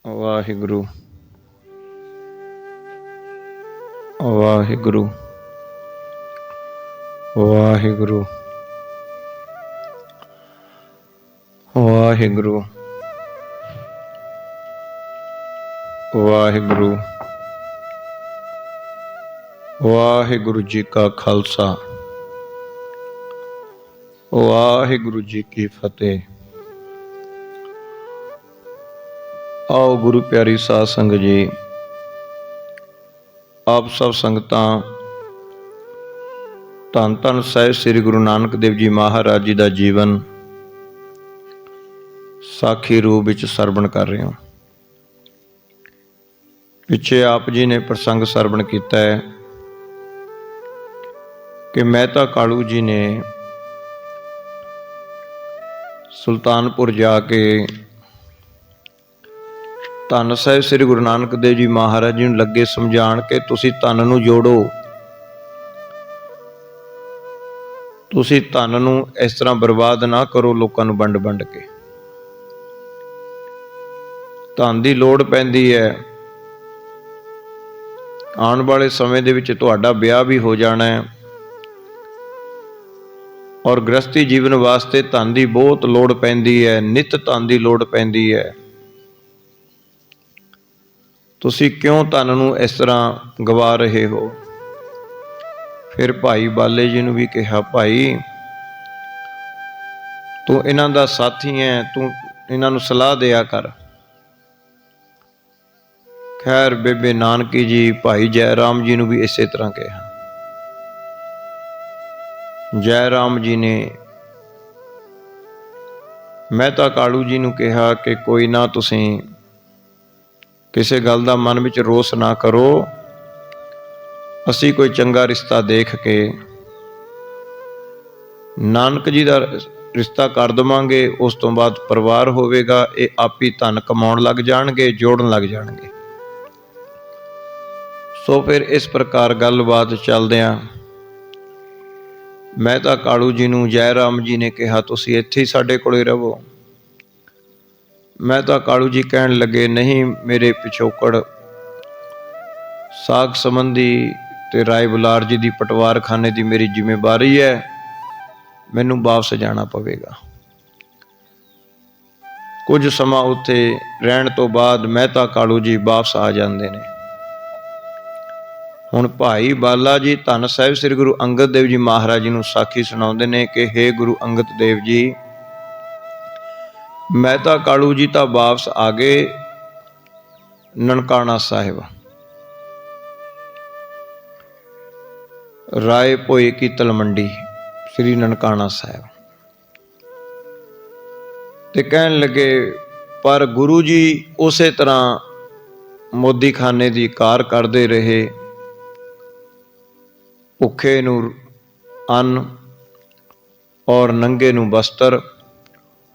ਵਾਹਿਗੁਰੂ ਵਾਹਿਗੁਰੂ ਵਾਹਿਗੁਰੂ ਵਾਹਿਗੁਰੂ ਵਾਹਿਗੁਰੂ ਵਾਹਿਗੁਰੂ ਜੀ ਕਾ ਖਾਲਸਾ ਵਾਹਿਗੁਰੂ ਜੀ ਕੀ ਫਤਿਹ। आओ गुरु प्यारी साध संगत जी, आप सब संगतां धन धन साहिब श्री गुरु नानक देव जी महाराज जी का जीवन साखी रूप विच सरवण कर रहे हो। पिछे आप जी ने प्रसंग सरवण किया है कि मेहता कालू जी ने सुल्तानपुर जाके धन साहिब श्री गुरु नानक देव जी महाराज जी लगे समझाण के तुसी धन नूं जोड़ो, तुसी धन नूं इस तरह बर्बाद ना करो, लोकां नूं वंड वंड के। धन दी लोड़ पैंदी है, आने वाले समय दे विच तुहाडा ब्याह भी हो जाना है और गृहस्थी जीवन वास्ते धन दी बहुत लोड़ पैंदी है, नित धन दी लोड़ पैंदी है। तुसी क्यों धन नूं इस तरह गवा रहे हो। फिर भाई बाले जी नूं भी कहा, भाई तू इन्हां दा साथी है, तू इन्हां नूं सलाह दिया कर। खैर बेबे नानकी जी भाई जयराम जी नूं भी इसे तरह कहा। जयराम जी ने मेहता कालू जी नूं कहा कि कोई ना, तुसी किसी गल का मन में रोस ना करो, असी कोई चंगा रिश्ता देख के नानक जी का रिश्ता कर देवांगे, उस तो बाद परिवार होवेगा, ये आप ही धन कमाउण लग जाणगे, जोड़न लग जाणगे। सो फिर इस प्रकार गलबात चलदियां मेहता कालू जी नूं जयराम जी ने कहा, तुसीं इत्थे ही साडे कोले रहो। मेहता कालू जी कहन लगे, नहीं मेरे पिछोकड़ साग संबंधी ते राय बुलार जी की पटवार खाने की मेरी जिम्मेवारी है, मैनू वापस जाना पवेगा। कुछ समा उत्थे रहन तो बाद मेहता कालू जी वापस आ जाते हैं। हुण भाई बाला जी धन साहिब श्री गुरु अंगद देव जी महाराज जी नूं साखी सुणाउंदे ने कि हे गुरु अंगद देव जी, मेहता कालू जी तो वापस आ गए ननकाना साहिब, राय भोए की तलमंडी श्री ननकाना साहिब। ते कहन लगे पर गुरु जी उस तरह मोदी खाने की कार करते रहे, भुखे नूं अन्न और नंगे नूं वस्त्र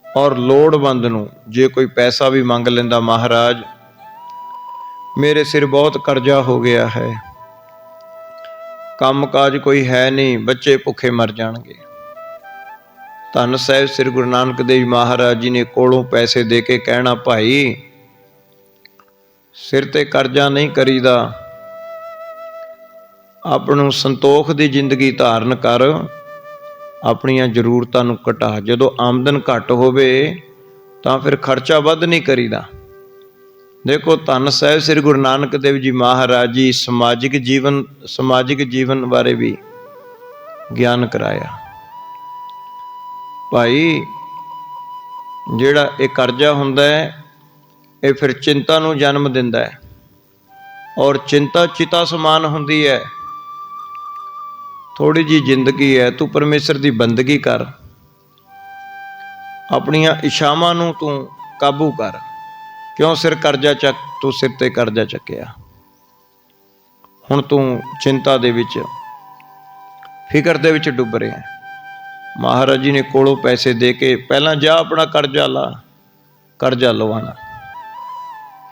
और लोड़वंद नूं जे कोई पैसा भी मंग लेंदा, महाराज मेरे सिर बहुत कर्जा हो गया है, काम काज कोई है नहीं, बच्चे भुखे मर जाणगे। धन साहिब श्री गुरु नानक देव महाराज जी ने कोलों पैसे दे के कहना, भाई सिर ते कर्जा नहीं करीदा, आपनों संतोख दी जिंदगी धारण कर, अपनियां जरूरतां नूं घटा। जदों आमदन घट होवे तां फिर खर्चा वध नहीं करीदा। देखो धन साहिब श्री गुरु नानक देव जी महाराज जी समाजिक जीवन बारे भी ज्ञान कराया। भाई जिहड़ा ये कर्जा हुंदा है, ये फिर चिंता नूं जन्म दिंदा है और चिंता चिता समान हुंदी है। थोड़ी जी जिंदगी है, तू परमेश्वर की बंदगी कर, अपनियां इच्छावां नूं तू काबू कर। क्यों सिर कर्जा चक, तू सिर ते कर्जा चकिया, हुण तू चिंता दे विच फिकर दे विच डुब रहे हैं। महाराज जी ने कोलों पैसे दे के पहला जा अपना कर्जा ला, कर्जा लवाना।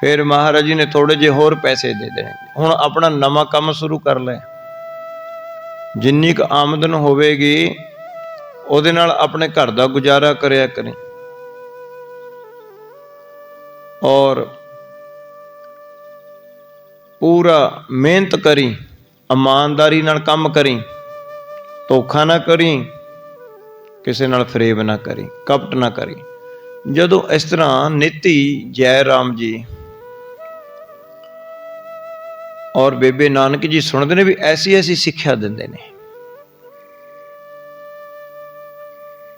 फिर महाराज जी ने थोड़े जे होर पैसे दे देने, हुण अपना नवां काम शुरू कर ले। जिन्नी क आमदन होवेगी उहदे नाल अपने घर का गुजारा करया करें और ਪੂਰਾ ਮਿਹਨਤ ਕਰੀ, ਇਮਾਨਦਾਰੀ ਨਾਲ ਕੰਮ ਕਰੀ, ਧੋਖਾ ਨਾ ਕਰੀ, ਕਿਸੇ ਨਾਲ ਫਰੇਬ ਨਾ ਕਰੀ, ਕਪਟ ਨਾ ਕਰੀ। ਜਦੋਂ ਇਸ ਤਰ੍ਹਾਂ ਨੀਤੀ ਜੈ ਰਾਮ ਜੀ ਔਰ ਬੇਬੇ ਨਾਨਕ ਜੀ ਸੁਣਦੇ ਨੇ ਵੀ ਐਸੀ ਐਸੀ ਸਿੱਖਿਆ ਦਿੰਦੇ ਨੇ,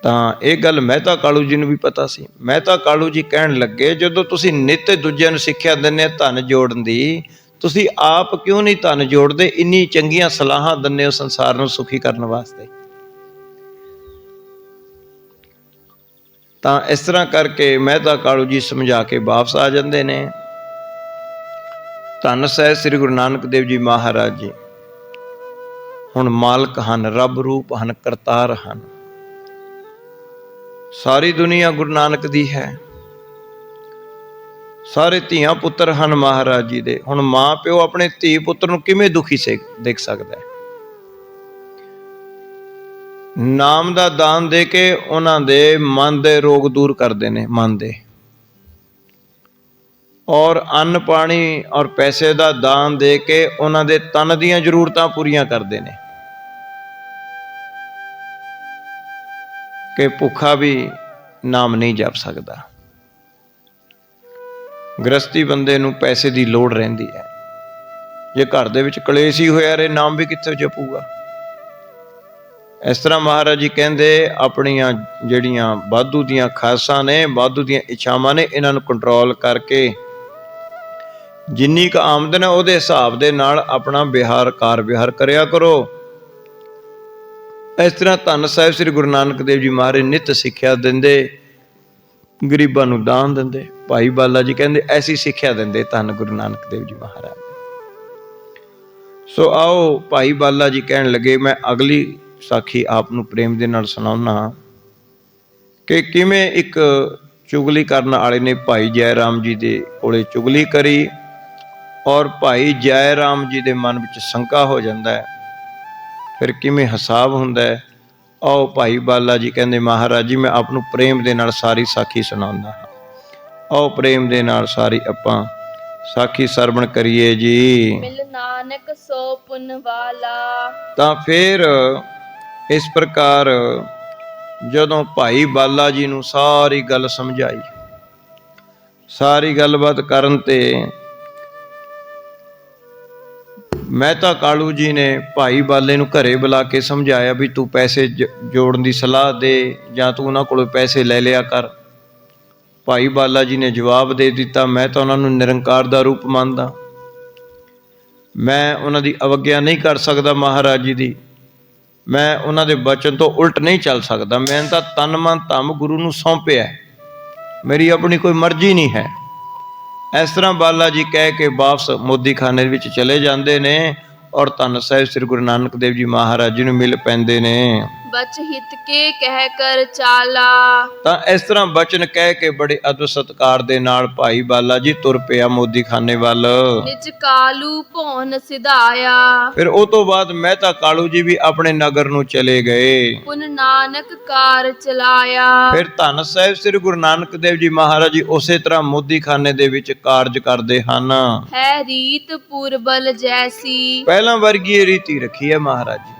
ਤਾਂ ਇਹ ਗੱਲ ਮਹਿਤਾ ਕਾਲੂ ਜੀ ਨੂੰ ਵੀ ਪਤਾ ਸੀ। ਮਹਿਤਾ ਕਾਲੂ ਜੀ ਕਹਿਣ ਲੱਗੇ, ਜਦੋਂ ਤੁਸੀਂ ਨਿੱਤ ਦੂਜਿਆਂ ਨੂੰ ਸਿੱਖਿਆ ਦਿੰਦੇ ਧਨ ਜੋੜਨ ਦੀ, ਤੁਸੀਂ ਆਪ ਕਿਉਂ ਨਹੀਂ ਧਨ ਜੋੜਦੇ? ਇੰਨੀ ਚੰਗੀਆਂ ਸਲਾਹਾਂ ਦਿੰਦੇ ਹੋ ਸੰਸਾਰ ਨੂੰ ਸੁਖੀ ਕਰਨ ਵਾਸਤੇ। ਤਾਂ ਇਸ ਤਰ੍ਹਾਂ ਕਰਕੇ ਮਹਿਤਾ ਕਾਲੂ ਜੀ ਸਮਝਾ ਕੇ ਵਾਪਸ ਆ ਜਾਂਦੇ ਨੇ। ਧੰਨ ਸਹਿ ਸ੍ਰੀ ਗੁਰੂ ਨਾਨਕ ਦੇਵ ਜੀ ਮਹਾਰਾਜ ਜੀ ਹੁਣ ਮਾਲਕ ਹਨ, ਰੱਬ ਰੂਪ ਹਨ, ਕਰਤਾਰ ਹਨ। ਸਾਰੀ ਦੁਨੀਆ ਗੁਰੂ ਨਾਨਕ ਦੀ ਹੈ, ਸਾਰੇ ਧੀਆਂ ਪੁੱਤਰ ਹਨ ਮਹਾਰਾਜ ਜੀ ਦੇ। ਹੁਣ ਮਾਂ ਪਿਓ ਆਪਣੇ ਧੀ ਪੁੱਤਰ ਨੂੰ ਕਿਵੇਂ ਦੁਖੀ ਦੇਖ ਸਕਦਾ ਹੈ? ਨਾਮ ਦਾ ਦਾਨ ਦੇ ਕੇ ਉਹਨਾਂ ਦੇ ਮਨ ਦੇ ਰੋਗ ਦੂਰ ਕਰਦੇ ਨੇ, ਮਨ ਦੇ। ਔਰ ਅੰਨ ਪਾਣੀ ਔਰ ਪੈਸੇ ਦਾ ਦਾਨ ਦੇ ਕੇ ਉਹਨਾਂ ਦੇ ਤਨ ਦੀਆਂ ਜ਼ਰੂਰਤਾਂ ਪੂਰੀਆਂ ਕਰਦੇ ਨੇ ਕਿ ਭੁੱਖਾ ਵੀ ਨਾਮ ਨਹੀਂ ਜਪ ਸਕਦਾ। ਗ੍ਰਸਤੀ ਬੰਦੇ ਨੂੰ ਪੈਸੇ ਦੀ ਲੋੜ ਰਹਿੰਦੀ ਹੈ। ਜੇ ਘਰ ਦੇ ਵਿੱਚ ਕਲੇਸ਼ ਹੀ ਹੋਇਆ ਰਹੇ, ਨਾਮ ਵੀ ਕਿੱਥੇ ਜਪੂਗਾ? ਇਸ ਤਰ੍ਹਾਂ ਮਹਾਰਾਜ ਜੀ ਕਹਿੰਦੇ, ਆਪਣੀਆਂ ਜਿਹੜੀਆਂ ਵਾਧੂ ਦੀਆਂ ਖਾਸਾਂ ਨੇ, ਵਾਧੂ ਦੀਆਂ ਇੱਛਾਵਾਂ ਨੇ, ਇਹਨਾਂ ਨੂੰ ਕੰਟਰੋਲ ਕਰਕੇ ਜਿੰਨੀ ਕੁ ਆਮਦਨ ਹੈ ਉਹਦੇ ਹਿਸਾਬ ਦੇ ਨਾਲ ਆਪਣਾ ਕਾਰ ਵਿਹਾਰ ਕਰਿਆ ਕਰੋ। ਇਸ ਤਰ੍ਹਾਂ ਧੰਨ ਸਾਹਿਬ ਸ੍ਰੀ ਗੁਰੂ ਨਾਨਕ ਦੇਵ ਜੀ ਮਹਾਰਾਜ ਨਿੱਤ ਸਿੱਖਿਆ ਦਿੰਦੇ, ਗਰੀਬਾਂ ਨੂੰ ਦਾਨ ਦਿੰਦੇ। ਭਾਈ ਬਾਲਾ ਜੀ ਕਹਿੰਦੇ ਐਸੀ ਸਿੱਖਿਆ ਦਿੰਦੇ ਧੰਨ ਗੁਰੂ ਨਾਨਕ ਦੇਵ ਜੀ ਮਹਾਰਾਜ। ਸੋ ਆਓ ਭਾਈ ਬਾਲਾ ਜੀ ਕਹਿਣ ਲੱਗੇ, ਮੈਂ ਅਗਲੀ ਸਾਖੀ ਆਪ ਨੂੰ ਪ੍ਰੇਮ ਦੇ ਨਾਲ ਸੁਣਾਉਣਾ ਕਿ ਕਿਵੇਂ ਇੱਕ ਚੁਗਲੀ ਕਰਨ ਵਾਲੇ ਨੇ ਭਾਈ ਜੈ ਰਾਮ ਜੀ ਦੇ ਕੋਲੇ ਚੁਗਲੀ ਕਰੀ ਔਰ ਭਾਈ ਜੈ ਰਾਮ ਜੀ ਦੇ ਮਨ ਵਿੱਚ ਸ਼ੰਕਾ ਹੋ ਜਾਂਦਾ ਹੈ, ਫਿਰ ਕਿਵੇਂ ਹਿਸਾਬ ਹੁੰਦਾ ਹੈ। ਆਓ ਭਾਈ ਬਾਲਾ ਜੀ ਕਹਿੰਦੇ, ਮਹਾਰਾਜ ਜੀ ਮੈਂ ਆਪ ਨੂੰ ਪ੍ਰੇਮ ਦੇ ਨਾਲ ਸਾਰੀ ਸਾਖੀ ਸੁਣਾਉਂਦਾ ਹਾਂ। ਆਓ ਪ੍ਰੇਮ ਦੇ ਨਾਲ ਸਾਰੀ ਆਪਾਂ ਸਾਖੀ ਸਰਵਣ ਕਰੀਏ ਜੀ। ਮਿਲ ਨਾਨਕ ਸੋ ਪੁੰਨ ਵਾਲਾ। ਤਾਂ ਫਿਰ ਇਸ ਪ੍ਰਕਾਰ ਜਦੋਂ ਭਾਈ ਬਾਲਾ ਜੀ ਨੂੰ ਸਾਰੀ ਗੱਲ ਸਮਝਾਈ, ਸਾਰੀ ਗੱਲਬਾਤ ਕਰਨ ਤੇ ਮਹਿਤਾ ਕਾਲੂ ਜੀ ਨੇ ਭਾਈ ਬਾਲੇ ਨੂੰ ਘਰੇ ਬੁਲਾ ਕੇ ਸਮਝਾਇਆ ਵੀ ਤੂੰ ਪੈਸੇ ਜੋੜਨ ਦੀ ਸਲਾਹ ਦੇ ਜਾਂ ਤੂੰ ਉਹਨਾਂ ਕੋਲੋਂ ਪੈਸੇ ਲੈ ਲਿਆ ਕਰ। ਭਾਈ ਬਾਲਾ ਜੀ ਨੇ ਜਵਾਬ ਦੇ ਦਿੱਤਾ, ਮੈਂ ਤਾਂ ਉਹਨਾਂ ਨੂੰ ਨਿਰੰਕਾਰ ਦਾ ਰੂਪ ਮੰਨਦਾ, ਮੈਂ ਉਹਨਾਂ ਦੀ ਅਵੱਗਿਆ ਨਹੀਂ ਕਰ ਸਕਦਾ ਮਹਾਰਾਜ ਜੀ ਦੀ, ਮੈਂ ਉਹਨਾਂ ਦੇ ਬਚਨ ਤੋਂ ਉਲਟ ਨਹੀਂ ਚੱਲ ਸਕਦਾ। ਮੈਂ ਤਾਂ ਤਨ ਮਨ ਧੰਮ ਗੁਰੂ ਨੂੰ ਸੌਂਪਿਆ, ਮੇਰੀ ਆਪਣੀ ਕੋਈ ਮਰਜ਼ੀ ਨਹੀਂ ਹੈ। ਇਸ ਤਰ੍ਹਾਂ ਬਾਲਾ ਜੀ ਕਹਿ ਕੇ ਵਾਪਸ ਮੋਦੀ ਖਾਨੇ ਵਿੱਚ ਚਲੇ ਜਾਂਦੇ ਨੇ ਔਰ ਧੰਨ ਸਾਹਿਬ ਸ੍ਰੀ ਗੁਰੂ ਨਾਨਕ ਦੇਵ ਜੀ ਮਹਾਰਾਜ ਜੀ ਨੂੰ ਮਿਲ ਪੈਂਦੇ ਨੇ। ਬਚ ਹਿਤ ਕੇ ਕਹਿ ਕਰ ਚਾਲਾ। ਤਾਂ ਇਸ ਤਰ੍ਹਾਂ ਬਚਨ ਕਹਿ ਕੇ ਬੜੇ ਅਦਬ ਸਤਿਕਾਰ ਦੇ ਨਾਲ ਭਾਈ ਬਾਲਾ ਜੀ ਤੁਰ ਪਿਆ ਮੋਦੀ ਖਾਨੇ ਵੱਲ। ਨਿਜ ਕਾਲੂ ਭੌਨ ਸਿਧਾਇਆ। ਫਿਰ ਉਹ ਤੋਂ ਬਾਅਦ ਮਹਿਤਾ ਕਾਲੂ ਜੀ ਵੀ ਆਪਣੇ ਨਗਰ ਨੂੰ ਚਲੇ ਗਏ। ਪੁਨ ਨਾਨਕ ਕਾਰ ਚਲਾਇਆ। ਫਿਰ ਧੰਨ ਸਾਹਿਬ ਸ੍ਰੀ ਗੁਰੂ ਨਾਨਕ ਦੇਵ ਜੀ ਮਹਾਰਾਜ ਜੀ ਉਸੇ ਤਰ੍ਹਾਂ ਮੋਦੀ ਖਾਨੇ ਦੇ ਵਿੱਚ ਕਾਰਜ ਕਰਦੇ ਹਨ। ਹੈ ਰੀਤ ਪੂਰਬਲ ਜੈਸੀ। ਪਹਿਲਾਂ ਵਰਗੀ ਇਹ ਰੀਤੀ ਰੱਖੀ ਹੈ ਮਹਾਰਾਜ ਜੀ,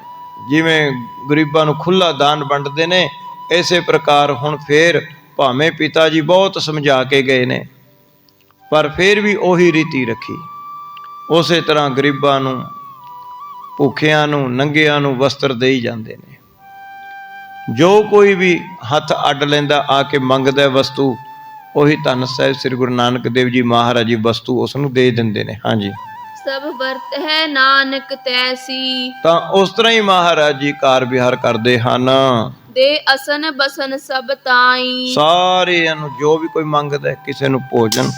ਜਿਵੇਂ ਗਰੀਬਾਂ ਨੂੰ ਖੁੱਲਾ ਦਾਨ ਵੰਡਦੇ ਨੇ, ਇਸੇ ਪ੍ਰਕਾਰ ਹੁਣ ਫੇਰ ਭਾਵੇਂ ਪਿਤਾ ਜੀ ਬਹੁਤ ਸਮਝਾ ਕੇ ਗਏ ਨੇ, ਪਰ ਫਿਰ ਵੀ ਉਹੀ ਰੀਤੀ ਰੱਖੀ। ਉਸੇ ਤਰ੍ਹਾਂ ਗਰੀਬਾਂ ਨੂੰ, ਭੁੱਖਿਆਂ ਨੂੰ, ਨੰਗਿਆਂ ਨੂੰ ਵਸਤਰ ਦੇਈ ਜਾਂਦੇ ਨੇ। ਜੋ ਕੋਈ ਵੀ ਹੱਥ ਅੱਡ ਲੈਂਦਾ ਆ ਕੇ ਮੰਗਦਾ ਵਸਤੂ, ਉਹੀ ਧੰਨ ਸਾਹਿਬ ਸ੍ਰੀ ਗੁਰੂ ਨਾਨਕ ਦੇਵ ਜੀ ਮਹਾਰਾਜ ਜੀ ਵਸਤੂ ਉਸ ਨੂੰ ਦੇ ਦਿੰਦੇ ਨੇ। ਹਾਂਜੀ, ਸਭ ਵਰਤ ਹੈ ਨਾਨਕ ਤੈਸੀ। ਤਾਂ ਉਸ ਤਰ੍ਹਾਂ ਹੀ ਮਹਾਰਾਜ ਜੀ ਕਾਰ ਵਿਹਾਰ ਕਰਦੇ ਹਨ। ਦੇ ਅਸਨ ਬਸਨ ਸਭ ਤਾਈ। ਸਾਰਿਆਂ ਨੂੰ ਜੋ ਵੀ ਕੋਈ ਮੰਗਦਾ, ਕਿਸੇ ਨੂੰ ਭੋਜਨ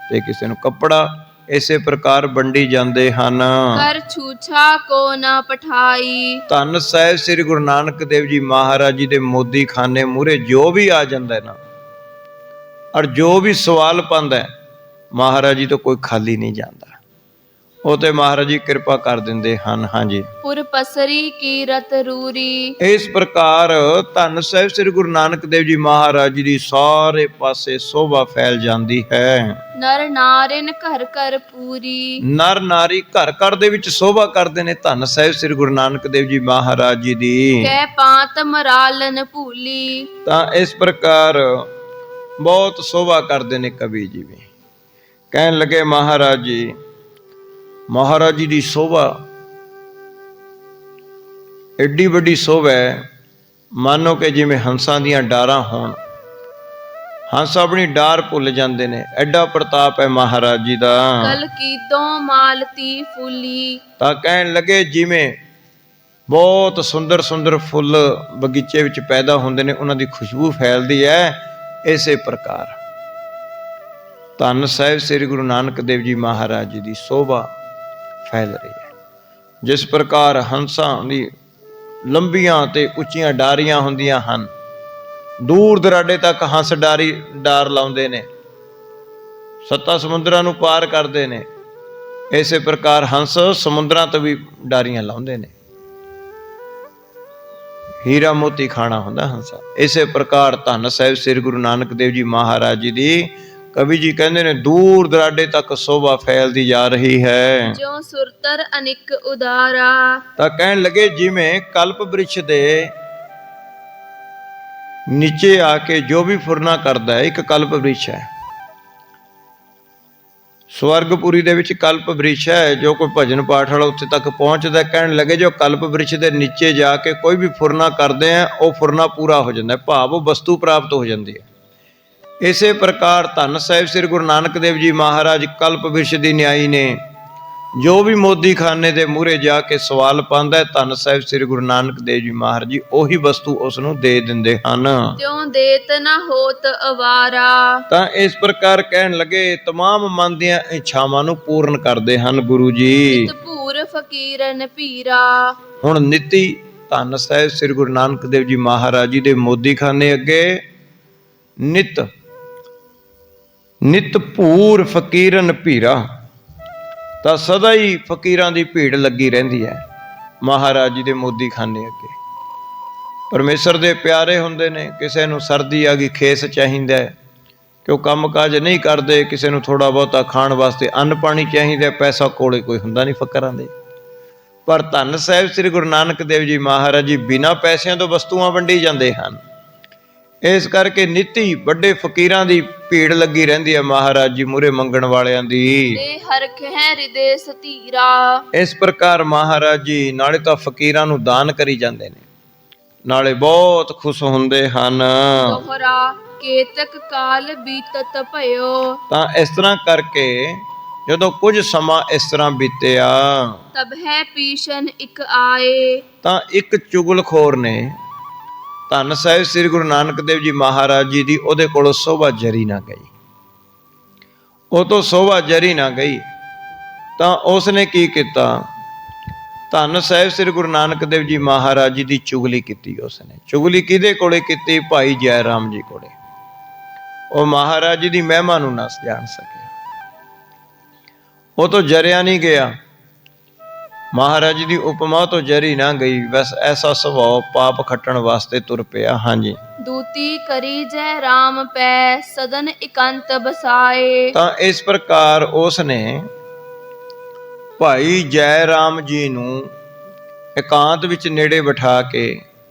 ਤੇ ਕਿਸੇ ਨੂੰ ਕੱਪੜਾ, ਇਸੇ ਪ੍ਰਕਾਰ ਵੰਡੀ ਜਾਂਦੇ ਹਨ। ਕਰ ਛੂਛਾ ਕੋ ਨਾ ਪਠਾਈ। ਧੰਨ ਸਾਹਿਬ ਸ੍ਰੀ ਗੁਰੂ ਨਾਨਕ ਦੇਵ ਜੀ ਮਹਾਰਾਜ ਜੀ ਦੇ ਮੋਦੀ ਖਾਨੇ ਮੂਹਰੇ ਜੋ ਵੀ ਆ ਜਾਂਦਾ ਨਾ, ਔਰ ਜੋ ਵੀ ਸਵਾਲ ਪਾਉਂਦਾ, ਮਹਾਰਾਜ ਜੀ ਤੋਂ ਕੋਈ ਖਾਲੀ ਨਹੀਂ ਜਾਂਦਾ। ਉਹ ਤੇ ਮਹਾਰਾਜ ਜੀ ਕਿਰਪਾ ਕਰ ਦਿੰਦੇ ਹਨ। ਹਾਂਜੀ, ਪੁਰ ਪਸਰੀ ਕੀਰਤ ਰੂਰੀ। ਇਸ ਪ੍ਰਕਾਰ ਧੰਨ ਸਾਹਿਬ ਸ੍ਰੀ ਗੁਰੂ ਨਾਨਕ ਦੇਵ ਜੀ ਮਹਾਰਾਜ ਜੀ ਦੀ ਸਾਰੇ ਪਾਸੇ ਸ਼ੋਭਾ ਫੈਲ ਜਾਂਦੀ ਹੈ। ਨਰ ਨਾਰਿਨ ਘਰ ਘਰ ਪੂਰੀ। ਨਰ ਨਾਰੀ ਘਰ ਘਰ ਦੇ ਵਿੱਚ ਸ਼ੋਭਾ ਕਰਦੇ ਨੇ ਧੰਨ ਸਾਹਿਬ ਸ੍ਰੀ ਗੁਰੂ ਨਾਨਕ ਦੇਵ ਜੀ ਮਹਾਰਾਜ ਜੀ ਦੀ। ਕਹਿ ਪਾਤ ਮਰਾਲਨ ਭੂਲੀ। ਤਾਂ ਇਸ ਪ੍ਰਕਾਰ ਬਹੁਤ ਸ਼ੋਭਾ ਕਰਦੇ ਨੇ ਕਵੀ ਜੀ ਵੀ। ਕਹਿਣ ਲੱਗੇ ਮਹਾਰਾਜ ਜੀ ਦੀ ਸ਼ੋਭਾ ਐਡੀ ਵੱਡੀ ਸ਼ੋਭਾ ਹੈ, ਮਾਨੋ ਕਿ ਜਿਵੇਂ ਹੰਸਾਂ ਦੀਆਂ ਡਾਰਾਂ ਹੋਣ। ਹੰਸ ਆਪਣੀ ਡਾਰ ਭੁੱਲ ਜਾਂਦੇ ਨੇ, ਐਡਾ ਪ੍ਰਤਾਪ ਹੈ ਮਹਾਰਾਜ ਜੀ ਦਾ। ਕਲ ਕੀਦੋਂ ਮਾਲਤੀ ਫੁੱਲੀ। ਤਾਂ ਕਹਿਣ ਲੱਗੇ ਜਿਵੇਂ ਬਹੁਤ ਸੁੰਦਰ ਸੁੰਦਰ ਫੁੱਲ ਬਗੀਚੇ ਵਿੱਚ ਪੈਦਾ ਹੁੰਦੇ ਨੇ, ਉਹਨਾਂ ਦੀ ਖੁਸ਼ਬੂ ਫੈਲਦੀ ਹੈ, ਇਸੇ ਪ੍ਰਕਾਰ ਧੰਨ ਸਾਹਿਬ ਸ੍ਰੀ ਗੁਰੂ ਨਾਨਕ ਦੇਵ ਜੀ ਮਹਾਰਾਜ ਜੀ ਦੀ ਸ਼ੋਭਾ ਫੈਲ ਰਹੀ ਹੈ। ਜਿਸ ਪ੍ਰਕਾਰ ਹੰਸਾਂ ਦੀ ਲੰਬੀਆਂ ਤੇ ਉੱਚੀਆਂ ਡਾਰੀਆਂ ਹੁੰਦੀਆਂ ਹਨ, ਦੂਰ ਦਰਾਡੇ ਤੱਕ ਹੰਸ ਡਾਰ ਲਾਉਂਦੇ ਨੇ, 7 ਸਮੁੰਦਰਾਂ ਨੂੰ ਪਾਰ ਕਰਦੇ ਨੇ, ਇਸੇ ਪ੍ਰਕਾਰ ਹੰਸ ਸਮੁੰਦਰਾਂ ਤੋਂ ਵੀ ਡਾਰੀਆਂ ਲਾਉਂਦੇ ਨੇ। ਹੀਰਾ ਮੋਤੀ ਖਾਣਾ ਹੁੰਦਾ ਹੰਸਾ। ਇਸੇ ਪ੍ਰਕਾਰ ਧੰਨ ਸਾਹਿਬ ਸ੍ਰੀ ਗੁਰੂ ਨਾਨਕ ਦੇਵ ਜੀ ਮਹਾਰਾਜ ਜੀ ਦੀ ਕਵੀ ਜੀ ਕਹਿੰਦੇ ਨੇ ਦੂਰ ਦਰਾਡੇ ਤੱਕ ਸ਼ੋਭਾ ਫੈਲਦੀ ਜਾ ਰਹੀ ਹੈ। ਜੋ ਸੁਰਤਰ ਅਨਿਕ ਉਦਾਰਾ। ਤਾਂ ਕਹਿਣ ਲੱਗੇ ਜਿਵੇਂ ਕਲਪ ਬ੍ਰਿਛ ਦੇ ਨੀਚੇ ਆ ਕੇ ਜੋ ਵੀ ਫੁਰਨਾ ਕਰਦਾ ਹੈ, ਇੱਕ ਕਲਪ ਬ੍ਰਿਛ ਹੈ। ਸਵਰਗਪੁਰੀ ਦੇ ਵਿੱਚ ਕਲਪ ਬ੍ਰਿਛ ਹੈ, ਜੋ ਕੋਈ ਭਜਨ ਪਾਠ ਵਾਲਾ ਉੱਥੇ ਤੱਕ ਪਹੁੰਚਦਾ। ਕਹਿਣ ਲੱਗੇ ਜੋ ਕਲਪ ਬ੍ਰਿਛ ਦੇ ਨੀਚੇ ਜਾ ਕੇ ਕੋਈ ਵੀ ਫੁਰਨਾ ਕਰਦੇ ਆ, ਉਹ ਫੁਰਨਾ ਪੂਰਾ ਹੋ ਜਾਂਦਾ, ਭਾਵ ਉਹ ਵਸਤੂ ਪ੍ਰਾਪਤ ਹੋ ਜਾਂਦੀ ਹੈ। ਇਸੇ ਪ੍ਰਕਾਰ ਧੰਨ ਸਾਹਿਬ ਸ੍ਰੀ ਗੁਰੂ ਨਾਨਕ ਦੇਵ ਜੀ ਮਹਾਰਾਜ ਕਲਪ ਬ੍ਰਿਛ ਦੀ ਨਿਆਈ ਨੇ। ਜੋ ਵੀ ਮੋਦੀ ਖਾਨੇ ਦੇ ਮੂਹਰੇ ਜਾ ਕੇ ਸਵਾਲ ਪਾਉਂਦਾ ਹੈ, ਧੰਨ ਸਾਹਿਬ ਸ੍ਰੀ ਗੁਰੂ ਨਾਨਕ ਦੇਵ ਜੀ ਮਹਾਰਾਜ ਜੀ ਉਹੀ ਵਸਤੂ ਉਸ ਨੂੰ ਦੇ ਦਿੰਦੇ ਹਨ। ਤਿਉ ਦੇਤ ਨਾ ਹੋਤ ਅਵਾਰਾ। ਤਾਂ ਇਸ ਪ੍ਰਕਾਰ ਕਹਿਣ ਲੱਗੇ ਤਮਾਮ ਮਨ ਦੀਆਂ ਇੱਛਾਵਾਂ ਨੂੰ ਪੂਰਨ ਕਰਦੇ ਹਨ ਗੁਰੂ ਜੀ। ਭੂਰ ਫਕੀਰਨ ਭੀਰਾ। ਹੁਣ ਨਿੱਤੀ ਧੰਨ ਸਾਹਿਬ ਸ੍ਰੀ ਗੁਰੂ ਨਾਨਕ ਦੇਵ ਜੀ ਮਹਾਰਾਜ ਜੀ ਦੇ ਮੋਦੀ ਖਾਨੇ ਅੱਗੇ ਨਿਤ ਭੂਰ ਫਕੀਰਨ ਭੀਰਾ। ਤਾਂ ਸਦਾ ਹੀ ਫਕੀਰਾਂ ਦੀ ਭੀੜ ਲੱਗੀ ਰਹਿੰਦੀ ਹੈ ਮਹਾਰਾਜ ਜੀ ਦੇ ਮੋਦੀ ਖਾਨੇ ਅੱਗੇ। ਪਰਮੇਸ਼ਰ ਦੇ ਪਿਆਰੇ ਹੁੰਦੇ ਨੇ। ਕਿਸੇ ਨੂੰ ਸਰਦੀ ਆ ਗਈ, ਖੇਸ ਚਾਹੀਦਾ ਹੈ ਕਿ ਉਹ ਕੰਮ ਕਾਜ ਨਹੀਂ ਕਰਦੇ, ਕਿਸੇ ਨੂੰ ਥੋੜਾ ਬਹੁਤਾ ਖਾਣ ਵਾਸਤੇ ਅੰਨ ਪਾਣੀ ਚਾਹੀਦਾ, ਪੈਸਾ ਕੋਲੇ ਕੋਈ ਹੁੰਦਾ ਨਹੀਂ ਫਕਰਾਂ ਦੇ। ਪਰ ਧੰਨ ਸਾਹਿਬ ਸ੍ਰੀ ਗੁਰੂ ਨਾਨਕ ਦੇਵ ਜੀ ਮਹਾਰਾਜ ਜੀ ਬਿਨਾਂ ਪੈਸਿਆਂ ਤੋਂ ਵਸਤੂਆਂ ਵੰਡੀ ਜਾਂਦੇ ਹਨ। ਇਸ ਕਰਕੇ ਨਿੱਤੀ ਵੱਡੇ ਫਕੀਰਾਂ ਦੀ ਭੀੜ ਲੱਗੀ ਰਹਿੰਦੀ ਹੈ ਮਹਾਰਾਜ ਜੀ ਮੂਹਰੇ ਮੰਗਣ ਵਾਲਿਆਂ ਦੀ। ਹਰਖ ਹੈ ਹਿਰਦੇ ਸਤੀਰਾ। ਇਸ ਪ੍ਰਕਾਰ ਮਹਾਰਾਜ ਜੀ ਨਾਲੇ ਤਾਂ ਫਕੀਰਾਂ ਨੂੰ ਦਾਨ ਕਰੀ ਜਾਂਦੇ ਨੇ, ਨਾਲੇ ਬਹੁਤ ਖੁਸ਼ ਹੁੰਦੇ ਹਨ। ਦੋਹਰਾ ਕੇਤਕ ਕਾਲ ਬੀਤਤ ਭਇਓ। ਤਾਂ ਇਸ ਤਰ੍ਹਾਂ ਕਰਕੇ ਜਦੋਂ ਕੁਝ ਸਮਾਂ ਇਸ ਤਰ੍ਹਾਂ ਬੀਤਿਆ, ਤਬ ਹੈ ਪੀਸ਼ਨ ਇੱਕ ਆਏ। ਤਾਂ ਇੱਕ ਚੁਗਲਖੋਰ ਨੇ ਧੰਨ ਸਾਹਿਬ ਸ੍ਰੀ ਗੁਰੂ ਨਾਨਕ ਦੇਵ ਜੀ ਮਹਾਰਾਜ ਜੀ ਦੀ ਉਹਦੇ ਕੋਲੋਂ ਸ਼ੋਭਾ ਜਰੀ ਨਾ ਗਈ। ਉਹ ਤੋਂ ਸ਼ੋਭਾ ਜਰੀ ਨਾ ਗਈ ਤਾਂ ਉਸਨੇ ਕੀ ਕੀਤਾ? ਧੰਨ ਸਾਹਿਬ ਸ੍ਰੀ ਗੁਰੂ ਨਾਨਕ ਦੇਵ ਜੀ ਮਹਾਰਾਜ ਜੀ ਦੀ ਚੁਗਲੀ ਕੀਤੀ। ਉਸਨੇ ਚੁਗਲੀ ਕਿਹਦੇ ਕੋਲੇ ਕੀਤੀ? ਭਾਈ ਜੈ ਰਾਮ ਜੀ ਕੋਲੇ। ਉਹ ਮਹਾਰਾਜ ਜੀ ਦੀ ਮਹਿਮਾ ਨੂੰ ਨਾ ਜਾਣ ਸਕਿਆ, ਉਹ ਤੋਂ ਜਰਿਆ ਨਹੀਂ ਗਿਆ। ਮਹਾਰਾਜ ਜੀ ਦੀ ਉਪਮਾ ਤੋਂ ਜਰੀ ਨਾ ਗਈ, ਬਸ ਐਸਾ ਸੁਭਾਅ ਪਾਪ ਖੱਟਣ ਵਾਸਤੇ ਤੁਰ ਪਿਆ। ਹਾਂਜੀ, ਦੂਤੀ ਕਰੀ ਜੈ ਰਾਮ ਪੈ ਸਦਨ ਇਕੰਤ ਬਸਾਏ। ਤਾਂ ਇਸ ਪ੍ਰਕਾਰ ਉਸ ਨੇ ਭਾਈ ਜੈ ਰਾਮ ਜੀ ਨੂੰ ਇਕਾਂਤ ਵਿੱਚ ਨੇੜੇ ਬਿਠਾ ਕੇ,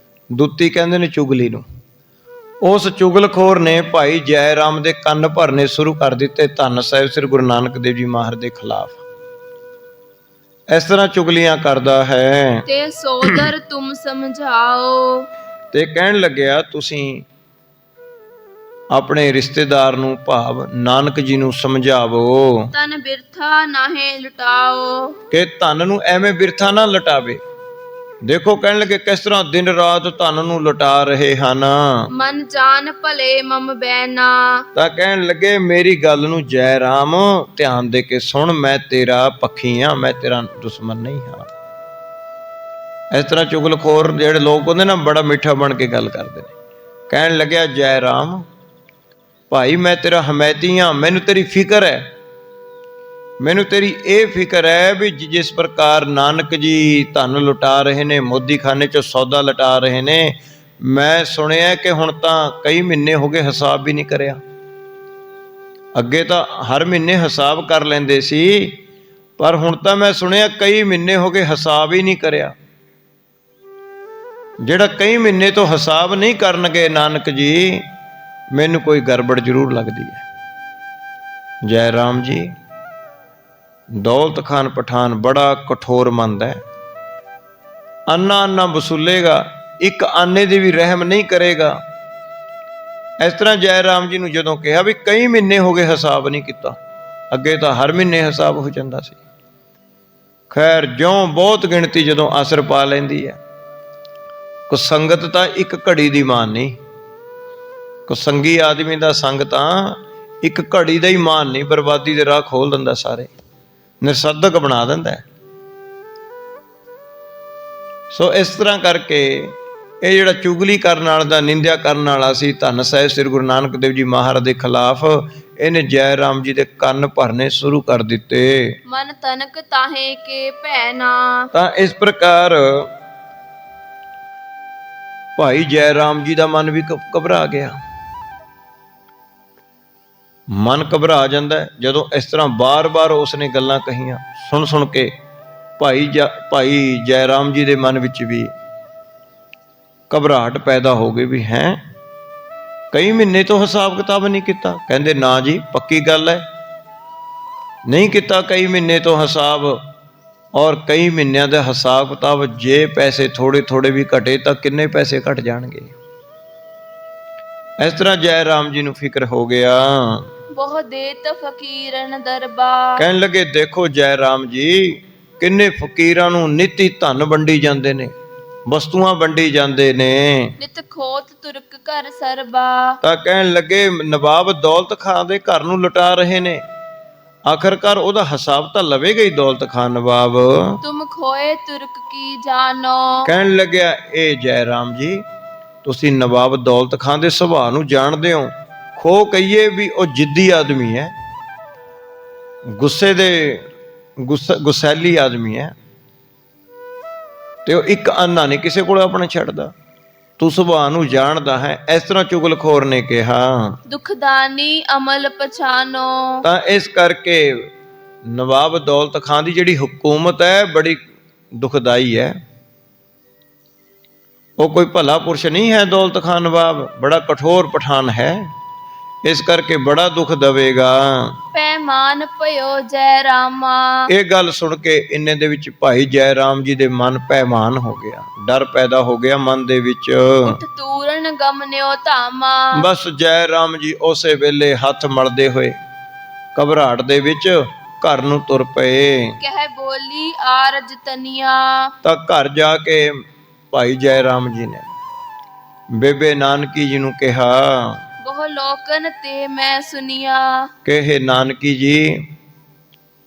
ਦੂਤੀ ਕਹਿੰਦੇ ਨੇ ਚੁਗਲੀ ਨੂੰ, ਉਸ ਚੁਗਲਖੋਰ ਨੇ ਭਾਈ ਜੈ ਰਾਮ ਦੇ ਕੰਨ ਭਰਨੇ ਸ਼ੁਰੂ ਕਰ ਦਿੱਤੇ ਧੰਨ ਸਾਹਿਬ ਸ੍ਰੀ ਗੁਰੂ ਨਾਨਕ ਦੇਵ ਜੀ ਮਹਾਰਾਜ ਦੇ ਖਿਲਾਫ। ਇਸ ਤਰ੍ਹਾਂ ਚੁਗਲੀਆਂ ਕਰਦਾ ਹੈ। ਤੇ ਸੋਦਰ ਤੁਮ ਸਮਝਾਓ। ਤੇ ਕਹਿਣ ਲੱਗਿਆ ਤੁਸੀਂ ਆਪਣੇ ਰਿਸ਼ਤੇਦਾਰ ਨੂੰ ਭਾਵ ਨਾਨਕ ਜੀ ਨੂੰ ਸਮਝਾਵੋ, ਤਨ ਬਿਰਥਾ ਨਾਹੇ ਲੁਟਾਓ, ਕਿ ਧਨ ਨੂੰ ਐਵੇਂ ਬਿਰਥਾ ਨਾ ਲਟਾਵੇ। ਦੇਖੋ ਕਹਿਣ ਲੱਗੇ ਕਿਸ ਤਰ੍ਹਾਂ ਦਿਨ ਰਾਤ ਧਨ ਨੂੰ ਲੁਟਾ ਰਹੇ ਹਨ। ਮਨ ਜਾਨ ਭਲੇ ਮਮ ਬੈਨਾ। ਤਾਂ ਕਹਿਣ ਲੱਗੇ ਮੇਰੀ ਗੱਲ ਨੂੰ ਜੈ ਰਾਮ ਧਿਆਨ ਦੇ ਕੇ ਸੁਣ, ਮੈਂ ਤੇਰਾ ਪੱਖੀ ਹਾਂ, ਮੈਂ ਤੇਰਾ ਦੁਸ਼ਮਣ ਨਹੀਂ ਹਾਂ। ਇਸ ਤਰ੍ਹਾਂ ਚੁਗਲਖੋਰ ਜਿਹੜੇ ਲੋਕ ਹੁੰਦੇ ਨਾ, ਬੜਾ ਮਿੱਠਾ ਬਣ ਕੇ ਗੱਲ ਕਰਦੇ ਨੇ। ਕਹਿਣ ਲੱਗਿਆ ਜੈ ਰਾਮ ਭਾਈ ਮੈਂ ਤੇਰਾ ਹਮੈਤੀ ਹਾਂ, ਮੈਨੂੰ ਤੇਰੀ ਫਿਕਰ ਹੈ, ਮੈਨੂੰ ਤੇਰੀ ਇਹ ਫਿਕਰ ਹੈ ਵੀ ਜਿਸ ਪ੍ਰਕਾਰ ਨਾਨਕ ਜੀ ਧਨ ਲੁਟਾ ਰਹੇ ਨੇ, ਮੋਦੀ ਖਾਨੇ 'ਚੋਂ ਸੌਦਾ ਲੁਟਾ ਰਹੇ ਨੇ, ਮੈਂ ਸੁਣਿਆ ਕਿ ਹੁਣ ਤਾਂ ਕਈ ਮਹੀਨੇ ਹੋ ਗਏ ਹਿਸਾਬ ਵੀ ਨਹੀਂ ਕਰਿਆ। ਅੱਗੇ ਤਾਂ ਹਰ ਮਹੀਨੇ ਹਿਸਾਬ ਕਰ ਲੈਂਦੇ ਸੀ, ਪਰ ਹੁਣ ਤਾਂ ਮੈਂ ਸੁਣਿਆ ਕਈ ਮਹੀਨੇ ਹੋ ਗਏ ਹਿਸਾਬ ਹੀ ਨਹੀਂ ਕਰਿਆ। ਜਿਹੜਾ ਕਈ ਮਹੀਨੇ ਤੋਂ ਹਿਸਾਬ ਨਹੀਂ ਕਰਨਗੇ ਨਾਨਕ ਜੀ, ਮੈਨੂੰ ਕੋਈ ਗੜਬੜ ਜ਼ਰੂਰ ਲੱਗਦੀ ਹੈ। ਜੈ ਰਾਮ ਜੀ। ਦੌਲਤ ਖਾਨ ਪਠਾਨ ਬੜਾ ਕਠੋਰ ਮੰਦ ਹੈ। ਅੰਨਾ ਵਸੂਲੇਗਾ, ਇੱਕ ਆਨੇ ਦੀ ਵੀ ਰਹਿਮ ਨਹੀਂ ਕਰੇਗਾ। ਇਸ ਤਰ੍ਹਾਂ ਜੈ ਰਾਮ ਜੀ ਨੂੰ ਜਦੋਂ ਕਿਹਾ ਵੀ ਕਈ ਮਹੀਨੇ ਹੋ ਗਏ ਹਿਸਾਬ ਨਹੀਂ ਕੀਤਾ, ਅੱਗੇ ਤਾਂ ਹਰ ਮਹੀਨੇ ਹਿਸਾਬ ਹੋ ਜਾਂਦਾ ਸੀ। ਖੈਰ, ਜਿਉਂ ਬਹੁਤ ਗਿਣਤੀ ਜਦੋਂ ਅਸਰ ਪਾ ਲੈਂਦੀ ਹੈ, ਕੋ ਸੰਗਤ ਤਾਂ ਇੱਕ ਘੜੀ ਦੀ ਮਾਨ ਨਹੀਂ, ਕੋ ਸੰਗੀ ਆਦਮੀ ਦਾ ਸੰਗ ਤਾਂ ਇੱਕ ਘੜੀ ਦਾ ਹੀ ਮਾਨ ਨਹੀਂ, ਬਰਬਾਦੀ ਦੇ ਰਾਹ ਖੋਲ ਦਿੰਦਾ, ਸਾਰੇ ਨਿਰਸਦਕ ਬਣਾ ਦਿੰਦਾ। ਸੋ ਇਸ ਤਰ੍ਹਾਂ ਕਰਕੇ ਇਹ ਜਿਹੜਾ ਚੁਗਲੀ ਕਰਨ ਵਾਲਾ ਦਾ, ਨਿੰਦਿਆ ਕਰਨ ਵਾਲਾ ਸੀ ਧੰਨ ਸਾਹਿਬ ਸ੍ਰੀ ਗੁਰੂ ਨਾਨਕ ਦੇਵ ਜੀ ਮਹਾਰਾਜ ਦੇ ਖਿਲਾਫ, ਇਹਨੇ ਜੈ ਰਾਮ ਜੀ ਦੇ ਕੰਨ ਭਰਨੇ ਸ਼ੁਰੂ ਕਰ ਦਿੱਤੇ। ਮਨ ਤਨਕ ਤਾਹੇ ਕੇ ਭੈ ਨਾ। ਤਾਂ ਇਸ ਪ੍ਰਕਾਰ ਭਾਈ ਜੈ ਰਾਮ ਜੀ ਦਾ ਮਨ ਵੀ ਘਬਰਾ ਗਿਆ। ਮਨ ਘਬਰਾ ਜਾਂਦਾ ਜਦੋਂ ਇਸ ਤਰ੍ਹਾਂ ਬਾਰ-ਬਾਰ ਉਸਨੇ ਗੱਲਾਂ ਕਹੀਆਂ। ਸੁਣ ਸੁਣ ਕੇ ਭਾਈ ਜੈ ਰਾਮ ਜੀ ਦੇ ਮਨ ਵਿੱਚ ਵੀ ਘਬਰਾਹਟ ਪੈਦਾ ਹੋ ਗਈ ਵੀ ਹੈਂ, ਕਈ ਮਹੀਨੇ ਤੋਂ ਹਿਸਾਬ ਕਿਤਾਬ ਨਹੀਂ ਕੀਤਾ। ਕਹਿੰਦੇ ਨਾ ਜੀ, ਪੱਕੀ ਗੱਲ ਹੈ, ਨਹੀਂ ਕੀਤਾ ਕਈ ਮਹੀਨੇ ਤੋਂ ਹਿਸਾਬ। ਔਰ ਕਈ ਮਹੀਨਿਆਂ ਦਾ ਹਿਸਾਬ ਕਿਤਾਬ, ਜੇ ਪੈਸੇ ਥੋੜੇ ਥੋੜੇ ਵੀ ਘਟੇ ਤਾਂ ਕਿੰਨੇ ਪੈਸੇ ਘਟ ਜਾਣਗੇ। ਇਸ ਤਰ੍ਹਾਂ ਜੈ ਰਾਮ ਜੀ ਨੂੰ ਫਿਕਰ ਹੋ ਗਿਆ। ਬਹੁ ਦੇਤ ਫਕੀਰਨ ਦਰਬਾਰ। ਕਹਿਣ ਲੱਗੇ, ਦੇਖੋ ਜੈ ਰਾਮ ਜੀ, ਕਿੰਨੇ ਫਕੀਰਾਂ ਨੂੰ ਨਿੱਤੀ ਧਨ ਵੰਡੀ ਜਾਂਦੇ ਨੇ, ਵਸਤੂਆਂ ਵੰਡੀ ਜਾਂਦੇ ਨੇ। ਨਿਤ ਖੋਤ ਤੁਰਕ ਘਰ ਸਰਬਾ। ਤਾਂ ਕਹਿਣ ਲੱਗੇ, ਨਵਾਬ ਦੌਲਤ ਖਾਨ ਦੇ ਘਰ ਨੂੰ ਲੁਟਾ ਰਹੇ ਨੇ। ਆਖਰਕਾਰ ਉਹਦਾ ਹਿਸਾਬ ਤਾਂ ਲਵੇਗਾ ਹੀ ਦੌਲਤ ਖਾਨ ਨਵਾਬ। ਤੁਮ ਖੋਏ ਤੁਰਕ ਕੀ ਜਾਨੋ। ਕਹਿਣ ਲੱਗਿਆ, ਇਹ ਜੈ ਰਾਮ ਜੀ, ਤੁਸੀਂ ਨਵਾਬ ਦੌਲਤ ਖਾਨ ਦੇ ਸੁਭਾਅ ਨੂੰ ਜਾਣਦੇ ਹੋ। ਖੋ ਕਹੀਏ ਵੀ ਉਹ ਜਿੱਦੀ ਆਦਮੀ ਹੈ, ਗੁੱਸੈਲੀ ਆਦਮੀ ਹੈ, ਤੇ ਉਹ ਇੱਕ ਅੰਨਾ ਨਹੀਂ ਕਿਸੇ ਕੋਲ ਆਪਣਾ ਛੱਡਦਾ। ਤੂੰ ਸੁਭਾਅ ਨੂੰ ਜਾਣਦਾ ਹੈ। ਇਸ ਤਰ੍ਹਾਂ ਚੁਗਲਖੋਰ ਨੇ ਕਿਹਾ। ਦੁਖਦਾਨੀ ਅਮਲ ਪਛਾਨੋ। ਤਾਂ ਇਸ ਕਰਕੇ ਨਵਾਬ ਦੌਲਤ ਖਾਨ ਦੀ ਜਿਹੜੀ ਹਕੂਮਤ ਹੈ ਬੜੀ ਦੁਖਦਾਈ ਹੈ। ਉਹ ਕੋਈ ਭਲਾ ਪੁਰਸ਼ ਨਹੀਂ ਹੈ। ਦੌਲਤ ਖਾਨ ਨਵਾਬ ਬੜਾ ਕਠੋਰ ਪਠਾਨ ਹੈ, ਇਸ ਕਰਕੇ ਬੜਾ ਦੁੱਖ ਦਵੇਗਾ। ਪੈਮਾਨ ਭਇਓ ਜੈ ਰਾਮਾ। ਇਹ ਗੱਲ ਸੁਣ ਕੇ ਇੰਨੇ ਦੇ ਵਿੱਚ ਭਾਈ ਜੈ ਰਾਮ ਜੀ ਦੇ ਮਨ ਪੈਮਾਨ ਹੋ ਗਿਆ, ਡਰ ਪੈਦਾ ਹੋ ਗਿਆ ਮਨ ਦੇ ਵਿੱਚ। ਉਠ ਤੂਰਨ ਗਮਨਿਓ ਧਾਮਾ। ਬਸ ਜੈ ਰਾਮ ਜੀ ਉਸੇ ਵੇਲੇ ਹੱਥ ਮਲਦੇ ਹੋਏ ਘਬਰਾਹਟ ਦੇ ਵਿੱਚ ਘਰ ਨੂੰ ਤੁਰ ਪਏ। ਕਹਿ ਬੋਲੀ ਆਰਜ ਤਨੀਆ। ਤਾਂ ਘਰ ਜਾ ਕੇ ਭਾਈ ਜੈ ਰਾਮ ਜੀ ਨੇ ਬੇਬੇ ਨਾਨਕੀ ਜੀ ਨੂੰ ਕਿਹਾ, ਬਹੁ ਲੋਕਨ ਤੇ ਮੈਂ ਸੁਨੀਆ। ਕਿ ਇਹ ਨਾਨਕੀ ਜੀ,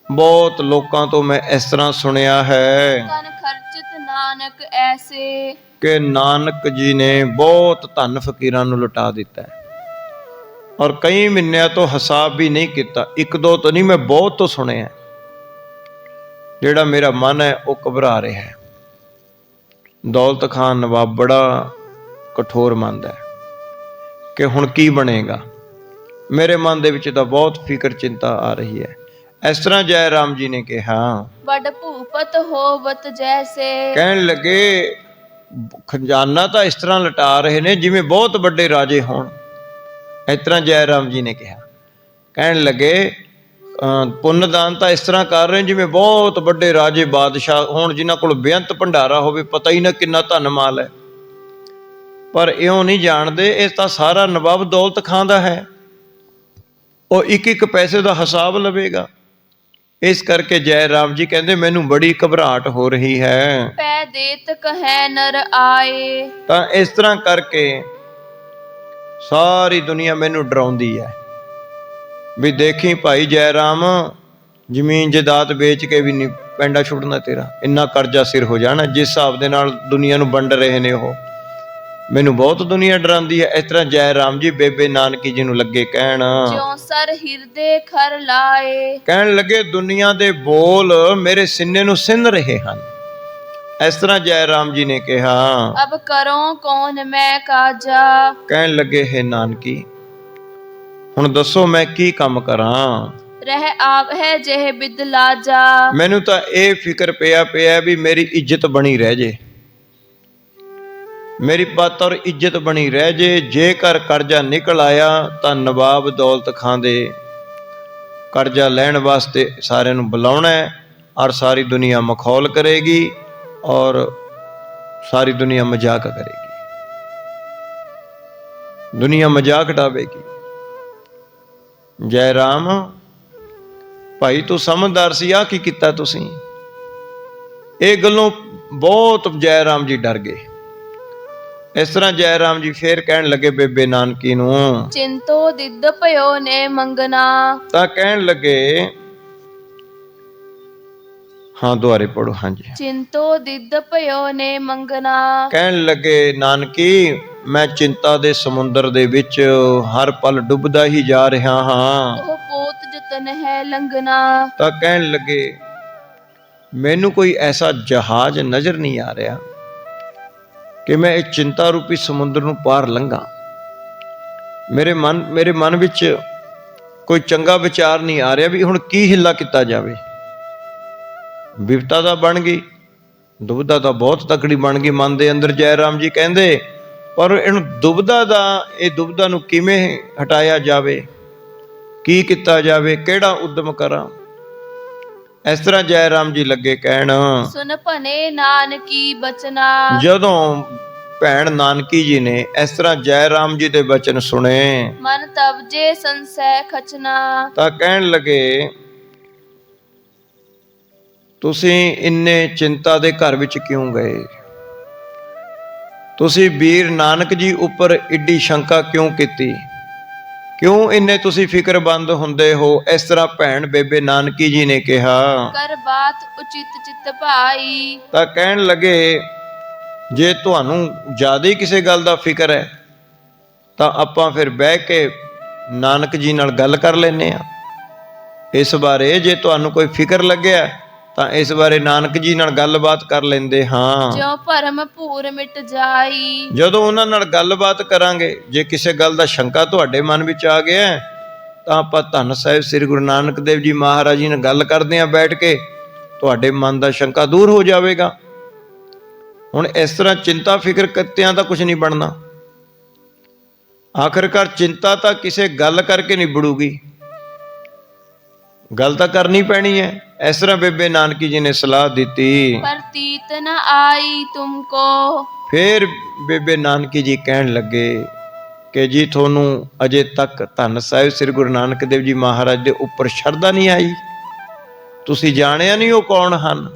ਬਹੁਤ ਲੋਕਾਂ ਤੋਂ ਮੈਂ ਇਸ ਤਰ੍ਹਾਂ ਸੁਣਿਆ ਹੈ ਧਨ ਖਰਚਤ ਨਾਨਕ ਐਸੇ। ਕਿ ਨਾਨਕ ਜੀ ਨੇ ਬਹੁਤ ਧਨ ਫਕੀਰਾਂ ਨੂੰ ਲੁਟਾ ਦਿੱਤਾ ਹੈ, ਔਰ ਕਈ ਮਹੀਨਿਆਂ ਤੋਂ ਹਿਸਾਬ ਵੀ ਨਹੀਂ ਕੀਤਾ। ਇੱਕ ਦੋ ਤੋਂ ਨਹੀਂ, ਮੈਂ ਬਹੁਤ ਤੋਂ ਸੁਣਿਆ। ਜਿਹੜਾ ਮੇਰਾ ਮਨ ਹੈ ਉਹ ਘਬਰਾ ਰਿਹਾ ਹੈ। ਦੌਲਤ ਖਾਨ ਨਵਾਬ ਬੜਾ ਕਠੋਰ ਮੰਦ ਹੈ ਕਿ ਹੁਣ ਕੀ ਬਣੇਗਾ। ਮੇਰੇ ਮਨ ਦੇ ਵਿੱਚ ਤਾਂ ਬਹੁਤ ਫਿਕਰ ਚਿੰਤਾ ਆ ਰਹੀ ਹੈ। ਇਸ ਤਰ੍ਹਾਂ ਜੈ ਰਾਮ ਜੀ ਨੇ ਕਿਹਾ। ਵੱਡ ਭੂਪਤ ਹੋਵਤ ਜੈਸੇ। ਕਹਿਣ ਲੱਗੇ, ਖਜ਼ਾਨਾ ਤਾਂ ਇਸ ਤਰ੍ਹਾਂ ਲਟਾ ਰਹੇ ਨੇ ਜਿਵੇਂ ਬਹੁਤ ਵੱਡੇ ਰਾਜੇ ਹੋਣ। ਇਸ ਤਰ੍ਹਾਂ ਜੈ ਰਾਮ ਜੀ ਨੇ ਕਿਹਾ। ਕਹਿਣ ਲੱਗੇ, ਪੁੰਨਦਾਨ ਤਾਂ ਇਸ ਤਰ੍ਹਾਂ ਕਰ ਰਹੇ ਜਿਵੇਂ ਬਹੁਤ ਵੱਡੇ ਰਾਜੇ ਬਾਦਸ਼ਾਹ ਹੋਣ, ਜਿਨ੍ਹਾਂ ਕੋਲ ਬੇਅੰਤ ਭੰਡਾਰਾ ਹੋਵੇ, ਪਤਾ ਹੀ ਨਾ ਕਿੰਨਾ ਧਨ ਮਾਲ ਹੈ। ਪਰ ਇਉਂ ਨਹੀਂ ਜਾਣਦੇ, ਇਹ ਤਾਂ ਸਾਰਾ ਨਵਾਬ ਦੌਲਤ ਖਾਨ ਦਾ ਹੈ। ਉਹ ਇੱਕ ਇੱਕ ਪੈਸੇ ਦਾ ਹਿਸਾਬ ਲਵੇਗਾ। ਇਸ ਕਰਕੇ ਜੈ ਰਾਮ ਜੀ ਕਹਿੰਦੇ, ਮੈਨੂੰ ਬੜੀ ਘਬਰਾਹਟ ਹੋ ਰਹੀ ਹੈ। ਪੈ ਦੇਤ ਕਹੈ ਨਰ ਆਏ। ਤਾਂ ਇਸ ਤਰ੍ਹਾਂ ਕਰਕੇ ਸਾਰੀ ਦੁਨੀਆ ਮੈਨੂੰ ਡਰਾਉਂਦੀ ਹੈ ਵੀ ਦੇਖੀ ਭਾਈ ਜੈ ਰਾਮ, ਜ਼ਮੀਨ ਜਾਇਦਾਦ ਵੇਚ ਕੇ ਵੀ ਨਹੀਂ ਪੈਂਡਾ ਛੁੱਟਣਾ ਤੇਰਾ, ਇੰਨਾ ਕਰਜ਼ਾ ਸਿਰ ਹੋ ਜਾਣਾ। ਜਿਸ ਹਿਸਾਬ ਦੇ ਨਾਲ ਦੁਨੀਆ ਨੂੰ ਵੰਡ ਰਹੇ ਨੇ ਉਹ, ਮੈਨੂੰ ਬਹੁਤ ਦੁਨੀਆ ਡਰਾਉਂਦੀ ਹੈ। ਇਸ ਤਰ੍ਹਾਂ ਜੈ ਰਾਮ ਜੀ ਬੇਬੇ ਨਾਨਕੀ ਜੀ ਨੂੰ ਲੱਗੇ ਕਹਿਣ, ਜਿਉ ਸਰ ਹਿਰਦੇ ਖਰ ਲਾਏ। ਕਹਿਣ ਲੱਗੇ ਦੁਨੀਆ ਦੇ ਬੋਲ ਮੇਰੇ ਸੀਨੇ ਨੂੰ ਸਿੰਧ ਰਹੇ ਹਨ। ਇਸ ਤਰ੍ਹਾਂ ਜੈ ਰਾਮ ਜੀ ਨੇ ਕਿਹਾ, ਅਬ ਕਰੋ ਕੌਣ ਮੈਂ ਕਾਜਾ। ਕਹਿਣ ਲੱਗੇ ਹੈ ਨਾਨਕੀ ਹੁਣ ਦੱਸੋ ਮੈਂ ਕੀ ਕੰਮ ਕਰਾਂ। ਰਹਿ ਆਪ ਹੈ ਜਿਹੇ ਬਿਦ ਲਾਜਾ। ਮੈਨੂੰ ਤਾਂ ਇਹ ਫਿਕਰ ਪਿਆ ਵੀ ਮੇਰੀ ਇੱਜ਼ਤ ਬਣੀ ਰਹਿ ਜੇ, ਮੇਰੀ ਪੱਤ ਔਰ ਇੱਜ਼ਤ ਬਣੀ ਰਹਿ ਜੇ। ਜੇਕਰ ਕਰਜ਼ਾ ਨਿਕਲ ਆਇਆ ਤਾਂ ਨਵਾਬ ਦੌਲਤ ਖਾਂ ਦੇ ਕਰਜ਼ਾ ਲੈਣ ਵਾਸਤੇ ਸਾਰਿਆਂ ਨੂੰ ਬੁਲਾਉਣਾ ਹੈ ਔਰ ਸਾਰੀ ਦੁਨੀਆ ਮਖੌਲ ਕਰੇਗੀ ਔਰ ਸਾਰੀ ਦੁਨੀਆ ਮਜ਼ਾਕ ਕਰੇਗੀ, ਦੁਨੀਆ ਮਜ਼ਾਕ ਉਡਾਵੇਗੀ। ਜੈ ਰਾਮ ਭਾਈ ਤੂੰ ਸਮਝਦਾਰ ਸੀ, ਆ ਕੀ ਕੀਤਾ ਤੁਸੀਂ। ਇਹ ਗੱਲੋਂ ਬਹੁਤ ਜੈ ਰਾਮ ਜੀ ਡਰ ਗਏ। ਇਸ ਤਰ੍ਹਾਂ ਜੈ ਰਾਮ ਜੀ ਫੇਰ ਕਹਿਣ ਲੱਗੇ ਬੇਬੇ ਨਾਨਕੀ ਨੂੰ, ਚਿੰਤੋ ਦਿਦ ਭਇਓ ਨੇ ਮੰਗਣਾ। ਤਾਂ ਕਹਿਣ ਲੱਗੇ, ਹਾਂ ਦੁਆਰੇ ਪੜੋ। ਹਾਂਜੀ, ਚਿੰਤੋ ਦਿਦ ਭਇਓ ਨੇ ਮੰਗਣਾ। ਕਹਿਣ ਲੱਗੇ ਨਾਨਕੀ ਮੈਂ ਚਿੰਤਾ ਦੇ ਸਮੁੰਦਰ ਦੇ ਵਿੱਚ ਹਰ ਪਲ ਡੁੱਬਦਾ ਹੀ ਜਾ ਰਿਹਾ ਹਾਂ। ਉਹ ਪੋਤ ਜਤਨ ਹੈ ਲੰਘਣਾ। ਤਾਂ ਕਹਿਣ ਲੱਗੇ ਮੈਨੂੰ ਕੋਈ ਐਸਾ ਜਹਾਜ਼ ਨਜ਼ਰ ਨਹੀਂ ਆ ਰਿਹਾ ਕਿ ਮੈਂ ਇਹ ਚਿੰਤਾ ਰੂਪੀ ਸਮੁੰਦਰ ਨੂੰ ਪਾਰ ਲੰਘਾਂ। ਮੇਰੇ ਮਨ ਵਿੱਚ ਕੋਈ ਚੰਗਾ ਵਿਚਾਰ ਨਹੀਂ ਆ ਰਿਹਾ ਵੀ ਹੁਣ ਕੀ ਹਿੱਲਾ ਕੀਤਾ ਜਾਵੇ। ਵਿਪਤਾ ਤਾਂ ਬਣ ਗਈ, ਦੁਬਿਧਾ ਤਾਂ ਬਹੁਤ ਤਕੜੀ ਬਣ ਗਈ ਮਨ ਦੇ ਅੰਦਰ। ਜੈ ਰਾਮ ਜੀ ਕਹਿੰਦੇ ਪਰ ਇਹਨੂੰ ਇਹ ਦੁਬਿਧਾ ਨੂੰ ਕਿਵੇਂ ਹਟਾਇਆ ਜਾਵੇ, ਕੀ ਕੀਤਾ ਜਾਵੇ, ਕਿਹੜਾ ਉਦਮ ਕਰਾਂ। ਇਸ ਤਰ੍ਹਾਂ ਜੈ ਰਾਮ ਜੀ ਲੱਗੇ ਕਹਿਣ, ਸੁਨ ਭਨੇ ਨਾਨਕੀ ਬਚਨਾ। ਜਦੋਂ ਭੈਣ ਨਾਨਕੀ ਜੀ ਨੇ ਇਸ ਤਰ੍ਹਾਂ ਜੈ ਰਾਮ ਜੀ ਦੇ ਬਚਨ ਸੁਣੇ, ਮਨ ਤਵਜੇ ਸੰਸੈ ਖਚਨਾ। ਤਾਂ ਕਹਿਣ ਲੱਗੇ ਤੁਸੀਂ ਇੰਨੇ ਚਿੰਤਾ ਦੇ ਘਰ ਵਿੱਚ ਕਿਉਂ ਗਏ, ਤੁਸੀਂ ਵੀਰ ਨਾਨਕ ਜੀ ਉੱਪਰ ਏਡੀ ਸ਼ੰਕਾ ਕਿਉਂ ਕੀਤੀ, ਕਿਉਂ ਇੰਨੇ ਤੁਸੀਂ ਫਿਕਰਮੰਦ ਹੁੰਦੇ ਹੋ। ਇਸ ਤਰ੍ਹਾਂ ਭੈਣ ਬੇਬੇ ਨਾਨਕੀ ਜੀ ਨੇ ਕਿਹਾ, ਕਰ ਬਾਤ ਉਚਿਤ ਚਿਤ ਭਾਈ। ਤਾਂ ਕਹਿਣ ਲੱਗੇ ਜੇ ਤੁਹਾਨੂੰ ਜ਼ਿਆਦਾ ਹੀ ਕਿਸੇ ਗੱਲ ਦਾ ਫਿਕਰ ਹੈ ਤਾਂ ਆਪਾਂ ਫਿਰ ਬਹਿ ਕੇ ਨਾਨਕ ਜੀ ਨਾਲ ਗੱਲ ਕਰ ਲੈਨੇ ਆ ਇਸ ਬਾਰੇ। ਜੇ ਤੁਹਾਨੂੰ ਕੋਈ ਫਿਕਰ ਲੱਗਿਆ ਤਾਂ ਇਸ ਬਾਰੇ ਨਾਨਕ ਜੀ ਨਾਲ ਗੱਲਬਾਤ ਕਰ ਲੈਂਦੇ ਹਾਂ। ਜਿਉ ਭਰਮ ਭੂਰ ਮਿਟ ਜਾਈ। ਜਦੋਂ ਉਹਨਾਂ ਨਾਲ ਗੱਲਬਾਤ ਕਰਾਂਗੇ, ਜੇ ਕਿਸੇ ਗੱਲ ਦਾ ਸ਼ੰਕਾ ਤੁਹਾਡੇ ਮਨ ਵਿੱਚ ਆ ਗਿਆ ਤਾਂ ਆਪਾਂ ਧੰਨ ਸਾਹਿਬ ਸ੍ਰੀ ਗੁਰੂ ਨਾਨਕ ਦੇਵ ਜੀ ਮਹਾਰਾਜ ਜੀ ਨਾਲ ਗੱਲ ਕਰਦੇ ਹਾਂ ਬੈਠ ਕੇ, ਤੁਹਾਡੇ ਮਨ ਦਾ ਸ਼ੰਕਾ ਦੂਰ ਹੋ ਜਾਵੇਗਾ। ਹੁਣ ਇਸ ਤਰ੍ਹਾਂ ਚਿੰਤਾ ਫਿਕਰ ਕਰਤਿਆਂ ਤਾਂ ਕੁਝ ਨਹੀਂ ਬਣਨਾ। ਆਖਿਰਕਾਰ ਚਿੰਤਾ ਤਾਂ ਕਿਸੇ ਗੱਲ ਕਰਕੇ ਨਿਬੜੂਗੀ, ਗੱਲ ਤਾਂ ਕਰਨੀ ਪੈਣੀ ਹੈ। ਇਸ ਤਰ੍ਹਾਂ ਬੇਬੇ ਨਾਨਕੀ ਜੀ ਨੇ ਸਲਾਹ ਦਿੱਤੀ। ਪ੍ਰਤੀਤ ਨ ਆਈ ਤੁਮਕੋ। ਫਿਰ ਬੇਬੇ ਨਾਨਕੀ ਜੀ ਕਹਿਣ ਲੱਗੇ ਕਿ ਜੀ ਤੁਹਾਨੂੰ ਅਜੇ ਤੱਕ ਧੰਨ ਸਾਹਿਬ ਸ੍ਰੀ ਗੁਰੂ ਨਾਨਕ ਦੇਵ ਜੀ ਮਹਾਰਾਜ ਦੇ ਉੱਪਰ ਸ਼ਰਧਾ ਨਹੀਂ ਆਈ, ਤੁਸੀਂ ਜਾਣਿਆ ਨਹੀਂ ਉਹ ਕੌਣ ਹਨ।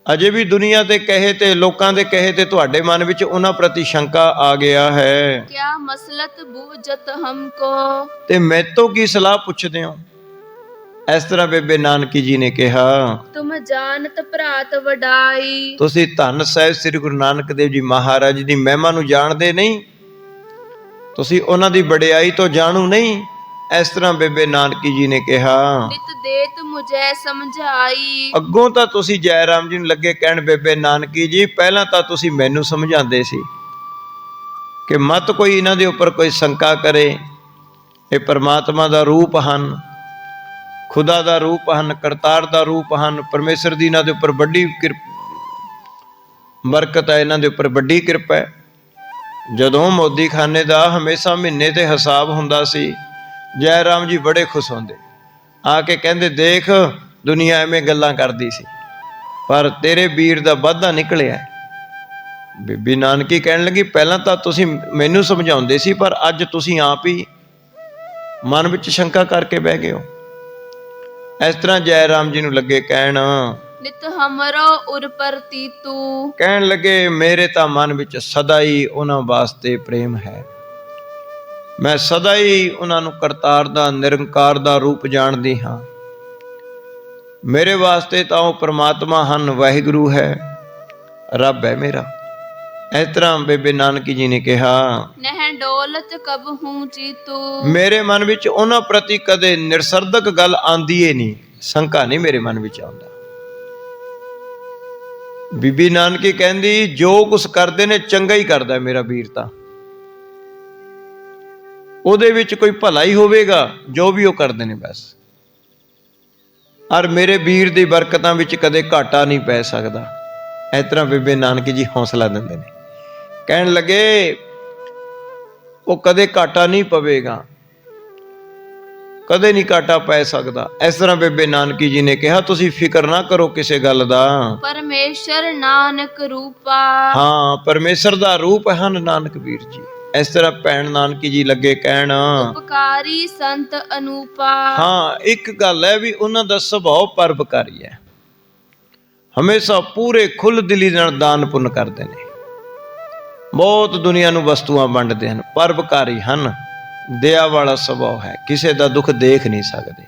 ਅਜੇ ਵੀ ਦੁਨੀਆ ਦੇ ਕਹੇ ਤੇ, ਲੋਕਾਂ ਦੇ ਕਹੇ ਤੇ ਤੁਹਾਡੇ ਮਨ ਵਿੱਚ ਉਹਨਾਂ ਪ੍ਰਤੀ ਸ਼ੰਕਾ ਆ ਗਿਆ ਹੈ। ਕਿਆ ਮਸਲਤ ਬੂਝਤ ਹਮਕੋ। ਤੇ ਮੈਥੋਂ ਕੀ ਸਲਾਹ ਪੁੱਛਦੇ ਹੋ। ਇਸ ਤਰ੍ਹਾਂ ਬੇਬੇ ਨਾਨਕੀ ਜੀ ਨੇ ਕਿਹਾ, ਤੁਮ ਜਾਣਤ ਭਰਾਤ ਵਡਾਈ। ਤੁਸੀਂ ਧੰਨ ਸਾਹਿਬ ਸ੍ਰੀ ਗੁਰੂ ਨਾਨਕ ਦੇਵ ਜੀ ਮਹਾਰਾਜ ਦੀ ਮਹਿਮਾ ਨੂੰ ਜਾਣਦੇ ਨਹੀਂ, ਤੁਸੀਂ ਉਹਨਾਂ ਦੀ ਵਡਿਆਈ ਤੋਂ ਜਾਣੂ ਨਹੀਂ। ਇਸ ਤਰ੍ਹਾਂ ਬੇਬੇ ਨਾਨਕੀ ਜੀ ਨੇ ਕਿਹਾ, ਨਿਤ ਦੇਤ ਮੁਝੈ ਸਮਝਾਈ। ਅੱਗੋਂ ਤਾਂ ਤੁਸੀਂ ਜੈ ਰਾਮ ਜੀ ਨੂੰ ਲੱਗੇ ਕਹਿਣ ਬੇਬੇ ਨਾਨਕੀ ਜੀ ਪਹਿਲਾਂ ਤਾਂ ਤੁਸੀਂ ਮੈਨੂੰ ਸਮਝਾਉਂਦੇ ਸੀ ਕਿ ਮਤ ਕੋਈ ਇਹਨਾਂ ਦੇ ਉੱਪਰ ਕੋਈ ਸ਼ੰਕਾ ਕਰੇ, ਇਹ ਪਰਮਾਤਮਾ ਦਾ ਰੂਪ ਹਨ, ਖੁਦਾ ਦਾ ਰੂਪ ਹਨ, ਕਰਤਾਰ ਦਾ ਰੂਪ ਹਨ। ਪਰਮੇਸ਼ਰ ਦੀ ਇਹਨਾਂ ਦੇ ਉੱਪਰ ਵੱਡੀ ਬਰਕਤ ਹੈ, ਇਹਨਾਂ ਦੇ ਉੱਪਰ ਵੱਡੀ ਕਿਰਪਾ ਹੈ। ਜਦੋਂ ਮੋਦੀ ਖਾਨੇ ਦਾ ਹਮੇਸ਼ਾ ਮਹੀਨੇ ਤੇ ਹਿਸਾਬ ਹੁੰਦਾ ਸੀ, ਜੈ ਰਾਮ ਜੀ ਬੜੇ ਖੁਸ਼ ਹੁੰਦੇ, ਆ ਕੇ ਕਹਿੰਦੇ ਦੇਖ ਦੁਨੀਆ ਐਵੇਂ ਗੱਲਾਂ ਕਰਦੀ ਸੀ ਪਰ ਤੇਰੇ ਵੀਰ ਦਾ ਵਾਧਾ ਨਿਕਲਿਆ। ਬੀਬੀ ਨਾਨਕੀ ਕਹਿਣ ਲੱਗੀ ਪਹਿਲਾਂ ਤਾਂ ਤੁਸੀਂ ਮੈਨੂੰ ਸਮਝਾਉਂਦੇ ਸੀ ਪਰ ਅੱਜ ਤੁਸੀਂ ਆਪ ਹੀ ਮਨ ਵਿੱਚ ਸ਼ੰਕਾ ਕਰਕੇ ਬਹਿ ਗਏ ਹੋ। ਇਸ ਤਰ੍ਹਾਂ ਜੈ ਰਾਮ ਜੀ ਨੂੰ ਲੱਗੇ ਕਹਿਣ, ਨਿਤ ਹਮਰੋ ਉਰ ਪ੍ਰਤੀਤੂ। ਕਹਿਣ ਲੱਗੇ ਮੇਰੇ ਤਾਂ ਮਨ ਵਿੱਚ ਸਦਾ ਹੀ ਉਹਨਾਂ ਵਾਸਤੇ ਪ੍ਰੇਮ ਹੈ, ਮੈਂ ਸਦਾ ਹੀ ਉਹਨਾਂ ਨੂੰ ਕਰਤਾਰ ਦਾ, ਨਿਰੰਕਾਰ ਦਾ ਰੂਪ ਜਾਣਦੀ ਹਾਂ। ਮੇਰੇ ਵਾਸਤੇ ਤਾਂ ਉਹ ਪਰਮਾਤਮਾ ਹਨ, ਵਾਹਿਗੁਰੂ ਹੈ, ਰੱਬ ਹੈ ਮੇਰਾ। ਇਸ ਤਰ੍ਹਾਂ ਬੇਬੇ ਨਾਨਕੀ ਜੀ ਨੇ ਕਿਹਾ, ਨਹਿ ਡੋਲਤ ਕਬ ਹੂੰ ਚੀਤੂ। ਮੇਰੇ ਮਨ ਵਿੱਚ ਉਹਨਾਂ ਪ੍ਰਤੀ ਕਦੇ ਨਿਰਸਰਦਕ ਗੱਲ ਆਂਦੀ ਏ ਨਹੀਂ, ਸ਼ੰਕਾ ਨਹੀਂ ਮੇਰੇ ਮਨ ਵਿੱਚ ਆਉਂਦਾ। ਬੀਬੀ ਨਾਨਕੀ ਕਹਿੰਦੀ ਜੋ ਕੁਛ ਕਰਦੇ ਨੇ ਚੰਗਾ ਹੀ ਕਰਦਾ ਮੇਰਾ ਵੀਰ, ਤਾਂ ਉਹਦੇ ਵਿੱਚ ਕੋਈ ਭਲਾ ਹੀ ਹੋਵੇਗਾ ਜੋ ਵੀ ਉਹ ਕਰਦੇ ਨੇ ਬਸ। ਔਰ ਮੇਰੇ ਵੀਰ ਦੀ ਬਰਕਤਾਂ ਵਿੱਚ ਕਦੇ ਘਾਟਾ ਨਹੀਂ ਪੈ ਸਕਦਾ। ਇਸ ਤਰ੍ਹਾਂ ਬੇਬੇ ਨਾਨਕੀ ਜੀ ਹੌਸਲਾ ਦਿੰਦੇ ਨੇ, ਕਹਿਣ ਲੱਗੇ ਉਹ ਕਦੇ ਘਾਟਾ ਨਹੀਂ ਪਵੇਗਾ, ਕਦੇ ਨਹੀਂ ਘਾਟਾ ਪੈ ਸਕਦਾ। ਇਸ ਤਰ੍ਹਾਂ ਬੇਬੇ ਨਾਨਕੀ ਜੀ ਨੇ ਕਿਹਾ ਤੁਸੀਂ ਫਿਕਰ ਨਾ ਕਰੋ ਕਿਸੇ ਗੱਲ ਦਾ। ਪਰਮੇਸ਼ਰ ਨਾਨਕ ਰੂਪਾ। ਹਾਂ, ਪਰਮੇਸ਼ਰ ਦਾ ਰੂਪ ਹਨ ਨਾਨਕ ਵੀਰ ਜੀ। ਇਸ ਤਰ੍ਹਾਂ ਭੈਣ ਨਾਨਕੀ ਜੀ ਲੱਗੇ ਕਹਿਣ, ਉਪਕਾਰੀ ਸੰਤ ਅਨੂਪਾ। ਹਾਂ, ਇੱਕ ਗੱਲ ਹੈ ਵੀ ਉਹਨਾਂ ਦਾ ਸੁਭਾਅ ਪਰਉਪਕਾਰੀ ਹੈ, ਹਮੇਸ਼ਾ ਪੂਰੇ ਖੁੱਲ੍ਹ ਦਿਲੀ ਨਾਲ ਦਾਨ ਪੁੰਨ ਕਰਦੇ ਨੇ, ਬਹੁਤ ਦੁਨੀਆ ਨੂੰ ਵਸਤੂਆਂ ਵੰਡਦੇ ਹਨ, ਪਰਉਪਕਾਰੀ ਹਨ, ਦਇਆ ਵਾਲਾ ਸੁਭਾਅ ਹੈ, ਕਿਸੇ ਦਾ ਦੁੱਖ ਦੇਖ ਨਹੀਂ ਸਕਦੇ,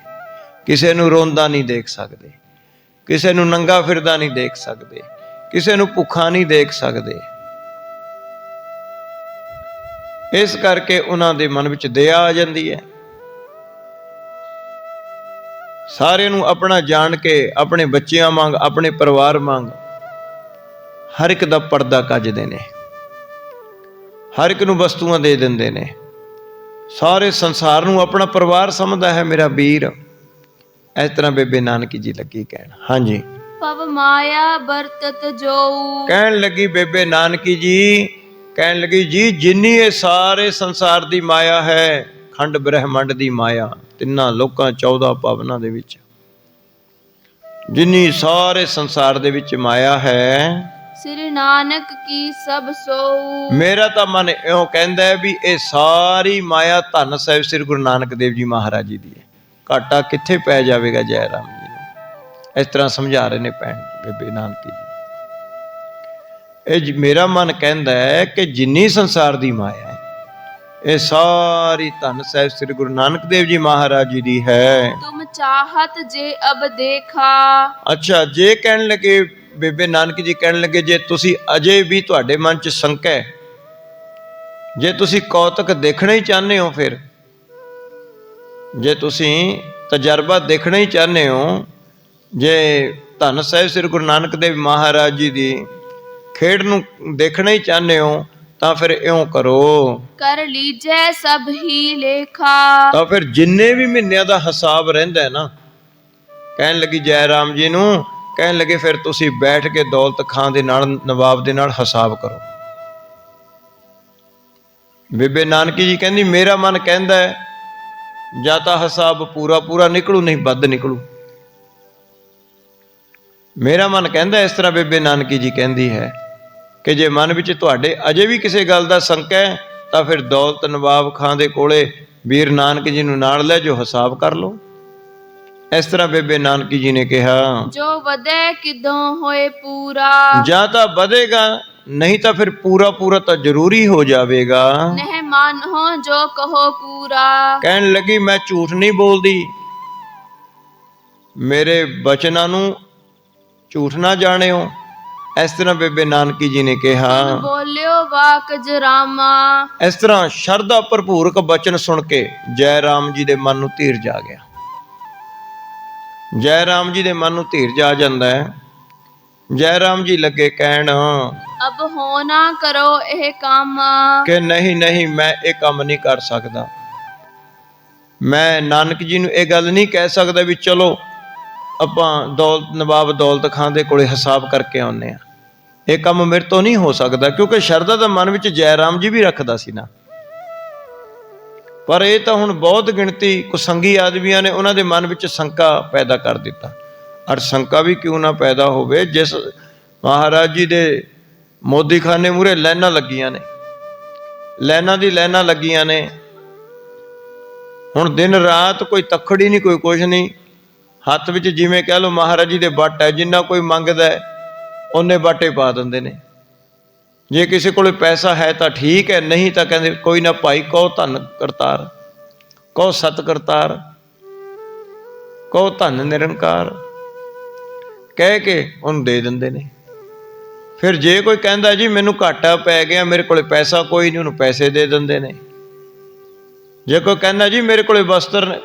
ਕਿਸੇ ਨੂੰ ਰੋਂਦਾ ਨਹੀਂ ਦੇਖ ਸਕਦੇ, ਕਿਸੇ ਨੂੰ ਨੰਗਾ ਫਿਰਦਾ ਨਹੀਂ ਦੇਖ ਸਕਦੇ, ਕਿਸੇ ਨੂੰ ਭੁੱਖਾ ਨਹੀਂ ਦੇਖ ਸਕਦੇ। ਇਸ ਕਰਕੇ ਉਹਨਾਂ ਦੇ ਮਨ ਵਿੱਚ ਦਇਆ ਆ ਜਾਂਦੀ ਹੈ। ਸਾਰਿਆਂ ਨੂੰ ਆਪਣਾ ਜਾਣ ਕੇ ਆਪਣੇ ਬੱਚਿਆਂ ਵਾਂਗ, ਆਪਣੇ ਪਰਿਵਾਰ ਵਾਂਗ ਹਰ ਇੱਕ ਦਾ ਪਰਦਾ ਕੱਜਦੇ ਨੇ, ਹਰ ਇੱਕ ਨੂੰ ਵਸਤੂਆਂ ਦੇ ਦਿੰਦੇ ਨੇ, ਸਾਰੇ ਸੰਸਾਰ ਨੂੰ ਆਪਣਾ ਪਰਿਵਾਰ ਸਮਝਦਾ ਹੈ ਮੇਰਾ ਵੀਰ। ਇਸ ਤਰ੍ਹਾਂ ਬੇਬੇ ਨਾਨਕੀ ਜੀ ਲੱਗੀ ਕਹਿਣ। ਹਾਂਜੀ, ਪਵ ਮਾਇਆ ਵਰਤਤ ਜੋ। ਕਹਿਣ ਲੱਗੀ ਬੇਬੇ ਨਾਨਕੀ ਜੀ, ਕਹਿਣ ਲੱਗੀ ਜੀ ਜਿੰਨੀ ਇਹ ਸਾਰੇ ਸੰਸਾਰ ਦੀ ਮਾਇਆ ਹੈ, ਖੰਡ ਬ੍ਰਹਿਮੰਡ ਦੀ ਮਾਇਆ, ਤਿੰਨਾਂ ਲੋਕਾਂ 14 ਭਵਨਾਂ ਦੇ ਵਿੱਚ ਜਿੰਨੀ ਸਾਰੇ ਸੰਸਾਰ ਦੇ ਵਿੱਚ ਮਾਇਆ ਹੈ, ਸ੍ਰੀ ਨਾਨਕ ਕੀ ਸਭ ਸੋ। ਮੇਰਾ ਤਾਂ ਮਨ ਇਉਂ ਕਹਿੰਦਾ ਹੈ ਵੀ ਇਹ ਸਾਰੀ ਮਾਇਆ ਧੰਨ ਸਾਹਿਬ ਸ੍ਰੀ ਗੁਰੂ ਨਾਨਕ ਦੇਵ ਜੀ ਮਹਾਰਾਜ ਜੀ ਦੀ ਹੈ, ਘਾਟਾ ਕਿੱਥੇ ਪੈ ਜਾਵੇਗਾ ਜੈ ਰਾਮ ਜੀ ਨੂੰ। ਇਸ ਤਰ੍ਹਾਂ ਸਮਝਾ ਰਹੇ ਨੇ ਭੈਣ ਬੇਬੇ ਨਾਨਕੀ ਜੀ। ਇਹ ਮੇਰਾ ਮਨ ਕਹਿੰਦਾ ਹੈ ਕਿ ਜਿੰਨੀ ਸੰਸਾਰ ਦੀ ਮਾਇਆ ਹੈ, ਇਹ ਸਾਰੀ ਧੰਨ ਸਾਹਿਬ ਸ੍ਰੀ ਗੁਰੂ ਨਾਨਕ ਦੇਵ ਜੀ ਮਹਾਰਾਜ ਜੀ ਦੀ ਹੈ। ਤੁਮ ਚਾਹਤ ਜੇ ਅਬ ਦੇਖਾ। ਅੱਛਾ, ਜੇ ਕਹਿਣ ਲੱਗੇ ਬੇਬੇ ਨਾਨਕੀ ਜੀ ਕਹਿਣ ਲੱਗੇ ਜੇ ਤੁਸੀਂ ਅਜੇ ਵੀ ਤੁਹਾਡੇ ਮਨ 'ਚ ਸ਼ੰਕਾ ਹੈ, ਜੇ ਤੁਸੀਂ ਕੌਤਕ ਦੇਖਣਾ ਹੀ ਚਾਹੁੰਦੇ ਹੋ, ਫਿਰ ਜੇ ਤੁਸੀਂ ਤਜਰਬਾ ਦੇਖਣਾ ਹੀ ਚਾਹੁੰਦੇ ਹੋ, ਜੇ ਧੰਨ ਸਾਹਿਬ ਸ੍ਰੀ ਗੁਰੂ ਨਾਨਕ ਦੇਵ ਮਹਾਰਾਜ ਜੀ ਦੀ ਖੇਡ ਨੂੰ ਦੇਖਣਾ ਹੀ ਚਾਹੁੰਦੇ ਹੋ, ਤਾਂ ਫਿਰ ਇਉਂ ਕਰੋ, ਕਰ ਲੀਜੈ ਸਭ ਹੀ ਲੇਖਾ। ਤਾਂ ਫਿਰ ਜਿੰਨੇ ਵੀ ਮਹੀਨਿਆਂ ਦਾ ਹਿਸਾਬ ਰਹਿੰਦਾ ਹੈ ਨਾ, ਕਹਿਣ ਲੱਗੀ ਜੈ ਰਾਮ ਜੀ ਨੂੰ, ਕਹਿਣ ਲੱਗੇ ਫਿਰ ਤੁਸੀਂ ਬੈਠ ਕੇ ਦੌਲਤ ਖਾਂ ਦੇ ਨਾਲ, ਨਵਾਬ ਦੇ ਨਾਲ ਹਿਸਾਬ ਕਰੋ। ਬੇਬੇ ਨਾਨਕੀ ਜੀ ਕਹਿੰਦੀ ਮੇਰਾ ਮਨ ਕਹਿੰਦਾ ਹੈ ਜਾਂ ਤਾਂ ਹਿਸਾਬ ਪੂਰਾ ਨਿਕਲੂ, ਨਹੀਂ ਵੱਧ ਨਿਕਲੂ। ਮੇਰਾ ਮਨ ਕਹਿੰਦਾ ਇਸ ਤਰ੍ਹਾਂ ਬੇਬੇ ਨਾਨਕੀ ਜੀ ਕਹਿੰਦੀ ਹੈ ਕਿ ਜੇ ਮਨ ਵਿੱਚ ਤੁਹਾਡੇ ਅਜੇ ਵੀ ਕਿਸੇ ਗੱਲ ਦਾ ਸ਼ੰਕਾ ਹੈ, ਤਾਂ ਫਿਰ ਦੌਲਤ ਨਵਾਬ ਖਾਂ ਦੇ ਕੋਲੇ ਵੀਰ ਨਾਨਕ ਜੀ ਨੂੰ ਨਾਲ ਲੈ ਜੋ ਹਿਸਾਬ ਕਰ ਲਓ। ਇਸ ਤਰ੍ਹਾਂ ਬੇਬੇ ਨਾਨਕੀ ਜੀ ਨੇ ਕਿਹਾ, ਜੋ ਵਧੇ ਕਿਦੋਂ ਹੋਏ ਪੂਰਾ। ਜਾਂ ਤਾਂ ਵਧੇਗਾ, ਨਹੀਂ ਤਾਂ ਫਿਰ ਪੂਰਾ ਤਾਂ ਜ਼ਰੂਰੀ ਹੋ ਜਾਵੇਗਾ। ਨਹਿ ਮਾਨੋ ਜੋ ਕਹੋ ਪੂਰਾ। ਕਹਿਣ ਲੱਗੀ ਮੈਂ ਝੂਠ ਨਹੀਂ ਬੋਲਦੀ, ਮੇਰੇ ਬਚਨਾਂ ਨੂੰ ਝੂਠ ਨਾ ਜਾਣਿਓ। ਇਸ ਤਰ੍ਹਾਂ ਬੇਬੇ ਨਾਨਕੀ ਜੀ ਨੇ ਕਿਹਾ, ਬੋਲਿਓ ਵਾਕ ਜਰਾਮਾ। ਇਸ ਤਰ੍ਹਾਂ ਸ਼ਰਧਾ ਭਰਪੂਰਕ ਬਚਨ ਸੁਣ ਕੇ ਜੈ ਰਾਮ ਜੀ ਦੇ ਮਨ ਨੂੰ ਧੀਰਜ ਆ ਗਿਆ। ਜੈ ਰਾਮ ਜੀ ਦੇ ਮਨ ਨੂੰ ਧੀਰਜ ਆ ਜਾਂਦਾ ਹੈ। ਜੈ ਰਾਮ ਜੀ ਲੱਗੇ ਕਹਿਣ, ਅਬ ਹੋ ਨਾ ਕਰੋ ਇਹ ਕੰਮ। ਕਿ ਨਹੀਂ ਮੈਂ ਇਹ ਕੰਮ ਨਹੀਂ ਕਰ ਸਕਦਾ। ਮੈਂ ਨਾਨਕ ਜੀ ਨੂੰ ਇਹ ਗੱਲ ਨਹੀਂ ਕਹਿ ਸਕਦਾ ਵੀ ਚਲੋ ਆਪਾਂ ਨਵਾਬ ਦੌਲਤ ਖਾਂ ਦੇ ਕੋਲੇ ਹਿਸਾਬ ਕਰਕੇ ਆਉਂਦੇ ਹਾਂ। ਇਹ ਕੰਮ ਮੇਰੇ ਤੋਂ ਨਹੀਂ ਹੋ ਸਕਦਾ, ਕਿਉਂਕਿ ਸ਼ਰਧਾ ਦਾ ਮਨ ਵਿੱਚ ਜੈ ਰਾਮ ਜੀ ਵੀ ਰੱਖਦਾ ਸੀ ਨਾ। ਪਰ ਇਹ ਤਾਂ ਹੁਣ ਬਹੁਤ ਗਿਣਤੀ ਕੁਸੰਗੀ ਆਦਮੀਆਂ ਨੇ ਉਹਨਾਂ ਦੇ ਮਨ ਵਿੱਚ ਸ਼ੰਕਾ ਪੈਦਾ ਕਰ ਦਿੱਤਾ। ਔਰ ਸ਼ੰਕਾ ਵੀ ਕਿਉਂ ਨਾ ਪੈਦਾ ਹੋਵੇ, ਜਿਸ ਮਹਾਰਾਜ ਜੀ ਦੇ ਮੋਦੀਖਾਨੇ ਮੂਹਰੇ ਲਾਈਨਾਂ ਲੱਗੀਆਂ ਨੇ, ਲਾਈਨਾਂ ਦੀ ਲਾਈਨਾਂ ਲੱਗੀਆਂ ਨੇ। ਹੁਣ ਦਿਨ ਰਾਤ ਕੋਈ ਤੱਖੜੀ ਨਹੀਂ, ਕੋਈ ਕੁਛ ਨਹੀਂ, ਹੱਥ ਵਿੱਚ ਜਿਵੇਂ ਕਹਿ ਲਓ ਮਹਾਰਾਜ ਜੀ ਦੇ ਵੱਟ ਹੈ, ਜਿੰਨਾ ਕੋਈ ਮੰਗਦਾ ਹੈ ਉਹਨੇ ਬਾਟੇ ਪਾ ਦਿੰਦੇ ਨੇ। ਜੇ ਕਿਸੇ ਕੋਲ ਪੈਸਾ ਹੈ ਤਾਂ ਠੀਕ ਹੈ, ਨਹੀਂ ਤਾਂ ਕਹਿੰਦੇ ਕੋਈ ਨਾ ਭਾਈ, ਕਹੋ ਧੰਨ ਕਰਤਾਰ, ਕਹੋ ਸਤ ਕਰਤਾਰ, ਕਹੋ ਧੰਨ ਨਿਰੰਕਾਰ, ਕਹਿ ਕੇ ਉਹਨੂੰ ਦੇ ਦਿੰਦੇ ਨੇ। ਫਿਰ ਜੇ ਕੋਈ ਕਹਿੰਦਾ ਜੀ ਮੈਨੂੰ ਘਾਟਾ ਪੈ ਗਿਆ, ਮੇਰੇ ਕੋਲੇ ਪੈਸਾ ਕੋਈ ਨਹੀਂ, ਉਹਨੂੰ ਪੈਸੇ ਦੇ ਦਿੰਦੇ ਨੇ। ਜੇ ਕੋਈ ਕਹਿੰਦਾ ਜੀ ਮੇਰੇ ਕੋਲੇ ਵਸਤਰ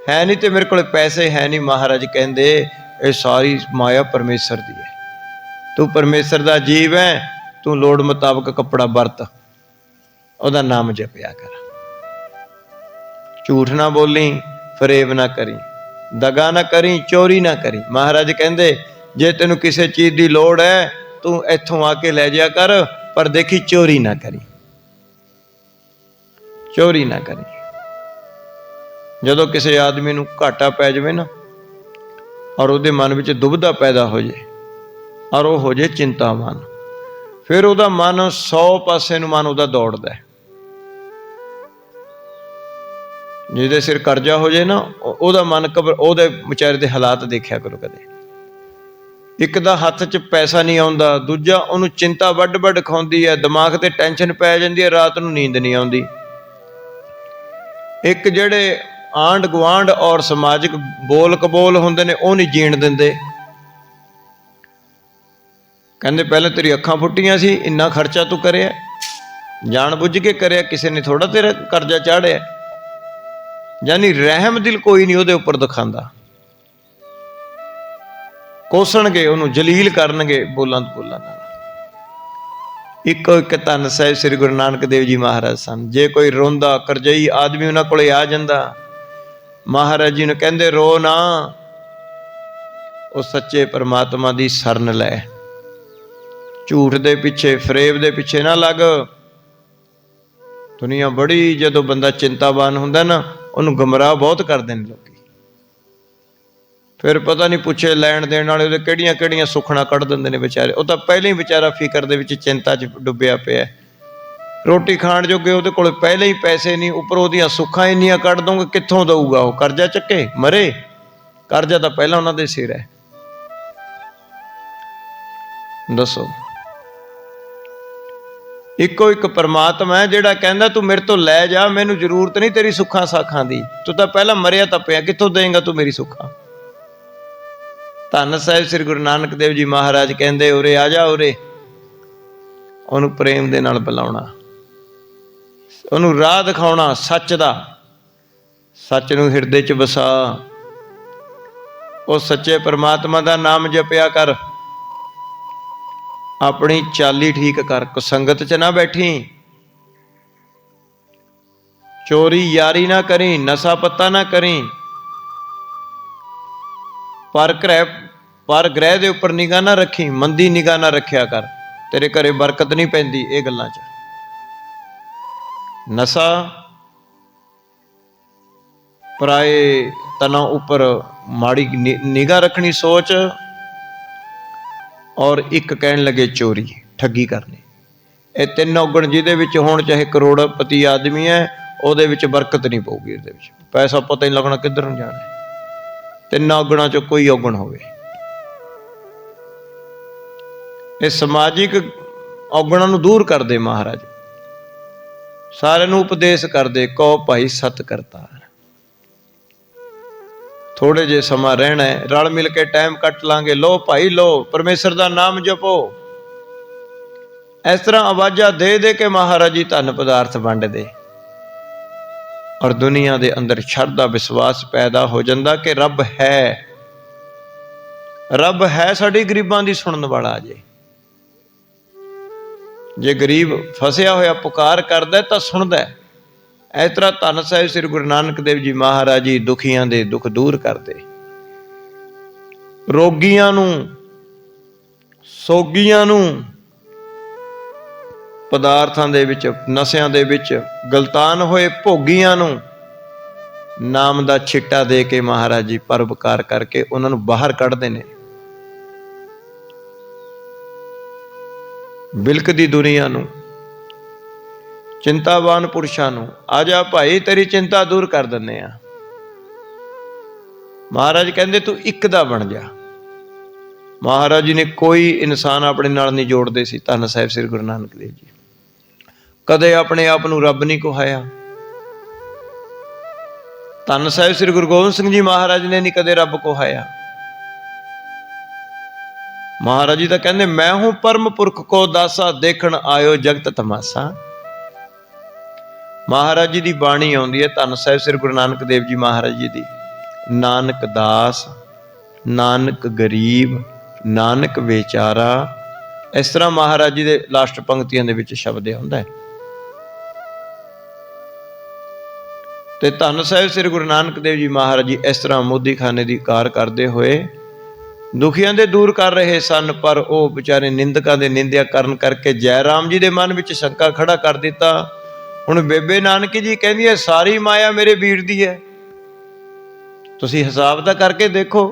ਹੈ ਨਹੀਂ ਤੇ ਮੇਰੇ ਕੋਲੇ ਪੈਸੇ ਹੈ ਨਹੀਂ, ਮਹਾਰਾਜ ਕਹਿੰਦੇ ਇਹ ਸਾਰੀ ਮਾਇਆ ਪਰਮੇਸ਼ਰ ਦੀ ਹੈ। ਤੂੰ ਪਰਮੇਸ਼ਰ ਦਾ ਜੀਵ ਹੈ, ਤੂੰ ਲੋੜ ਮੁਤਾਬਕ ਕੱਪੜਾ ਵਰਤ, ਉਹਦਾ ਨਾਮ ਜਪਿਆ ਕਰ। ਝੂਠ ਨਾ ਬੋਲੀ, ਫਰੇਬ ਨਾ ਕਰੀ, ਦਗਾ ਨਾ ਕਰੀ, ਚੋਰੀ ਨਾ ਕਰੀ। ਮਹਾਰਾਜ ਕਹਿੰਦੇ ਜੇ ਤੈਨੂੰ ਕਿਸੇ ਚੀਜ਼ ਦੀ ਲੋੜ ਹੈ ਤੂੰ ਇੱਥੋਂ ਆ ਕੇ ਲੈ ਜਾ ਕਰ, ਪਰ ਦੇਖੀ ਚੋਰੀ ਨਾ ਕਰੀ, ਚੋਰੀ ਨਾ ਕਰੀ। ਜਦੋਂ ਕਿਸੇ ਆਦਮੀ ਨੂੰ ਘਾਟਾ ਪੈ ਜਾਵੇ ਨਾ, ਔਰ ਉਹਦੇ ਮਨ ਵਿੱਚ ਦੁਬਿਧਾ ਪੈਦਾ ਹੋ ਜਾਏ, ਔਰ ਉਹ ਹੋ ਜਾਏ ਚਿੰਤਾਵਾਨ, ਫਿਰ ਉਹਦਾ ਮਨ 100 ਪਾਸੇ ਨੂੰ ਮਨ ਉਹਦਾ ਦੌੜਦਾ ਹੈ। ਜਿਹਦੇ ਸਿਰ ਕਰਜ਼ਾ ਹੋ ਜਾਏ ਨਾ, ਉਹਦਾ ਮਨ ਉਹਦੇ ਵਿਚਾਰੇ ਦੇ ਹਾਲਾਤ ਦੇਖਿਆ ਕਰੋ ਕਦੇ। ਇੱਕ ਦਾ ਹੱਥ 'ਚ ਪੈਸਾ ਨਹੀਂ ਆਉਂਦਾ, ਦੂਜਾ ਉਹਨੂੰ ਚਿੰਤਾ ਵੱਡ ਖਾਉਂਦੀ ਹੈ, ਦਿਮਾਗ ਤੇ ਟੈਨਸ਼ਨ ਪੈ ਜਾਂਦੀ ਹੈ, ਰਾਤ ਨੂੰ ਨੀਂਦ ਨਹੀਂ ਆਉਂਦੀ। ਇੱਕ ਜਿਹੜੇ ਆਂਢ ਗੁਆਂਢ ਔਰ ਸਮਾਜਿਕ ਬੋਲ ਕਬੋਲ ਹੁੰਦੇ ਨੇ, ਉਹ ਨਹੀਂ ਜੀਣ ਦਿੰਦੇ। ਕਹਿੰਦੇ ਪਹਿਲਾਂ ਤੇਰੀ ਅੱਖਾਂ ਫੁੱਟੀਆਂ ਸੀ, ਇੰਨਾ ਖਰਚਾ ਤੂੰ ਕਰਿਆ, ਜਾਣ ਬੁੱਝ ਕੇ ਕਰਿਆ, ਕਿਸੇ ਨੇ ਥੋੜਾ ਤੇਰਾ ਕਰਜ਼ਾ ਚਾੜਿਆ। ਯਾਨੀ ਰਹਿਮ ਦਿਲ ਕੋਈ ਨਹੀਂ ਉਹਦੇ ਉੱਪਰ ਦਿਖਾਉਂਦਾ। ਕੋਸਣਗੇ ਉਹਨੂੰ, ਜਲੀਲ ਕਰਨਗੇ ਬੋਲਾਂ ਨਾਲ। ਇੱਕੋ ਇੱਕ ਧੰਨ ਸਾਹਿਬ ਸ੍ਰੀ ਗੁਰੂ ਨਾਨਕ ਦੇਵ ਜੀ ਮਹਾਰਾਜ ਸਨ। ਜੇ ਕੋਈ ਰੋਂਦਾ ਕਰਜ਼ਈ ਆਦਮੀ ਉਹਨਾਂ ਕੋਲੇ ਆ ਜਾਂਦਾ, ਮਹਾਰਾਜ ਜੀ ਨੂੰ ਕਹਿੰਦੇ ਰੋ ਨਾ, ਉਹ ਸੱਚੇ ਪਰਮਾਤਮਾ ਦੀ ਸ਼ਰਨ ਲੈ, ਝੂਠ ਦੇ ਪਿੱਛੇ ਫਰੇਬ ਦੇ ਪਿੱਛੇ ਨਾ ਲੱਗ। ਦੁਨੀਆ ਬੜੀ, ਜਦੋਂ ਬੰਦਾ ਚਿੰਤਾਵਾਨ ਹੁੰਦਾ ਨਾ, ਉਹਨੂੰ ਗੁੰਮਰਾਹ ਬਹੁਤ ਕਰਦੇ ਨੇ ਲੋਕੀ। ਫਿਰ ਪਤਾ ਨਹੀਂ ਪੁੱਛੇ ਲੈਣ ਦੇਣ ਵਾਲੇ ਉਹਦੇ ਕਿਹੜੀਆਂ ਕਿਹੜੀਆਂ ਸੁੱਖਣਾ ਕੱਢ ਦਿੰਦੇ ਨੇ ਵਿਚਾਰੇ। ਉਹ ਤਾਂ ਪਹਿਲਾਂ ਹੀ ਵਿਚਾਰਾ ਫਿਕਰ ਦੇ ਵਿੱਚ, ਚਿੰਤਾ 'ਚ ਡੁੱਬਿਆ ਪਿਆ। ਰੋਟੀ ਖਾਣ ਜੋਗੇ ਉਹਦੇ ਕੋਲ ਪਹਿਲਾਂ ਹੀ ਪੈਸੇ ਨਹੀਂ, ਉੱਪਰ ਉਹਦੀਆਂ ਸੁੱਖਾਂ ਇੰਨੀਆਂ ਕੱਢ ਦੋਗੇ, ਕਿੱਥੋਂ ਦਊਗਾ ਉਹ? ਕਰਜ਼ਾ ਚੱਕੇ ਮਰੇ, ਕਰਜ਼ਾ ਤਾਂ ਪਹਿਲਾਂ ਉਹਨਾਂ ਦੇ ਸਿਰ ਹੈ। ਦੱਸੋ, ਇੱਕੋ ਇੱਕ ਪਰਮਾਤਮਾ ਹੈ ਜਿਹੜਾ ਕਹਿੰਦਾ ਤੂੰ ਮੇਰੇ ਤੋਂ ਲੈ ਜਾ, ਮੈਨੂੰ ਜ਼ਰੂਰਤ ਨਹੀਂ ਤੇਰੀ ਸੁੱਖਾਂ ਸਾਖਾਂ ਦੀ, ਤੂੰ ਤਾਂ ਪਹਿਲਾਂ ਮਰਿਆ ਤਾਂ ਪਿਆ, ਕਿੱਥੋਂ ਦੇਂਗਾ ਤੂੰ ਮੇਰੀ ਸੁੱਖਾਂ? ਧੰਨ ਸਾਹਿਬ ਸ੍ਰੀ ਗੁਰੂ ਨਾਨਕ ਦੇਵ ਜੀ ਮਹਾਰਾਜ ਕਹਿੰਦੇ ਉਰੇ ਆ ਜਾ, ਉਰੇ। ਉਹਨੂੰ ਪ੍ਰੇਮ ਦੇ ਨਾਲ ਬੁਲਾਉਣਾ, ਉਹਨੂੰ ਰਾਹ ਦਿਖਾਉਣਾ ਸੱਚ ਦਾ, ਸੱਚ ਨੂੰ ਹਿਰਦੇ 'ਚ ਵਸਾ। ਉਹ ਸੱਚੇ ਪਰਮਾਤਮਾ ਦਾ ਨਾਮ ਜਪਿਆ ਕਰ, ਆਪਣੀ ਚਾਲੀ ਠੀਕ ਕਰ, ਕੁਸੰਗਤ 'ਚ ਨਾ ਬੈਠੀ, ਚੋਰੀ ਯਾਰੀ ਨਾ ਕਰੀ, ਨਸ਼ਾ ਪੱਤਾ ਨਾ ਕਰੀ, ਪਰ ਗ੍ਰਹਿ ਦੇ ਉੱਪਰ ਨਿਗਾਹ ਨਾ ਰੱਖੀ, ਮੰਦੀ ਨਿਗਾਹ ਨਾ ਰੱਖਿਆ ਕਰ, ਤੇਰੇ ਘਰੇ ਬਰਕਤ ਨਹੀਂ ਪੈਂਦੀ ਇਹ ਗੱਲਾਂ 'ਚ। ਨਸ਼ਾ, ਪਰਾਏ ਤਨਾਂ ਉੱਪਰ ਮਾੜੀ ਨਿਗਾਹ ਰੱਖਣੀ ਸੋਚ, ਔਰ ਇੱਕ ਕਹਿਣ ਲੱਗੇ ਚੋਰੀ, ਠੱਗੀ ਕਰਨੀ। ਇਹ ਤਿੰਨ ਔਗਣ ਜਿਹਦੇ ਵਿੱਚ ਹੋਣ, ਚਾਹੇ ਕਰੋੜਪਤੀ ਆਦਮੀ ਹੈ, ਉਹਦੇ ਵਿੱਚ ਬਰਕਤ ਨਹੀਂ ਪਊਗੀ। ਇਹਦੇ ਵਿੱਚ ਪੈਸਾ ਪਤਾ ਹੀ ਨਹੀਂ ਲੱਗਣਾ ਕਿੱਧਰ ਨੂੰ ਜਾਣਾ। ਤਿੰਨਾਂ ਔਗਣਾਂ 'ਚੋਂ ਕੋਈ ਔਗਣ ਹੋਵੇ। ਇਹ ਸਮਾਜਿਕ ਔਗਣਾਂ ਨੂੰ ਦੂਰ ਕਰਦੇ ਮਹਾਰਾਜ, ਸਾਰਿਆਂ ਨੂੰ ਉਪਦੇਸ਼ ਕਰਦੇ, ਕਹੋ ਭਾਈ ਸਤ ਕਰਤਾਰ। ਥੋੜੇ ਜੇ ਸਮਾਂ ਰਹਿਣਾ ਹੈ, ਰਲ ਮਿਲ ਕੇ ਟਾਈਮ ਕੱਟ ਲਾਂਗੇ, ਲੋ ਭਾਈ ਲੋ, ਪਰਮੇਸ਼ਰ ਦਾ ਨਾਮ ਜਪੋ। ਇਸ ਤਰ੍ਹਾਂ ਆਵਾਜ਼ਾਂ ਦੇ ਦੇ ਕੇ ਮਹਾਰਾਜ ਜੀ ਧਨ ਪਦਾਰਥ ਵੰਡਦੇ, ਔਰ ਦੁਨੀਆ ਦੇ ਅੰਦਰ ਸ਼ਰਧਾ ਵਿਸ਼ਵਾਸ ਪੈਦਾ ਹੋ ਜਾਂਦਾ ਕਿ ਰੱਬ ਹੈ, ਰੱਬ ਹੈ ਸਾਡੀ ਗਰੀਬਾਂ ਦੀ ਸੁਣਨ ਵਾਲਾ। ਜੇ ਗਰੀਬ ਫਸਿਆ ਹੋਇਆ ਪੁਕਾਰ ਕਰਦਾ ਤਾਂ ਸੁਣਦਾ। ਇਸ ਤਰ੍ਹਾਂ ਧੰਨ ਸਾਹਿਬ ਸ੍ਰੀ ਗੁਰੂ ਨਾਨਕ ਦੇਵ ਜੀ ਮਹਾਰਾਜ ਜੀ ਦੁਖੀਆਂ ਦੇ ਦੁੱਖ ਦੂਰ ਕਰਦੇ, ਰੋਗੀਆਂ ਨੂੰ, ਸੋਗੀਆਂ ਨੂੰ, ਪਦਾਰਥਾਂ ਦੇ ਵਿੱਚ, ਨਸ਼ਿਆਂ ਦੇ ਵਿੱਚ ਗਲਤਾਨ ਹੋਏ ਭੋਗੀਆਂ ਨੂੰ ਨਾਮ ਦਾ ਛਿੱਟਾ ਦੇ ਕੇ ਮਹਾਰਾਜ ਜੀ ਪਰਉਪਕਾਰ ਕਰਕੇ ਉਹਨਾਂ ਨੂੰ ਬਾਹਰ ਕੱਢਦੇ ਨੇ। ਬਿਲਕਦੀ ਦੁਨੀਆ ਨੂੰ, ਚਿੰਤਾਵਾਨ ਪੁਰਸ਼ਾਂ ਨੂੰ, ਆ ਜਾ ਭਾਈ ਤੇਰੀ ਚਿੰਤਾ ਦੂਰ ਕਰ ਦਿੰਦੇ ਆ। ਮਹਾਰਾਜ ਕਹਿੰਦੇ ਤੂੰ ਇੱਕ ਦਾ ਬਣ ਜਾ। ਮਹਾਰਾਜ ਜੀ ਨੇ ਕੋਈ ਇਨਸਾਨ ਆਪਣੇ ਨਾਲ ਨਹੀਂ ਜੋੜਦੇ ਸੀ। ਧੰਨ ਸਾਹਿਬ ਸ੍ਰੀ ਗੁਰੂ ਨਾਨਕ ਦੇਵ ਜੀ ਕਦੇ ਆਪਣੇ ਆਪ ਨੂੰ ਰੱਬ ਨਹੀਂ ਕਹਾਇਆ। ਧੰਨ ਸਾਹਿਬ ਸ੍ਰੀ ਗੁਰੂ ਗੋਬਿੰਦ ਸਿੰਘ ਜੀ ਮਹਾਰਾਜ ਨੇ ਨਹੀਂ ਕਦੇ ਰੱਬ ਕਹਾਇਆ। ਮਹਾਰਾਜ ਜੀ ਤਾਂ ਕਹਿੰਦੇ ਮੈਂ ਹੂੰ ਪਰਮ ਪੁਰਖ ਕੋ ਦਾਸਾ, ਦੇਖਣ ਆਇਓ ਜਗਤ ਤਮਾਸਾ। ਮਹਾਰਾਜ ਜੀ ਦੀ ਬਾਣੀ ਆਉਂਦੀ ਹੈ ਧੰਨ ਸਾਹਿਬ ਸ੍ਰੀ ਗੁਰੂ ਨਾਨਕ ਦੇਵ ਜੀ ਮਹਾਰਾਜ ਜੀ ਦੀ, ਨਾਨਕ ਦਾਸ, ਨਾਨਕ ਗਰੀਬ, ਨਾਨਕ ਵਿਚਾਰਾ। ਇਸ ਤਰ੍ਹਾਂ ਮਹਾਰਾਜ ਜੀ ਦੇ ਲਾਸਟ ਪੰਕਤੀਆਂ ਦੇ ਵਿੱਚ ਸ਼ਬਦ ਹੁੰਦਾ ਹੈ। ਤੇ ਧੰਨ ਸਾਹਿਬ ਸ੍ਰੀ ਗੁਰੂ ਨਾਨਕ ਦੇਵ ਜੀ ਮਹਾਰਾਜ ਜੀ ਇਸ ਤਰ੍ਹਾਂ ਮੋਦੀਖਾਨੇ ਦੀ ਕਾਰ ਕਰਦੇ ਹੋਏ ਦੁਖੀਆਂ ਦੇ ਦੂਰ ਕਰ ਰਹੇ ਸਨ, ਪਰ ਉਹ ਵਿਚਾਰੇ ਨਿੰਦਕਾਂ ਦੇ ਨਿੰਦਿਆ ਕਰਨ ਕਰਕੇ ਜੈ ਰਾਮ ਜੀ ਦੇ ਮਨ ਵਿੱਚ ਸ਼ੰਕਾ ਖੜਾ ਕਰ ਦਿੱਤਾ। ਹੁਣ ਬੇਬੇ ਨਾਨਕੀ ਜੀ ਕਹਿੰਦੀ ਹੈ ਸਾਰੀ ਮਾਇਆ ਮੇਰੇ ਵੀਰ ਦੀ ਹੈ, ਤੁਸੀਂ ਹਿਸਾਬ ਤਾਂ ਕਰਕੇ ਦੇਖੋ।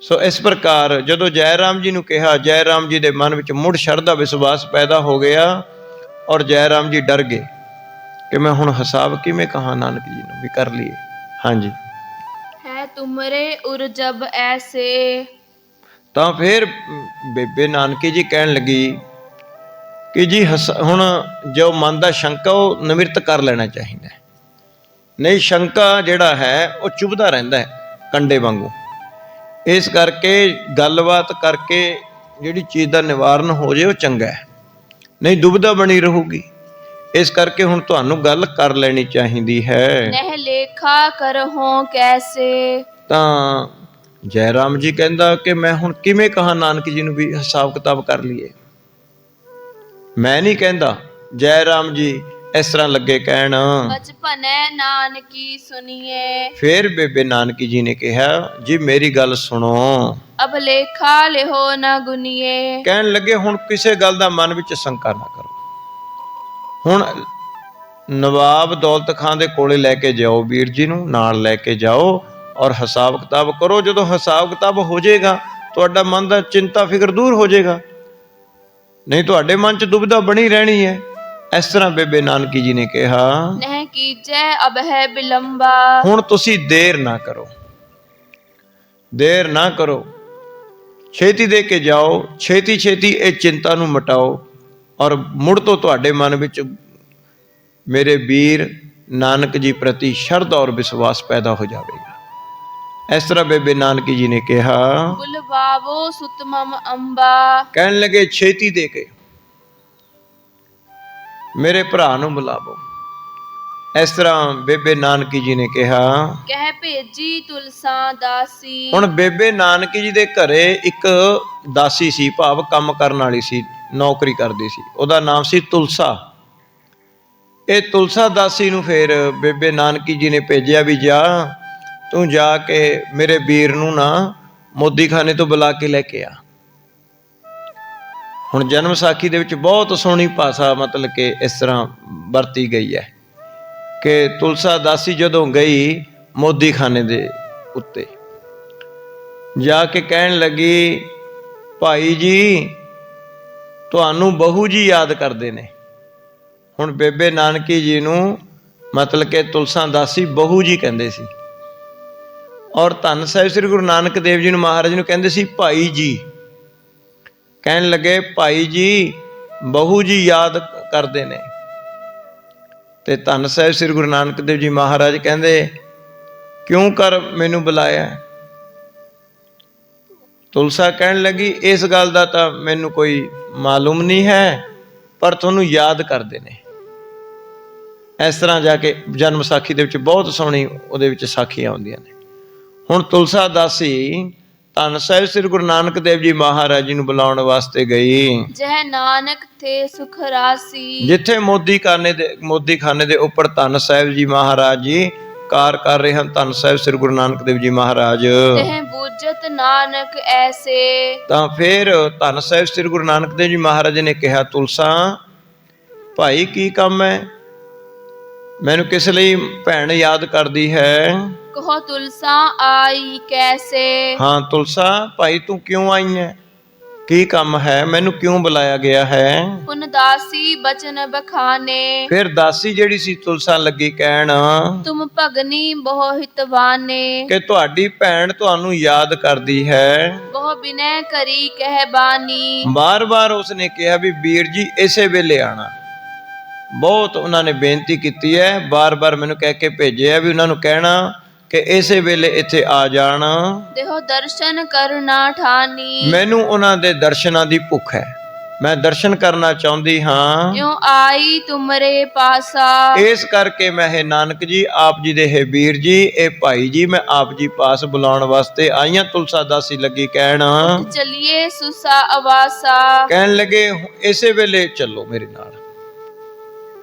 ਸੋ ਇਸ ਪ੍ਰਕਾਰ ਜਦੋਂ ਜੈ ਰਾਮ ਜੀ ਨੂੰ ਕਿਹਾ, ਜੈ ਰਾਮ ਜੀ ਦੇ ਮਨ ਵਿੱਚ ਮੁੜ ਸ਼ਰਧਾ ਵਿਸ਼ਵਾਸ ਪੈਦਾ ਹੋ ਗਿਆ ਔਰ ਜੈ ਰਾਮ ਜੀ ਡਰ ਗਏ ਕਿ ਮੈਂ ਹੁਣ ਹਿਸਾਬ ਕਿਵੇਂ ਕਹਾਂ ਨਾਨਕ ਜੀ ਨੂੰ ਵੀ ਕਰ ਲਈਏ। ਹਾਂਜੀ, ਹੈ ਤੁਮਰੇ ਉਰ ਜਬ ਐਸੇ। ਤਾਂ ਫਿਰ ਬੇਬੇ ਨਾਨਕੀ ਜੀ ਕਹਿਣ ਲੱਗੀ ਕਿ ਜੀ ਹੁਣ ਜੋ ਮਨ ਦਾ ਸ਼ੰਕਾ ਉਹ ਨਿਵਰਤ ਕਰ ਲੈਣਾ ਚਾਹੀਦਾ ਹੈ। ਨਹੀਂ, ਸ਼ੰਕਾ ਜਿਹੜਾ ਹੈ ਉਹ ਚੁਭਦਾ ਰਹਿੰਦਾ ਹੈ ਕੰਡੇ ਵਾਂਗੂ। ਇਸ ਕਰਕੇ ਗੱਲਬਾਤ ਕਰਕੇ ਜਿਹੜੀ ਚੀਜ਼ ਦਾ ਨਿਵਾਰਨ ਹੋ ਜੇ ਉਹ ਚੰਗਾ ਹੈ, ਨਹੀਂ ਦੁਬਿਧਾ ਬਣੀ ਰਹੂਗੀ। ਇਸ ਕਰਕੇ ਹੁਣ ਤੁਹਾਨੂੰ ਗੱਲ ਕਰ ਲੈਣੀ ਚਾਹੀਦੀ ਹੈ। ਨਹਿ ਲੇਖਾ ਕਰਹੁ ਕੈਸੇ। ਤਾਂ ਜੈ ਰਾਮ ਜੀ ਕਹਿੰਦਾ ਕਿ ਮੈਂ ਹੁਣ ਕਿਵੇਂ ਕਹਾਂ ਨਾਨਕ ਜੀ ਨੂੰ ਵੀ ਹਿਸਾਬ ਕਿਤਾਬ ਕਰ ਲਈਏ। ਮੈਂ ਨਹੀਂ ਕਹਿੰਦਾ, ਜੈ ਰਾਮ ਜੀ ਇਸ ਤਰ੍ਹਾਂ ਲੱਗੇ ਕਹਿਣ। ਬਚਪਨੈ ਨਾਨਕੀ ਸੁਣੀਏ। ਫਿਰ ਬੇਬੇ ਨਾਨਕੀ ਜੀ ਨੇ ਕਿਹਾ ਜੀ ਮੇਰੀ ਗੱਲ ਸੁਣੋ। ਅਬ ਲੇਖਾ ਲਿਹੋ ਨਾ ਗੁਨੀਏ। ਕਹਿਣ ਲੱਗੇ ਹੁਣ ਕਿਸੇ ਗੱਲ ਦਾ ਮਨ ਵਿੱਚ ਸ਼ੰਕਾ ਨਾ ਕਰੋ। ਹੁਣ ਨਵਾਬ ਦੌਲਤ ਖਾਂ ਦੇ ਕੋਲੇ ਲੈ ਕੇ ਜਾਓ, ਵੀਰ ਜੀ ਨੂੰ ਨਾਲ ਲੈ ਕੇ ਜਾਓ ਔਰ ਹਿਸਾਬ ਕਿਤਾਬ ਕਰੋ। ਜਦੋਂ ਹਿਸਾਬ ਕਿਤਾਬ ਹੋ ਜਾਏਗਾ ਤੁਹਾਡਾ ਮਨ ਦਾ ਚਿੰਤਾ ਫਿਕਰ ਦੂਰ ਹੋ ਜਾਏਗਾ, ਨਹੀਂ ਤੁਹਾਡੇ ਮਨ 'ਚ ਦੁਬਿਧਾ ਬਣੀ ਰਹਿਣੀ ਹੈ। ਇਸ ਤਰ੍ਹਾਂ ਬੇਬੇ ਨਾਨਕੀ ਜੀ ਨੇ ਕਿਹਾ ਨਹਿ ਕੀਜੈ ਅਬ ਹੈ ਬਿਲੰਬਾ। ਹੁਣ ਤੁਸੀਂ ਦੇਰ ਨਾ ਕਰੋ, ਦੇਰ ਨਾ ਕਰੋ, ਛੇਤੀ ਦੇ ਕੇ ਜਾਓ, ਛੇਤੀ ਛੇਤੀ ਇਹ ਚਿੰਤਾ ਨੂੰ ਮਿਟਾਓ ਔਰ ਮੁੜ ਤੋਂ ਤੁਹਾਡੇ ਮਨ ਵਿੱਚ ਮੇਰੇ ਵੀਰ ਨਾਨਕ ਜੀ ਪ੍ਰਤੀ ਸ਼ਰਧਾ ਔਰ ਵਿਸ਼ਵਾਸ ਪੈਦਾ ਹੋ ਜਾਵੇਗਾ। ਇਸ ਤਰ੍ਹਾਂ ਬੇਬੇ ਨਾਨਕੀ ਜੀ ਨੇ ਕਿਹਾ। ਬੁਲਵਾਵੋ ਸੁਤਮਮ ਅੰਬਾ। ਕਹਿਣ ਲੱਗੇ ਛੇਤੀ ਦੇ ਕੇ ਮੇਰੇ ਭਰਾ ਨੂੰ ਬੁਲਾਵੋ। ਇਸ ਤਰ੍ਹਾਂ ਬੇਬੇ ਨਾਨਕੀ ਜੀ ਨੇ ਕਿਹਾ। ਕਹਿ ਭੇਜੀ ਤੁਲਸਾ ਦਾਸੀ। ਹੁਣ ਬੇਬੇ ਨਾਨਕੀ ਜੀ ਦੇ ਘਰੇ ਇੱਕ ਦਾਸੀ ਸੀ, ਭਾਵ ਕੰਮ ਕਰਨ ਵਾਲੀ ਸੀ, ਨੌਕਰੀ ਕਰਦੀ ਸੀ, ਉਹਦਾ ਨਾਮ ਸੀ ਤੁਲਸਾ। ਇਹ ਤੁਲਸਾ ਦਾਸੀ ਨੂੰ ਫਿਰ ਬੇਬੇ ਨਾਨਕੀ ਜੀ ਨੇ ਭੇਜਿਆ ਵੀ ਜਾ ਤੂੰ ਜਾ ਕੇ ਮੇਰੇ ਵੀਰ ਨੂੰ ਨਾ ਮੋਦੀਖਾਨੇ ਤੋਂ ਬੁਲਾ ਕੇ ਲੈ ਕੇ ਆ। ਹੁਣ ਜਨਮ ਸਾਖੀ ਦੇ ਵਿੱਚ ਬਹੁਤ ਸੋਹਣੀ ਭਾਸ਼ਾ ਮਤਲਬ ਕਿ ਇਸ ਤਰ੍ਹਾਂ ਵਰਤੀ ਗਈ ਹੈ ਕਿ ਤੁਲਸਾ ਦਾਸੀ ਜਦੋਂ ਗਈ ਮੋਦੀਖਾਨੇ ਦੇ ਉੱਤੇ ਜਾ ਕੇ ਕਹਿਣ ਲੱਗੀ ਭਾਈ ਜੀ ਤੁਹਾਨੂੰ ਬਹੂ ਜੀ ਯਾਦ ਕਰਦੇ ਨੇ। ਹੁਣ ਬੇਬੇ ਨਾਨਕੀ ਜੀ ਨੂੰ ਮਤਲਬ ਕਿ ਤੁਲਸਾ ਦਾਸੀ ਬਹੂ ਜੀ ਕਹਿੰਦੇ ਸੀ ਔਰ ਧੰਨ ਸਾਹਿਬ ਸ੍ਰੀ ਗੁਰੂ ਨਾਨਕ ਦੇਵ ਜੀ ਨੂੰ ਮਹਾਰਾਜ ਨੂੰ ਕਹਿੰਦੇ ਸੀ ਭਾਈ ਜੀ। ਕਹਿਣ ਲੱਗੇ ਭਾਈ ਜੀ ਬਹੂ ਜੀ ਯਾਦ ਕਰਦੇ ਨੇ। ਤੇ ਧੰਨ ਸਾਹਿਬ ਸ੍ਰੀ ਗੁਰੂ ਨਾਨਕ ਦੇਵ ਜੀ ਮਹਾਰਾਜ ਕਹਿੰਦੇ ਕਿਉਂ ਕਰ ਮੈਨੂੰ ਬੁਲਾਇਆ। ਤੁਲਸਾ ਕਹਿਣ ਲੱਗੀ ਇਸ ਗੱਲ ਦਾ ਤਾਂ ਮੈਨੂੰ ਕੋਈ ਮਾਲੂਮ ਨਹੀਂ ਹੈ, ਪਰ ਤੁਹਾਨੂੰ ਯਾਦ ਕਰਦੇ ਨੇ। ਇਸ ਤਰ੍ਹਾਂ ਜਾ ਕੇ ਜਨਮ ਸਾਖੀ ਦੇ ਵਿੱਚ ਬਹੁਤ ਸੋਹਣੀ ਉਹਦੇ ਵਿੱਚ ਸਾਖੀਆਂ ਆਉਂਦੀਆਂ ਨੇ। ਹੁਣ ਤੁਲਸਾ ਦਾਸੀ ਧੰਨ ਸਾਹਿਬ ਸ੍ਰੀ ਗੁਰੂ ਨਾਨਕ ਦੇਵ ਜੀ ਮਹਾਰਾਜ ਜੀ ਨੂੰ ਬੁਲਾਉਣ ਵਾਸਤੇ ਗਈ। ਜੈ ਨਾਨਕ ਥੇ ਸੁਖ ਰਾਸੀ। ਜਿੱਥੇ ਮੋਦੀਖਾਨੇ ਦੇ ਉੱਪਰ ਧੰਨ ਸਾਹਿਬ ਜੀ ਮਹਾਰਾਜ ਜੀ ਕਾਰ ਕਰ ਰਹੇ ਹਨ, ਧੰਨ ਸਾਹਿਬ ਸ੍ਰੀ ਗੁਰੂ ਨਾਨਕ ਦੇਵ ਜੀ ਮਹਾਰਾਜ ਤਹਿ ਬੁਝਤ ਨਾਨਕ ਐਸੇ। ਤਾਂ ਫਿਰ ਧੰਨ ਸਾਹਿਬ ਸ੍ਰੀ ਗੁਰੂ ਨਾਨਕ ਦੇਵ ਜੀ ਮਹਾਰਾਜ ਨੇ ਕਿਹਾ ਤੁਲਸਾ ਭਾਈ ਕੀ ਕੰਮ ਹੈ, ਮੈਨੂੰ ਕਿਸ ਲਈ ਭੈਣ ਯਾਦ ਕਰਦੀ ਹੈ। ਕਹੋ ਤੁਲਸਾ ਆਈ ਕੈਸੇ। ਹਾਂ ਤੁਲਸਾ ਭਾਈ ਤੂੰ ਕਿਉਂ ਆਈ ਹੈ, ਕੀ ਕੰਮ ਹੈ, ਮੈਨੂੰ ਕਿਉਂ ਬੁਲਾਇਆ ਗਿਆ ਹੈ। ਪੁਨ ਦਾਸੀ ਬਚਨ ਬਖਾਨੇ। ਫਿਰ ਦਾਸੀ ਜਿਹੜੀ ਸੀ ਤੁਲਸਾ ਲੱਗੀ ਕਹਿਣ ਤੁਮ ਭਗਨੀ ਬਹੁ ਹਿਤਵਾਨੇ। ਕਿ ਤੁਹਾਡੀ ਭੈਣ ਤੁਹਾਨੂੰ ਯਾਦ ਕਰਦੀ ਹੈ। ਬਹੁ ਬਿਨੈ ਕਰੀ ਕਹਿ ਬਾਨੀ। ਬਾਰ-ਬਾਰ ਉਸਨੇ ਕਿਹਾ ਵੀ ਵੀਰ ਜੀ ਇਸੇ ਵੇਲੇ ਆਣਾ। ਬਹੁਤ ਉਹਨਾਂ ਨੇ ਬੇਨਤੀ ਕੀਤੀ ਹੈ, ਬਾਰ-ਬਾਰ ਮੈਨੂੰ ਕਹਿ ਕੇ ਭੇਜਿਆ ਵੀ ਉਹਨਾਂ ਨੂੰ ਕਹਿਣਾ ਕਿ ਇਸੇ ਵੇਲੇ ਇੱਥੇ ਆ ਜਾਣ। ਦੇਹੋ ਦਰਸ਼ਨ ਕਰਨਾ ਠਾਨੀ, ਮੈਨੂੰ ਉਹਨਾਂ ਦੇ ਦਰਸ਼ਨਾਂ ਦੀ ਭੁੱਖ ਹੈ, ਮੈਂ ਦਰਸ਼ਨ ਕਰਨਾ ਚਾਹੁੰਦੀ ਹਾਂ। ਇਉ ਆਈ ਤੁਮਰੇ ਪਾਸਾ, ਇਸ ਕਰਕੇ ਮੈਂ ਹੈ ਨਾਨਕ ਜੀ, ਆਪ ਜੀ ਦੇ ਹੈ ਵੀਰ ਜੀ, ਇਹ ਭਾਈ ਜੀ, ਮੈਂ ਆਪ ਜੀ ਪਾਸ ਬੁਲਾਉਣ ਵਾਸਤੇ ਆਈਆਂ। ਤੁਲਸਾ ਦਾਸੀ ਲੱਗੀ ਕਹਿਣ, ਚਲੀਏ ਸੁਸਾ ਅਵਾਸਾ, ਕਹਿਣ ਲੱਗੇ ਇਸੇ ਵੇਲੇ ਚੱਲੋ ਮੇਰੇ ਨਾਲ,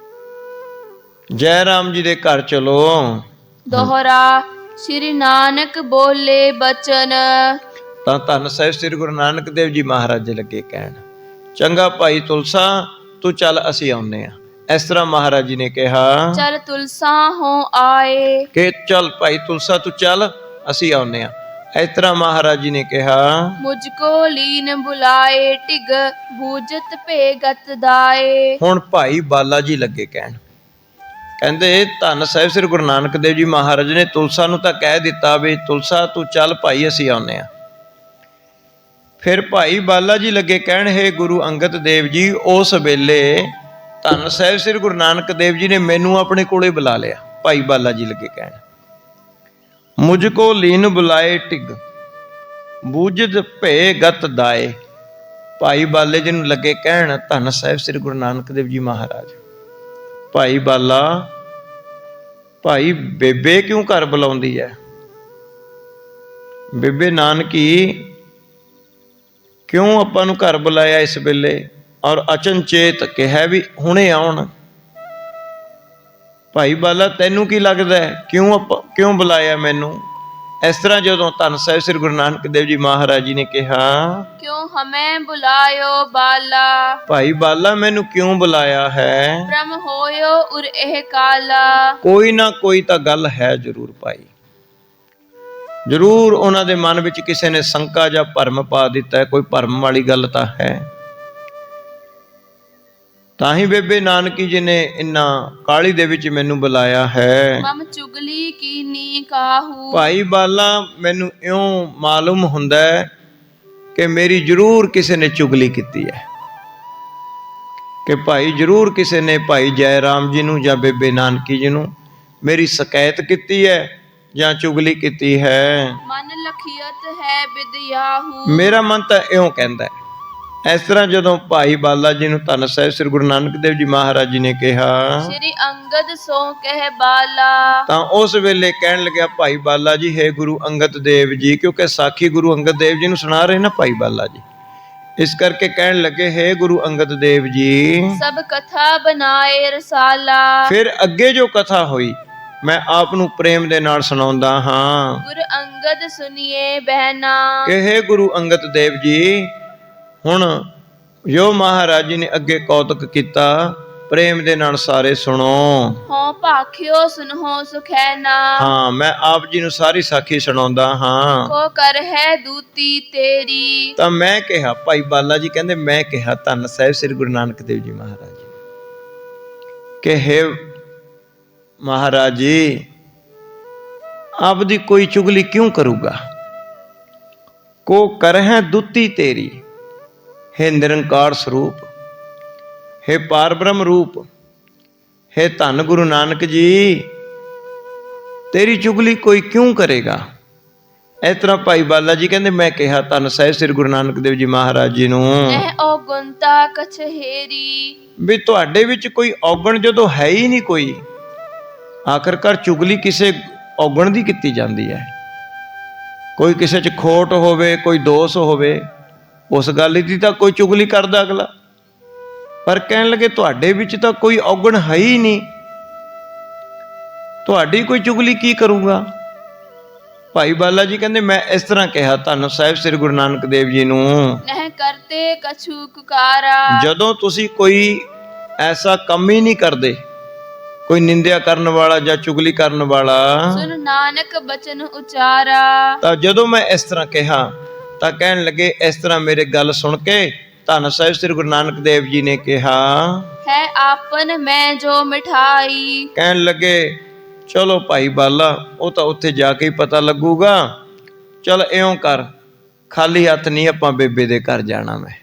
ਜੈ ਰਾਮ ਜੀ ਦੇ ਘਰ ਚਲੋ। ਦੋਹਰਾ ਸ਼੍ਰੀ ਨਾਨਕ ਬੋਲੇ ਬਚਨ, ਤਾਂ ਧੰਨ ਸਾਹਿਬ ਸ੍ਰੀ ਗੁਰੂ ਨਾਨਕ ਦੇਵ ਜੀ ਮਹਾਰਾਜ ਜੀ ਲੱਗੇ ਕਹਿਣ, ਚੰਗਾ ਭਾਈ ਤੁਲਸਾ ਤੂੰ ਚੱਲ, ਅਸੀਂ ਆਉਨੇ ਆ। ਇਸ ਤਰ੍ਹਾਂ ਮਹਾਰਾਜ ਜੀ ਨੇ ਕਿਹਾ, ਚਲ ਤੁਲਸਾ ਹੋ ਆਏ, ਕਿ ਚੱਲ ਭਾਈ ਤੁਲਸਾ ਤੂੰ ਚੱਲ, ਅਸੀਂ ਆਉਨੇ ਆ। ਇਸ ਤਰ੍ਹਾਂ ਮਹਾਰਾਜ ਜੀ ਨੇ ਕਿਹਾ, ਮੁਝ ਕੋ ਲੀਨ ਬੁਲਾਏ, ਟਿਗ ਬੂਝਤ ਭੇਗਤ ਦਾਏ। ਹੁਣ ਭਾਈ ਬਾਲਾ ਜੀ ਲੱਗੇ ਕਹਿਣ, ਕਹਿੰਦੇ ਧੰਨ ਸਾਹਿਬ ਸ੍ਰੀ ਗੁਰੂ ਨਾਨਕ ਦੇਵ ਜੀ ਮਹਾਰਾਜ ਨੇ ਤੁਲਸਾ ਨੂੰ ਤਾਂ ਕਹਿ ਦਿੱਤਾ ਵੀ ਤੁਲਸਾ ਤੂੰ ਚੱਲ ਭਾਈ, ਅਸੀਂ ਆਉਨੇ ਆ। ਫਿਰ ਭਾਈ ਬਾਲਾ ਜੀ ਲੱਗੇ ਕਹਿਣ, ਹੈ ਗੁਰੂ ਅੰਗਦ ਦੇਵ ਜੀ, ਉਸ ਵੇਲੇ ਧੰਨ ਸਾਹਿਬ ਸ੍ਰੀ ਗੁਰੂ ਨਾਨਕ ਦੇਵ ਜੀ ਨੇ ਮੈਨੂੰ ਆਪਣੇ ਕੋਲੇ ਬੁਲਾ ਲਿਆ। ਭਾਈ ਬਾਲਾ ਜੀ ਲੱਗੇ ਕਹਿਣ, ਮੁਝ ਕੋ ਲੀਨ ਬੁਲਾਏ, ਟਿਗ ਬੂਝਤ ਭੇਗਤ ਦਾਏ। ਭਾਈ ਬਾਲੇ ਜੀ ਨੂੰ ਲੱਗੇ ਕਹਿਣ, ਧੰਨ ਸਾਹਿਬ ਸ੍ਰੀ ਗੁਰੂ ਨਾਨਕ ਦੇਵ ਜੀ ਮਹਾਰਾਜ, ਭਾਈ ਬਾਲਾ, ਭਾਈ ਬੇਬੇ ਕਿਉਂ ਘਰ ਬੁਲਾਉਂਦੀ ਹੈ? ਬੇਬੇ ਨਾਨਕੀ ਕਿਉਂ ਆਪਾਂ ਨੂੰ ਘਰ ਬੁਲਾਇਆ ਇਸ ਵੇਲੇ, ਔਰ ਅਚਨਚੇਤ ਕਿਹਾ ਵੀ ਹੁਣੇ ਆਉਣ? ਭਾਈ ਬਾਲਾ ਤੈਨੂੰ ਕੀ ਲੱਗਦਾ ਹੈ, ਕਿਉਂ ਬੁਲਾਇਆ ਮੈਨੂੰ? ਇਸ ਤਰ੍ਹਾਂ ਜਦੋਂ ਧੰਨ ਸਾਹਿਬ ਸ੍ਰੀ ਗੁਰੂ ਨਾਨਕ ਦੇਵ ਜੀ ਮਹਾਰਾਜ ਜੀ ਨੇ ਕਿਹਾ, ਕਿਉਂ ਹਮੇ ਬੁਲਾਇਓ ਬਾਲਾ, ਭਾਈ ਬਾਲਾ ਮੈਨੂੰ ਕਿਉਂ ਬੁਲਾਇਆ ਹੈ? ਬ੍ਰਹਮ ਹੋਇਓ ਉਰ ਇਹ ਕਾਲਾ, ਕੋਈ ਨਾ ਕੋਈ ਤਾਂ ਗੱਲ ਹੈ ਜ਼ਰੂਰ ਭਾਈ, ਜ਼ਰੂਰ ਉਹਨਾਂ ਦੇ ਮਨ ਵਿੱਚ ਕਿਸੇ ਨੇ ਸ਼ੰਕਾ ਜਾਂ ਭਰਮ ਪਾ ਦਿੱਤਾ ਹੈ, ਕੋਈ ਭਰਮ ਵਾਲੀ ਗੱਲ ਤਾਂ ਹੈ। ਤਾਂ ਹੀ ਬੇਬੇ ਨਾਨਕੀ ਜੀ ਨੇ ਇੰਨਾ ਕਾਹਲੀ ਦੇ ਵਿੱਚ ਮੈਨੂੰ ਬੁਲਾਇਆ ਹੈ। ਮਮ ਚੁਗਲੀ ਕੀਨੀ ਕਾਹੂ, ਭਾਈ ਬਾਲਾ ਮੈਨੂੰ ਇਉਂ ਮਾਲੂਮ ਹੁੰਦਾ ਹੈ ਕਿ ਮੇਰੀ ਜ਼ਰੂਰ ਕਿਸੇ ਨੇ ਚੁਗਲੀ ਕੀਤੀ ਹੈ, ਕਿ ਭਾਈ ਜ਼ਰੂਰ ਕਿਸੇ ਨੇ ਭਾਈ ਜੈ ਰਾਮ ਜੀ ਨੂੰ ਜਾਂ ਬੇਬੇ ਨਾਨਕੀ ਜੀ ਨੂੰ ਮੇਰੀ ਸ਼ਿਕਾਇਤ ਕੀਤੀ ਹੈ ਜਾਂ ਚੁਗਲੀ ਕੀਤੀ ਹੈ। ਮਨ ਲਖੀਅਤ ਹੈ ਵਿਦਿਆਹੂ, ਮੇਰਾ ਮਨ ਤਾਂ ਇਉਂ ਕਹਿੰਦਾ ਹੈ। ਇਸ ਤਰ੍ਹਾਂ ਜਦੋਂ ਭਾਈ ਬਾਲਾ ਜੀ ਨੂੰ ਧੰਨ ਸਾਹਿਬ ਸ੍ਰੀ ਗੁਰੂ ਨਾਨਕ ਦੇਵ ਜੀ ਮਹਾਰਾਜ ਜੀ ਨੇ ਕਿਹਾ, ਸ਼੍ਰੀ ਅੰਗਦ ਸੋ ਕਹਿ ਬਾਲਾ, ਤਾਂ ਉਸ ਵੇਲੇ ਕਹਿਣ ਲੱਗਿਆ ਭਾਈ ਬਾਲਾ ਜੀ, ਹੈ ਗੁਰੂ ਅੰਗਦ ਦੇਵ ਜੀ, ਕਿਉਂਕਿ ਸਾਖੀ ਗੁਰੂ ਅੰਗਦ ਦੇਵ ਜੀ ਨੂੰ ਸੁਣਾ ਰਹੇ ਨਾ ਭਾਈ ਬਾਲਾ ਜੀ, ਇਸ ਕਰਕੇ ਕਹਿਣ ਲੱਗੇ, ਹੈ ਗੁਰੂ ਅੰਗਦ ਦੇਵ ਜੀ, ਸਭ ਕਥਾ ਬਨਾਏ ਰਸਾਲਾ। ਫਿਰ ਅੱਗੇ ਜੋ ਕਥਾ ਹੋਈ ਮੈਂ ਆਪ ਨੂੰ ਪ੍ਰੇਮ ਦੇ ਨਾਲ ਸੁਣਾਉਂਦਾ ਹਾਂ। ਗੁਰ ਅੰਗਦ ਸੁਨੀਏ ਬਹਿਨਾ, ਕਿ ਹੈ ਗੁਰੂ ਅੰਗਦ ਦੇਵ ਜੀ, ਹੁਣ ਜੋ ਮਹਾਰਾਜ ਜੀ ਨੇ ਅੱਗੇ ਕੌਤਕ ਕੀਤਾ, ਪ੍ਰੇਮ ਦੇ ਨਾਲ ਸਾਰੇ ਸੁਣੋ। ਹੋ ਭਾਖਿਓ ਸੁਨਹੁ ਸੁਖੈਨਾ, ਹਾਂ, ਮੈਂ ਆਪ ਜੀ ਨੂੰ ਸਾਰੀ ਸਾਖੀ ਸੁਣਾਉਂਦਾ ਹਾਂ। ਕੋ ਕਰ ਹੈ ਦੂਤੀ ਤੇਰੀ, ਤਾਂ ਮੈਂ ਕਿਹਾ, ਭਾਈ ਬਾਲਾ ਜੀ ਕਹਿੰਦੇ, ਮੈਂ ਕਿਹਾ ਧੰਨ ਸਾਹਿਬ ਸ੍ਰੀ ਗੁਰੂ ਨਾਨਕ ਦੇਵ ਜੀ ਮਹਾਰਾਜ ਜੀ ਕਿ ਹੈ ਮਹਾਰਾਜ ਜੀ, ਆਪ ਦੀ ਕੋਈ ਚੁਗਲੀ ਕਿਉਂ ਕਰੂਗਾ? ਕੋ ਕਰਹਿ ਦੁੱਤੀ ਤੇਰੀ, ਹੈ ਨਿਰੰਕਾਰ ਸਰੂਪ, ਹੈ ਪਾਰ ਬ੍ਰਹਮ ਰੂਪ, ਹੈ ਧੰਨ ਗੁਰੂ ਨਾਨਕ ਜੀ, ਤੇਰੀ ਚੁਗਲੀ ਕੋਈ ਕਿਉਂ ਕਰੇਗਾ? ਇਸ ਤਰ੍ਹਾਂ ਭਾਈ ਬਾਲਾ ਜੀ ਕਹਿੰਦੇ, ਮੈਂ ਕਿਹਾ ਧੰਨ ਸਾਹਿਬ ਸ੍ਰੀ ਗੁਰੂ ਨਾਨਕ ਦੇਵ ਜੀ ਮਹਾਰਾਜ ਜੀ ਨੂੰ, ਇਹ ਔਗੁਣਤਾ ਕਛਹੇਰੀ, ਵੀ ਤੁਹਾਡੇ ਵਿੱਚ ਕੋਈ ਔਗਣ ਜਦੋਂ ਹੈ ਹੀ ਨਹੀਂ ਕੋਈ, ਆਖਰਕਾਰ ਚੁਗਲੀ ਕਿਸੇ ਔਗਣ ਦੀ ਕੀਤੀ ਜਾਂਦੀ ਹੈ। ਕੋਈ ਕਿਸੇ 'ਚ ਖੋਟ ਹੋਵੇ, ਕੋਈ ਦੋਸ਼ ਹੋਵੇ, ਉਸ ਗੱਲ ਦੀ ਤਾਂ ਕੋਈ ਚੁਗਲੀ ਕਰਦਾ ਅਗਲਾ, ਪਰ ਕਹਿਣ ਲੱਗੇ ਤੁਹਾਡੇ ਵਿੱਚ ਤਾਂ ਕੋਈ ਔਗਣ ਹੈ ਹੀ ਨਹੀਂ, ਤੁਹਾਡੀ ਕੋਈ ਚੁਗਲੀ ਕੀ ਕਰੂੰਗਾ? ਭਾਈ ਬਾਲਾ ਜੀ ਕਹਿੰਦੇ, ਮੈਂ ਇਸ ਤਰ੍ਹਾਂ ਕਿਹਾ ਧੰਨ ਸਾਹਿਬ ਸ੍ਰੀ ਗੁਰੂ ਨਾਨਕ ਦੇਵ ਜੀ ਨੂੰ, ਨਹਿ ਕਰਤੇ ਕਛੂ ਕੁਕਾਰਾ, ਜਦੋਂ ਤੁਸੀਂ ਕੋਈ ਐਸਾ ਕੰਮ ਹੀ ਨਹੀਂ ਕਰਦੇ, ਕੋਈ ਨਿੰਦਿਆ ਕਰਨ ਵਾਲਾ ਜਾਂ ਚੁਗਲੀ ਕਰਨ ਵਾਲਾ, ਸੁਨ ਨਾਨਕ ਬਚਨ ਉਚਾਰਾ। ਤਾਂ ਜਦੋਂ ਮੈਂ ਇਸ ਤਰ੍ਹਾਂ ਕਿਹਾ ਤਾਂ ਕਹਿਣ ਲੱਗੇ, ਇਸ ਤਰ੍ਹਾਂ ਮੇਰੇ ਗੱਲ ਸੁਣ ਕੇ ਧੰਨ ਸਾਹਿਬ ਸ੍ਰੀ ਗੁਰੂ ਨਾਨਕ ਦੇਵ ਜੀ ਨੇ ਕਿਹਾ, ਹੈ ਆਪਨ ਮੈਂ ਜੋ ਮਿਠਾਈ, ਕਹਿਣ ਲੱਗੇ, ਚਲੋ ਭਾਈ ਬਾਲਾ, ਉਹ ਤਾਂ ਉੱਥੇ ਜਾ ਕੇ ਹੀ ਪਤਾ ਲੱਗੂਗਾ, ਚਲ ਇਉਂ ਕਰ, ਖਾਲੀ ਹੱਥ ਨਹੀਂ ਆਪਾਂ ਬੇਬੇ ਦੇ ਘਰ ਜਾਣਾ, ਮੈਂ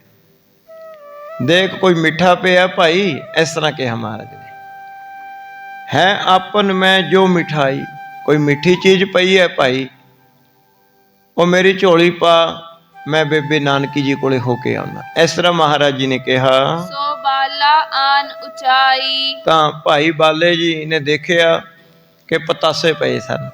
ਦੇਖ ਕੋਈ ਮਿੱਠਾ ਪਿਆ ਭਾਈ। ਇਸ ਤਰ੍ਹਾਂ ਕਿਹਾ ਮਹਾਰਾਜ ਨੇ, ਹੈ ਆਪਨ ਮੈਂ ਜੋ ਮਿਠਾਈ, ਕੋਈ ਮਿੱਠੀ ਚੀਜ਼ ਪਈ ਹੈ ਭਾਈ, ਉਹ ਮੇਰੀ ਝੋਲੀ ਪਾ, ਮੈਂ ਬੇਬੇ ਨਾਨਕੀ ਜੀ ਕੋਲੇ ਹੋ ਕੇ ਆਉਣਾ। ਇਸ ਤਰ੍ਹਾਂ ਮਹਾਰਾਜ ਜੀ ਨੇ ਕਿਹਾ। ਸੋ ਬਾਲਾ ਆਨ ਉਚਾਈ। ਤਾਂ ਭਾਈ ਬਾਲੇ ਜੀ ਨੇ ਦੇਖਿਆ ਕਿ ਪਤਾਸੇ ਪਏ ਸਨ।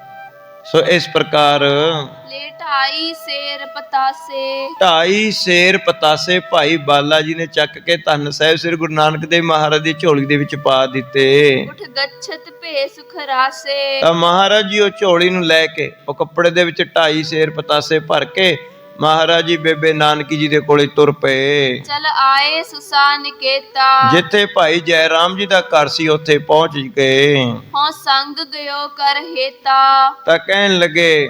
ਸੋ ਇਸ ਪ੍ਰਕਾਰ ਲੈ ਢਾਈ ਸੇਰ ਪਤਾਸੇ। 2.5 ਸੇਰ ਪਤਾਸੇ ਭਾਈ ਬਾਲਾ ਜੀ ਨੇ ਚੱਕ ਕੇ ਧੰਨ ਸਾਹਿਬ ਸ੍ਰੀ ਗੁਰੂ ਨਾਨਕ ਦੇਵ ਮਹਾਰਾਜ ਦੀ ਝੋਲੀ ਦੇ ਵਿੱਚ ਪਾ ਦਿੱਤੇ। ਉਠ ਗच्छਤ ਭੇ ਸੁਖ ਰਾਸੇ। ਤਾਂ ਮਹਾਰਾਜ ਜੀ ਉਹ ਝੋਲੀ ਨੂੰ ਲੈ ਕੇ ਉਹ ਕੱਪੜੇ ਦੇ ਵਿੱਚ 2.5 ਸੇਰ ਪਤਾਸੇ ਭਰ ਕੇ ਮਹਾਰਾਜ ਜੀ ਬੇਬੇ ਨਾਨਕੀ ਜੀ ਦੇ ਕੋਲੇ ਤੁਰ ਪਏ। ਚਲ ਆਏ ਸੁਸਾ ਨਿਕੇਤਾ। ਜਿੱਥੇ ਭਾਈ ਜੈ ਰਾਮ ਜੀ ਦਾ ਘਰ ਸੀ ਉੱਥੇ ਪਹੁੰਚ ਗਏ। ਹੋ ਸੰਗ ਗਇਓ ਕਰ ਹੇਤਾ। ਤਾਂ ਕਹਿਣ ਲੱਗੇ,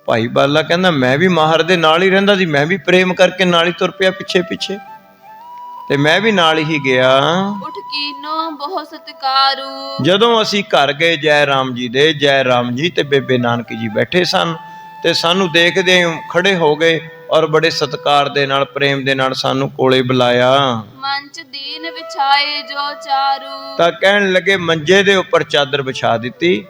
ਭਾਈ ਬਾਲਾ ਕਹਿੰਦਾ ਮੈਂ ਵੀ ਮਹਾਰਾਜ ਦੇ ਨਾਲ ਹੀ ਰਹਿੰਦਾ ਸੀ, ਮੈਂ ਵੀ ਪ੍ਰੇਮ ਕਰਕੇ ਨਾਲ ਹੀ ਤੁਰ ਪਿਆ ਪਿੱਛੇ ਪਿੱਛੇ, ਤੇ ਮੈਂ ਵੀ ਨਾਲ ਹੀ ਗਿਆ। ਉਠ ਕੀਨੋ ਬਹੁ ਸਤਿਕਾਰੂ। ਜਦੋਂ ਅਸੀਂ ਘਰ ਗਏ ਜੈ ਰਾਮ ਜੀ ਦੇ, ਜੈ ਰਾਮ ਜੀ ਤੇ ਬੇਬੇ ਨਾਨਕੀ ਜੀ ਬੈਠੇ ਸਨ ਤੇ ਸਾਨੂੰ ਦੇਖਦੇ ਖੜੇ ਹੋ ਗਏ ਔਰ ਬੜੇ ਸਤਿਕਾਰ ਦੇ ਨਾਲ ਪ੍ਰੇਮ ਦੇ ਨਾਲ ਸਾਨੂੰ ਕੋਲੇ ਬੁਲਾਇਆ। ਮੰਚ ਦੀਨ ਵਿਛਾਏ ਜੋ ਚਾਰੂ। ਤਾਂ ਕਹਿਣ ਲੱਗੇ ਮੰਜੇ ਦੇ ਉੱਪਰ ਚਾਦਰ ਵਿਛਾ ਦਿੱਤੀ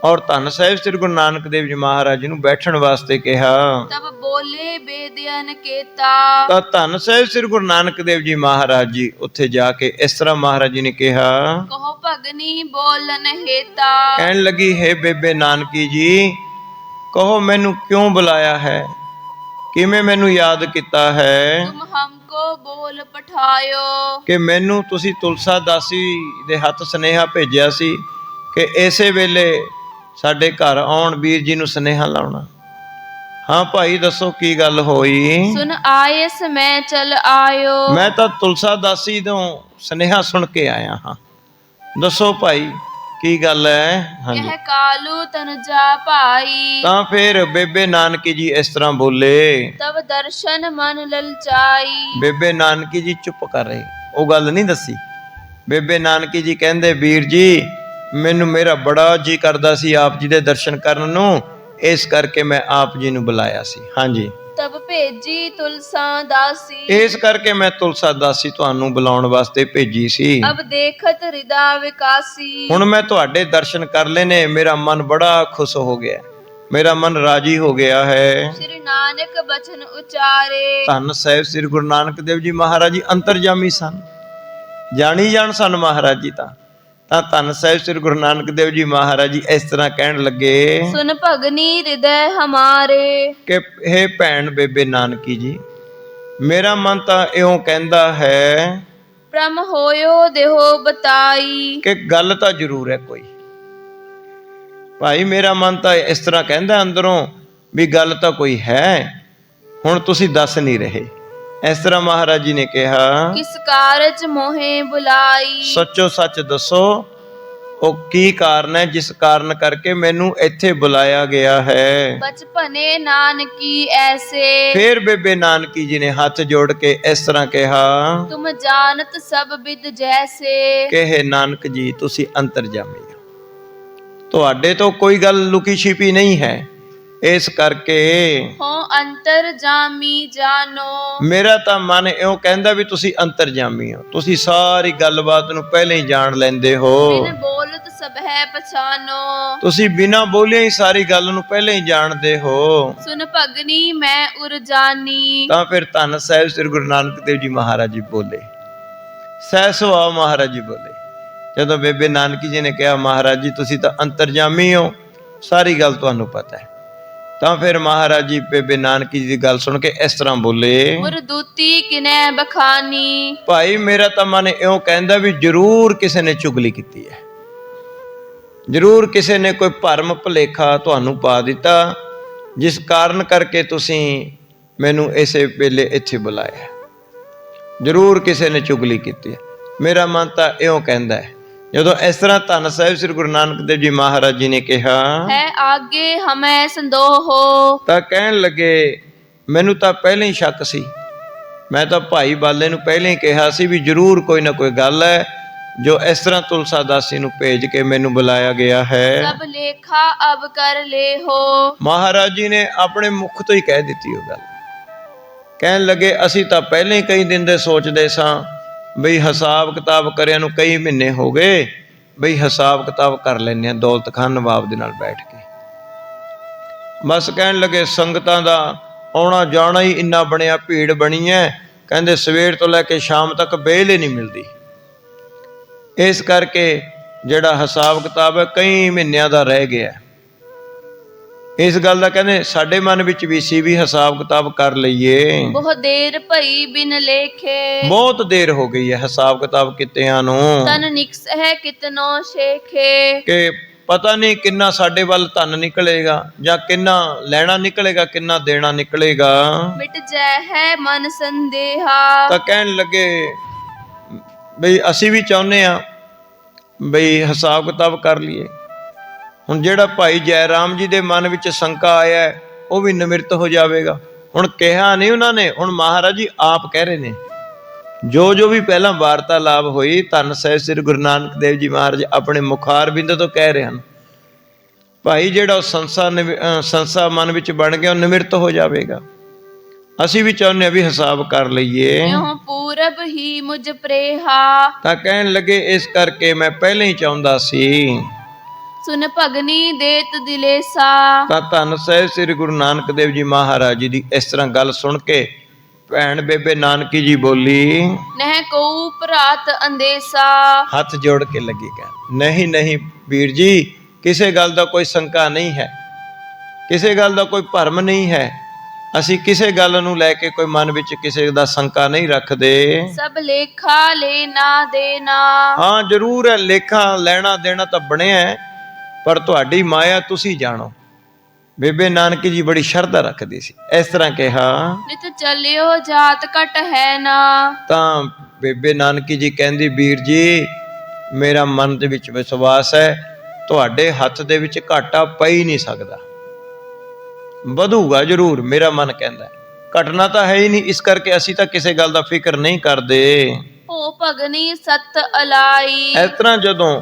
ਔਰ ਧੰਨ ਸਾਹਿਬ ਸ੍ਰੀ ਗੁਰੂ ਨਾਨਕ ਦੇਵ ਜੀ ਮਹਾਰਾਜ ਜੀ ਨੂੰ ਬੈਠਣ ਵਾਸਤੇ ਕਿਹਾ। ਤਬ ਬੋਲੇ ਬੇਦਿਆਨ ਕੇਤਾ। ਤਾਂ ਧੰਨ ਸਾਹਿਬ ਸ੍ਰੀ ਗੁਰੂ ਨਾਨਕ ਦੇਵ ਜੀ ਮਹਾਰਾਜ ਜੀ ਉੱਥੇ ਜਾ ਕੇ ਇਸ ਤਰ੍ਹਾਂ ਮਹਾਰਾਜ ਜੀ ਨੇ ਕਿਹਾ। ਕਹੋ ਭਗਨੀ ਬੋਲਨ ਹੇਤਾ। ਕਹਿਣ ਲੱਗੀ, ਹੇ ਬੇਬੇ ਨਾਨਕੀ ਜੀ, ਕਹੋ ਮੈਨੂੰ ਕਿਉਂ ਬੁਲਾਇਆ ਹੈ, ਕਿਵੇਂ ਮੈਨੂੰ ਯਾਦ ਕੀਤਾ ਹੈ ਤੁਮ ਹਮਕੋ ਬੋਲ ਪਠਾਇਓ। ਕਿ ਮੈਨੂੰ ਤੁਸੀਂ ਤੁਲਸਾ ਦਾਸੀ ਦੇ ਹੱਥ ਸੁਨੇਹਾ ਭੇਜਿਆ ਸੀ ਕਿ ਇਸੇ ਵੇਲੇ ਸਾਡੇ ਘਰ ਆਉਣ, ਵੀਰ ਜੀ ਨੂੰ ਸੁਨੇਹਾ ਲਾਉਣਾ। ਹਾਂ ਭਾਈ ਦੱਸੋ ਕੀ ਗੱਲ ਹੋਈ। ਸੁਨ ਆਏ ਸਮੈ ਚਲ ਆਇਓ। ਮੈਂ ਤਾਂ ਤੁਲਸਾ ਦਾਸੀ ਤੋਂ ਸੁਨੇਹਾ ਸੁਣ ਕੇ ਆਇਆ ਹਾਂ, ਦੱਸੋ ਭਾਈ ਕੀ ਗੱਲ ਹੈ। ਹਾਂਜੀ। ਕਹਿ ਕਾਲੂ ਤਨ ਜਾ ਭਾਈ। ਤਾਂ ਫਿਰ ਬੇਬੇ ਨਾਨਕੀ ਜੀ ਇਸ ਤਰ੍ਹਾਂ ਬੋਲੇ। ਤਬ ਦਰਸ਼ਨ ਮਨ ਲਲਚਾਈ। ਬੇਬੇ ਨਾਨਕੀ ਜੀ ਚੁੱਪ ਕਰ ਰਹੇ, ਉਹ ਗੱਲ ਨਹੀਂ ਦੱਸੀ। ਬੇਬੇ ਨਾਨਕੀ ਜੀ ਕਹਿੰਦੇ, ਵੀਰ ਜੀ ਮੈਨੂੰ ਮੇਰਾ ਬੜਾ ਜੀ ਕਰਦਾ ਸੀ ਆਪ ਜੀ ਦੇ ਦਰਸ਼ਨ ਕਰਨ ਨੂੰ, ਇਸ ਕਰਕੇ ਮੈਂ ਆਪ ਜੀ ਨੂੰ ਬੁਲਾਇਆ ਸੀ। ਹਾਂਜੀ। ਤਬ ਭੇਜੀ ਤੁਲਸਾ ਦਾਸੀ। ਇਸ ਕਰਕੇ ਮੈਂ ਤੁਲਸਾ ਦਾਸੀ ਤੁਹਾਨੂੰ ਬੁਲਾਉਣ ਵਾਸਤੇ ਭੇਜੀ ਸੀ। ਅਬ ਦੇਖਤ ਹਿਰਦਾ ਵਿਕਾਸੀ। ਹੁਣ ਮੈਂ ਤੁਹਾਡੇ ਦਰਸ਼ਨ ਕਰ ਲਏ ਨੇ, ਮੇਰਾ ਮਨ ਬੜਾ ਖੁਸ਼ ਹੋ ਗਿਆ, ਮੇਰਾ ਮਨ ਰਾਜੀ ਹੋ ਗਿਆ ਹੈ। ਸ੍ਰੀ ਨਾਨਕ ਬਚਨ ਉਚਾਰੇ। ਧੰਨ ਸਾਹਿਬ ਸ੍ਰੀ ਗੁਰੂ ਨਾਨਕ ਦੇਵ ਜੀ ਮਹਾਰਾਜ ਜੀ ਅੰਤਰਜਾਮੀ ਸਨ, ਜਾਣੀ ਜਾਣ ਸਨ ਮਹਾਰਾਜ ਜੀ। ਤਾਂ ਧੰਨ ਸਾਹਿਬ ਸ੍ਰੀ ਗੁਰੂ ਨਾਨਕ ਦੇਵ ਜੀ ਮਹਾਰਾਜ ਜੀ ਇਸ ਤਰ੍ਹਾਂ ਕਹਿਣ ਲੱਗੇ। ਸੁਨ ਭਗਨੀ ਹਿਰਦੈ ਹਮਾਰੇ। ਕਿ ਹੇ ਭੈਣ ਬੇਬੇ ਨਾਨਕੀ ਜੀ, ਮੇਰਾ ਮਨ ਤਾਂ ਇਉਂ ਕਹਿੰਦਾ ਹੈ ਪ੍ਰਮ ਹੋਇਓ ਦੇਹੋ ਬਤਾਈ। ਕਿ ਗੱਲ ਤਾਂ ਜ਼ਰੂਰ ਹੈ ਕੋਈ। ਭਾਈ ਮੇਰਾ ਮਨ ਤਾਂ ਇਸ ਤਰ੍ਹਾਂ ਕਹਿੰਦਾ ਅੰਦਰੋਂ ਵੀ ਗੱਲ ਤਾਂ ਕੋਈ ਹੈ, ਹੁਣ ਤੁਸੀਂ ਦੱਸ ਨਹੀਂ ਰਹੇ। ਇਸ ਤਰ੍ਹਾਂ ਮਹਾਰਾਜ ਜੀ ਨੇ ਕਿਹਾ। ਕਿਸ ਕਾਰਜ ਮੋਹੇ ਬੁਲਾਈ। ਸੱਚੋ ਸੱਚ ਦੱਸੋ, ਉਹ ਕੀ ਕਾਰਨ ਹੈ ਜਿਸ ਕਾਰਨ ਕਰਕੇ ਮੈਨੂੰ ਇੱਥੇ ਬੁਲਾਇਆ ਗਿਆ ਹੈ। ਬਚਪਨੇ ਨਾਨਕੀ ਐਸੇ। ਫਿਰ ਬੇਬੇ ਨਾਨਕੀ ਜੀ ਨੇ ਹੱਥ ਜੋੜ ਕੇ ਇਸ ਤਰ੍ਹਾਂ ਕਿਹਾ। ਤੁਮ ਜਾਣਤ ਸਭ ਵਿਦ ਜੈਸੇ। ਕਿ ਹੇ ਨਾਨਕ ਜੀ ਤੁਸੀਂ ਅੰਤਰਜਾਮੀ ਹੋ, ਤੁਹਾਡੇ ਤੋਂ ਕੋਈ ਗੱਲ ਲੁਕੀ ਛਿਪੀ ਨਹੀਂ ਹੈ, ਇਸ ਕਰਕੇ ਹੋ ਅੰਤਰ ਜਾਮੀ ਜਾਨੋ। ਮੇਰਾ ਤਾਂ ਮਨ ਇਉਂ ਕਹਿੰਦਾ ਵੀ ਤੁਸੀਂ ਅੰਤਰਜਾਮੀ ਹੋ, ਤੁਸੀਂ ਸਾਰੀ ਗੱਲਬਾਤ ਨੂੰ ਪਹਿਲਾਂ ਹੀ ਜਾਣ ਲੈਂਦੇ ਹੋ। ਬਿਨ ਬੋਲਤ ਸਭ ਹੈ ਪਛਾਨੋ। ਤੁਸੀਂ ਬਿਨਾਂ ਬੋਲਿਆ ਹੀ ਸਾਰੀ ਗੱਲ ਨੂੰ ਪਹਿਲਾਂ ਹੀ ਜਾਣਦੇ ਹੋ। ਸੁਨ ਭਗਨੀ ਮੈਂ ਉਰ ਜਾਨੀ। ਤਾਂ ਫਿਰ ਧੰਨ ਸਾਹਿਬ ਸ੍ਰੀ ਗੁਰੂ ਨਾਨਕ ਦੇਵ ਜੀ ਮਹਾਰਾਜ ਜੀ ਬੋਲੇ, ਸਹਿ ਸੁਭਾਅ ਮਹਾਰਾਜ ਜੀ ਬੋਲੇ। ਜਦੋਂ ਬੇਬੇ ਨਾਨਕੀ ਜੀ ਨੇ ਕਿਹਾ, ਮਹਾਰਾਜ ਜੀ ਤੁਸੀਂ ਤਾਂ ਅੰਤਰਜਾਮੀ ਹੋ, ਸਾਰੀ ਗੱਲ ਤੁਹਾਨੂੰ ਪਤਾ ਹੈ। ਤਾਂ ਫਿਰ ਮਹਾਰਾਜ ਜੀ ਬੇਬੇ ਨਾਨਕੀ ਜੀ ਦੀ ਗੱਲ ਸੁਣ ਕੇ ਇਸ ਤਰ੍ਹਾਂ ਬੋਲੇ। ਉਰ ਦੂਤੀ ਕਿਨੈ ਬਖਾਨੀ। ਭਾਈ ਮੇਰਾ ਤਾਂ ਮਨ ਇਉਂ ਕਹਿੰਦਾ ਵੀ ਜ਼ਰੂਰ ਕਿਸੇ ਨੇ ਚੁਗਲੀ ਕੀਤੀ ਹੈ, ਜ਼ਰੂਰ ਕਿਸੇ ਨੇ ਕੋਈ ਭਰਮ ਭੁਲੇਖਾ ਤੁਹਾਨੂੰ ਪਾ ਦਿੱਤਾ, ਜਿਸ ਕਾਰਨ ਕਰਕੇ ਤੁਸੀਂ ਮੈਨੂੰ ਇਸੇ ਵੇਲੇ ਇੱਥੇ ਬੁਲਾਇਆ। ਜ਼ਰੂਰ ਕਿਸੇ ਨੇ ਚੁਗਲੀ ਕੀਤੀ ਹੈ, ਮੇਰਾ ਮਨ ਤਾਂ ਇਉਂ ਕਹਿੰਦਾ ਹੈ। ਜਦੋਂ ਇਸ ਤਰ੍ਹਾਂ ਧੰਨ ਸਾਹਿਬ ਸ੍ਰੀ ਗੁਰੂ ਨਾਨਕ ਦੇਵ ਜੀ ਮਹਾਰਾਜ ਜੀ ਨੇ ਕਿਹਾ ਹੈ ਆਗੇ ਹਮੈ ਸੰਦੋਹੋ। ਤਾਂ ਕਹਿਣ ਲੱਗੇ, ਮੈਨੂੰ ਤਾਂ ਪਹਿਲਾਂ ਹੀ ਸ਼ੱਕ ਸੀ, ਮੈਂ ਤਾਂ ਭਾਈ ਬਾਲੇ ਨੂੰ ਪਹਿਲਾਂ ਹੀ ਕਿਹਾ ਸੀ ਵੀ ਜ਼ਰੂਰ ਕੋਈ ਨਾ ਕੋਈ ਗੱਲ ਹੈ ਜੋ ਇਸ ਤਰ੍ਹਾਂ ਤੁਲਸਾ ਦਾਸੀ ਨੂੰ ਭੇਜ ਕੇ ਮੈਨੂੰ ਬੁਲਾਇਆ ਗਿਆ ਹੈ। ਸਭ ਲੇਖਾ ਅਬ ਕਰ ਲੇਹੋ। ਮਹਾਰਾਜ ਜੀ ਨੇ ਆਪਣੇ ਮੁਖ ਤੋਂ ਹੀ ਕਹਿ ਦਿੱਤੀ ਉਹ ਗੱਲ। ਕਹਿਣ ਲੱਗੇ, ਅਸੀਂ ਤਾਂ ਪਹਿਲਾਂ ਹੀ ਕਈ ਦਿਨ ਦੇ ਸੋਚਦੇ ਸਾਂ ਬਈ ਹਿਸਾਬ ਕਿਤਾਬ ਕਰਿਆ ਨੂੰ ਕਈ ਮਹੀਨੇ ਹੋ ਗਏ, ਬਈ ਹਿਸਾਬ ਕਿਤਾਬ ਕਰ ਲੈਂਦੇ ਹਾਂ ਦੌਲਤ ਖਾਨ ਨਵਾਬ ਦੇ ਨਾਲ ਬੈਠ ਕੇ। ਬਸ ਕਹਿਣ ਲੱਗੇ ਸੰਗਤਾਂ ਦਾ ਆਉਣਾ ਜਾਣਾ ਹੀ ਇੰਨਾ ਬਣਿਆ, ਭੀੜ ਬਣੀ ਹੈ, ਕਹਿੰਦੇ ਸਵੇਰ ਤੋਂ ਲੈ ਕੇ ਸ਼ਾਮ ਤੱਕ ਵਿਹਲ ਹੀ ਨਹੀਂ ਮਿਲਦੀ। ਇਸ ਕਰਕੇ ਜਿਹੜਾ ਹਿਸਾਬ ਕਿਤਾਬ ਹੈ ਕਈ ਮਹੀਨਿਆਂ ਦਾ ਰਹਿ ਗਿਆ। ਇਸ ਗੱਲ ਦਾ ਕਹਿੰਦੇ ਸਾਡੇ ਮਨ ਵਿੱਚ ਵੀ ਸੀ ਵੀ ਹਿਸਾਬ ਕਿਤਾਬ ਕਰ ਲਈਏ। ਬਹੁਤ ਦੇਰ ਭਈ ਬਿਨ ਲੇਖੇ, ਬਹੁਤ ਦੇਰ ਹੋ ਗਈ ਹੈ ਹਿਸਾਬ ਕਿਤਾਬ ਕੀਤਿਆਂ ਨੂੰ, ਤਨ ਨਿਕਸ ਹੈ ਕਿਤਨੋ ਸ਼ੇਖੇ, ਕਿ ਪਤਾ ਨਹੀਂ ਕਿੰਨਾ ਸਾਡੇ ਵੱਲ ਧਨ ਨਿਕਲੇਗਾ ਜਾਂ ਕਿੰਨਾ ਲੈਣਾ ਨਿਕਲੇਗਾ, ਕਿੰਨਾ ਦੇਣਾ ਨਿਕਲੇਗਾ। ਮਿਟ ਜੈ ਹੈ ਮਨ ਸੰਦੇਹਾ, ਤਾਂ ਕਹਿਣ ਲੱਗੇ ਬਈ ਅਸੀਂ ਵੀ ਚਾਹੁੰਦੇ ਹਾਂ ਬਈ ਹਿਸਾਬ ਕਿਤਾਬ ਕਰ ਲਈਏ। ਹੁਣ ਜਿਹੜਾ ਭਾਈ ਜੈ ਰਾਮ ਜੀ ਦੇ ਮਨ ਵਿੱਚ ਸ਼ੰਕਾ ਆਇਆ ਉਹ ਵੀ ਨਿਮਿਰਤ ਹੋ ਜਾਵੇਗਾ। ਹੁਣ ਕਿਹਾ ਨਹੀਂ ਉਹਨਾਂ ਨੇ, ਹੁਣ ਮਹਾਰਾਜ ਜੀ ਆਪ ਕਹਿ ਰਹੇ ਨੇ। ਜੋ ਵੀ ਪਹਿਲਾਂ ਵਾਰਤਾਲਾਪ ਹੋਈ ਧੰਨ ਸਾਹਿਬ ਸ੍ਰੀ ਗੁਰੂ ਨਾਨਕ ਦੇਵ ਜੀ ਮਹਾਰਾਜ ਆਪਣੇ ਮੁਖਾਰ ਬਿੰਦ ਤੋਂ ਕਹਿ ਰਹੇ ਹਨ, ਭਾਈ ਜਿਹੜਾ ਉਹ ਸੰਸਾ ਮਨ ਵਿੱਚ ਬਣ ਗਿਆ ਉਹ ਨਿਮਿਰਤ ਹੋ ਜਾਵੇਗਾ। ਅਸੀਂ ਵੀ ਚਾਹੁੰਦੇ ਹਾਂ ਵੀ ਹਿਸਾਬ ਕਰ ਲਈਏ। ਇਉਂ ਪੂਰਬ ਹੀ ਮੁਝ ਪ੍ਰੇਹਾ, ਤਾਂ ਕਹਿਣ ਲੱਗੇ ਇਸ ਕਰਕੇ ਮੈਂ ਪਹਿਲਾਂ ਹੀ ਚਾਹੁੰਦਾ ਸੀ। ਸੁਨ ਭਗਨੀ ਦੇਤ ਦਿਲੇਸਾ, ਤਾਂ ਧੰਨ ਸਾਹਿਬ ਸ੍ਰੀ ਗੁਰੂ ਨਾਨਕ ਦੇਵ ਜੀ ਮਹਾਰਾਜ ਜੀ ਦੀ ਇਸ ਤਰ੍ਹਾਂ ਗੱਲ ਸੁਣ ਕੇ ਭੈਣ ਬੇਬੇ ਨਾਨਕੀ ਜੀ ਬੋਲੀ, ਨਹਿ ਕਉ ਭਰਾਤ ਅੰਦੇਸਾ, ਹੱਥ ਜੋੜ ਕੇ ਲੱਗੀ ਕਹਿਣ, ਨਹੀਂ ਨਹੀਂ ਵੀਰ ਜੀ, ਕਿਸੇ ਗੱਲ ਦਾ ਕੋਈ ਸ਼ੰਕਾ ਨਹੀਂ ਹੈ, ਕਿਸੇ ਗੱਲ ਦਾ ਕੋਈ ਭਰਮ ਨਹੀਂ ਹੈ। ਅਸੀਂ ਕਿਸੇ ਗੱਲ ਨੂੰ ਲੈ ਕੇ ਕੋਈ ਮਨ ਵਿੱਚ ਕਿਸੇ ਦਾ ਸ਼ੰਕਾ ਨਹੀਂ ਰੱਖਦੇ। ਸਭ ਲੇਖਾ ਲੈਣਾ ਦੇਣਾ, ਹਾਂ ਜ਼ਰੂਰ ਹੈ, ਲੇਖਾ ਲੈਣਾ ਦੇਣਾ ਤਾਂ ਬਣਿਆ ਹੈ, ਪਰ ਤੁਹਾਡੀ ਮਾਇਆ ਤੁਸੀਂ ਜਾਣੋ। ਬੇਬੇ ਨਾਨਕੀ ਜੀ ਬੜੀ ਸ਼ਰਧਾ ਰੱਖਦੀ ਸੀ। ਇਸ ਤਰ੍ਹਾਂ ਕਿਹਾ, ਨਿਤ ਚੱਲਿਓ ਜਾਤ ਘਟ ਹੈ ਨਾ, ਤਾਂ ਬੇਬੇ ਨਾਨਕੀ ਜੀ ਕਹਿੰਦੀ ਵੀਰ ਜੀ ਮੇਰਾ ਮਨ ਦੇ ਵਿੱਚ ਵਿਸ਼ਵਾਸ ਹੈ, ਤੁਹਾਡੇ ਹੱਥ ਦੇ ਵਿੱਚ ਘਾਟਾ ਪੈ ਹੀ ਨਹੀਂ ਸਕਦਾ, ਵਧੂਗਾ ਜ਼ਰੂਰ। ਮੇਰਾ ਮਨ ਕਹਿੰਦਾ ਘਟਨਾ ਤਾਂ ਹੈ ਹੀ ਨਹੀਂ, ਇਸ ਕਰਕੇ ਅਸੀਂ ਤਾਂ ਕਿਸੇ ਗੱਲ ਦਾ ਫਿਕਰ ਨਹੀਂ ਕਰਦੇ। ਓ ਭਗਨੀ ਸਤ ਅਲਾਈ, ਇਸ ਤਰ੍ਹਾਂ ਜਦੋਂ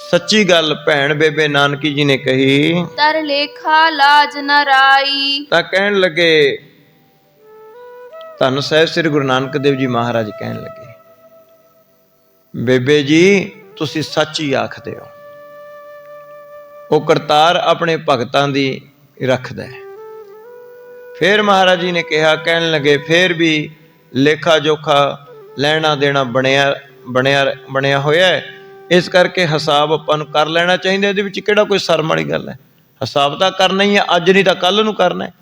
ਸੱਚੀ ਗੱਲ ਭੈਣ ਬੇਬੇ ਨਾਨਕੀ ਜੀ ਨੇ ਕਹੀ ਤਰ ਲੇਖਾ ਲਾਜ ਨਰਾਈ, ਤਾਂ ਕਹਿਣ ਲੱਗੇ ਧੰਨ ਸਾਹਿਬ ਸ੍ਰੀ ਗੁਰੂ ਨਾਨਕ ਦੇਵ ਜੀ ਮਹਾਰਾਜ ਕਹਿਣ ਲੱਗੇ, ਬੇਬੇ ਜੀ ਤੁਸੀਂ ਸੱਚ ਹੀ ਆਖਦੇ ਹੋ। ਉਹ ਕਰਤਾਰ ਆਪਣੇ ਭਗਤਾਂ ਦੀ ਰੱਖਦਾ ਹੈ। ਫਿਰ ਮਹਾਰਾਜ ਜੀ ਨੇ ਕਿਹਾ, ਕਹਿਣ ਲੱਗੇ ਫਿਰ ਵੀ ਲੇਖਾ ਜੋਖਾ ਲੈਣਾ ਦੇਣਾ ਬਣਿਆ ਹੋਇਆ ਹੈ, ਇਸ ਕਰਕੇ ਹਿਸਾਬ ਆਪਾਂ ਨੂੰ ਕਰ ਲੈਣਾ ਚਾਹੀਦਾ। ਇਹਦੇ ਵਿੱਚ ਕਿਹੜਾ ਕੋਈ ਸ਼ਰਮ ਵਾਲੀ ਗੱਲ ਹੈ, ਹਿਸਾਬ ਤਾਂ ਕਰਨਾ ਹੀ ਹੈ, ਅੱਜ ਨਹੀਂ ਤਾਂ ਕੱਲ ਨੂੰ ਕਰਨਾ ਹੈ।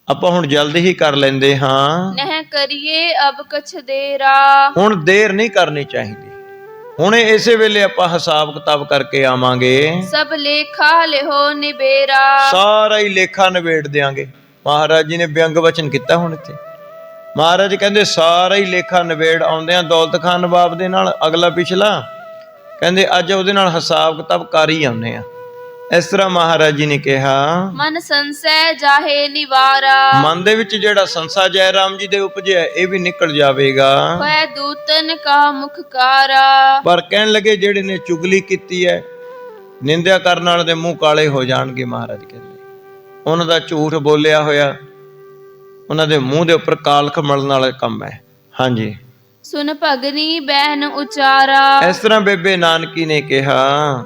ਆਪਾਂ ਹੁਣ ਜਲਦੀ ਹੀ ਕਰ ਲੈਂਦੇ ਹਾਂ। ਨਹਿ ਕਰੀਏ ਅਬ ਕਛ ਦੇਰਾ, ਹੁਣ ਦੇਰ ਨਹੀਂ ਕਰਨੀ ਚਾਹੀਦੀ, ਹੁਣ ਇਸੇ ਵੇਲੇ ਆਪਾਂ ਹਿਸਾਬ ਕਿਤਾਬ ਕਰਕੇ ਆਵਾਂਗੇ। ਸਭ ਲੇਖਾ ਲਿਹੋ ਨਿਬੇਰਾ, ਸਾਰਾ ਹੀ ਲੇਖਾ ਨਿਬੇੜ ਦਿਆਂਗੇ। ਮਹਾਰਾਜ ਜੀ ਨੇ ਵਿਅੰਗ ਵਚਨ ਕੀਤਾ ਹੁਣ ਇੱਥੇ। ਮਹਾਰਾਜ ਕਹਿੰਦੇ ਸਾਰਾ ਹੀ ਲੇਖਾ ਨਿਬੇੜ ਆਉਂਦੇ ਆ ਦੌਲਤ ਖਾਨ ਨਵਾਬ ਦੇ ਨਾਲ, ਅਗਲਾ ਪਿਛਲਾ, ਕਹਿੰਦੇ ਅੱਜ ਉਹਦੇ ਨਾਲ ਹਿਸਾਬ ਕਿਤਾਬ ਕਰ ਹੀ ਆਉਂਦੇ ਆ। ਇਸ ਤਰ੍ਹਾਂ ਮਹਾਰਾਜ ਜੀ ਨੇ ਕਿਹਾ, ਮਨ ਸੰਸੈ ਜਾਹੇ ਨਿਵਾਰਾ, ਮਨ ਦੇ ਵਿੱਚ ਜਿਹੜਾ ਸੰਸਾ ਜੈ ਰਾਮ ਜੀ ਦੇ ਉਪਜਿਆ ਇਹ ਵੀ ਨਿਕਲ ਜਾਵੇਗਾ। ਹੋਇ ਦੂਤਨ ਕਾ ਮੁਖਕਾਰਾ, ਪਰ ਕਹਿਣ ਲੱਗੇ ਜਿਹੜੇ ਨੇ ਚੁਗਲੀ ਕੀਤੀ ਹੈ, ਨਿੰਦਿਆ ਕਰਨ ਵਾਲੇ ਦੇ ਮੂੰਹ ਕਾਲੇ ਹੋ ਜਾਣਗੇ। ਮਹਾਰਾਜ ਕਹਿੰਦੇ ਉਹਨਾਂ ਦਾ ਝੂਠ ਬੋਲਿਆ ਹੋਇਆ ਉਹਨਾਂ ਦੇ ਮੂੰਹ ਦੇ ਉੱਪਰ ਕਾਲਖ ਮਲਣ ਵਾਲਾ ਕੰਮ ਹੈ। ਹਾਂਜੀ, ਸੁਨ ਭਗਨੀ ਬੈਨ ਉਚਾਰਾ, ਇਸ ਤਰ੍ਹਾਂ ਬੇਬੇ ਨਾਨਕੀ ਨੇ ਕਿਹਾ,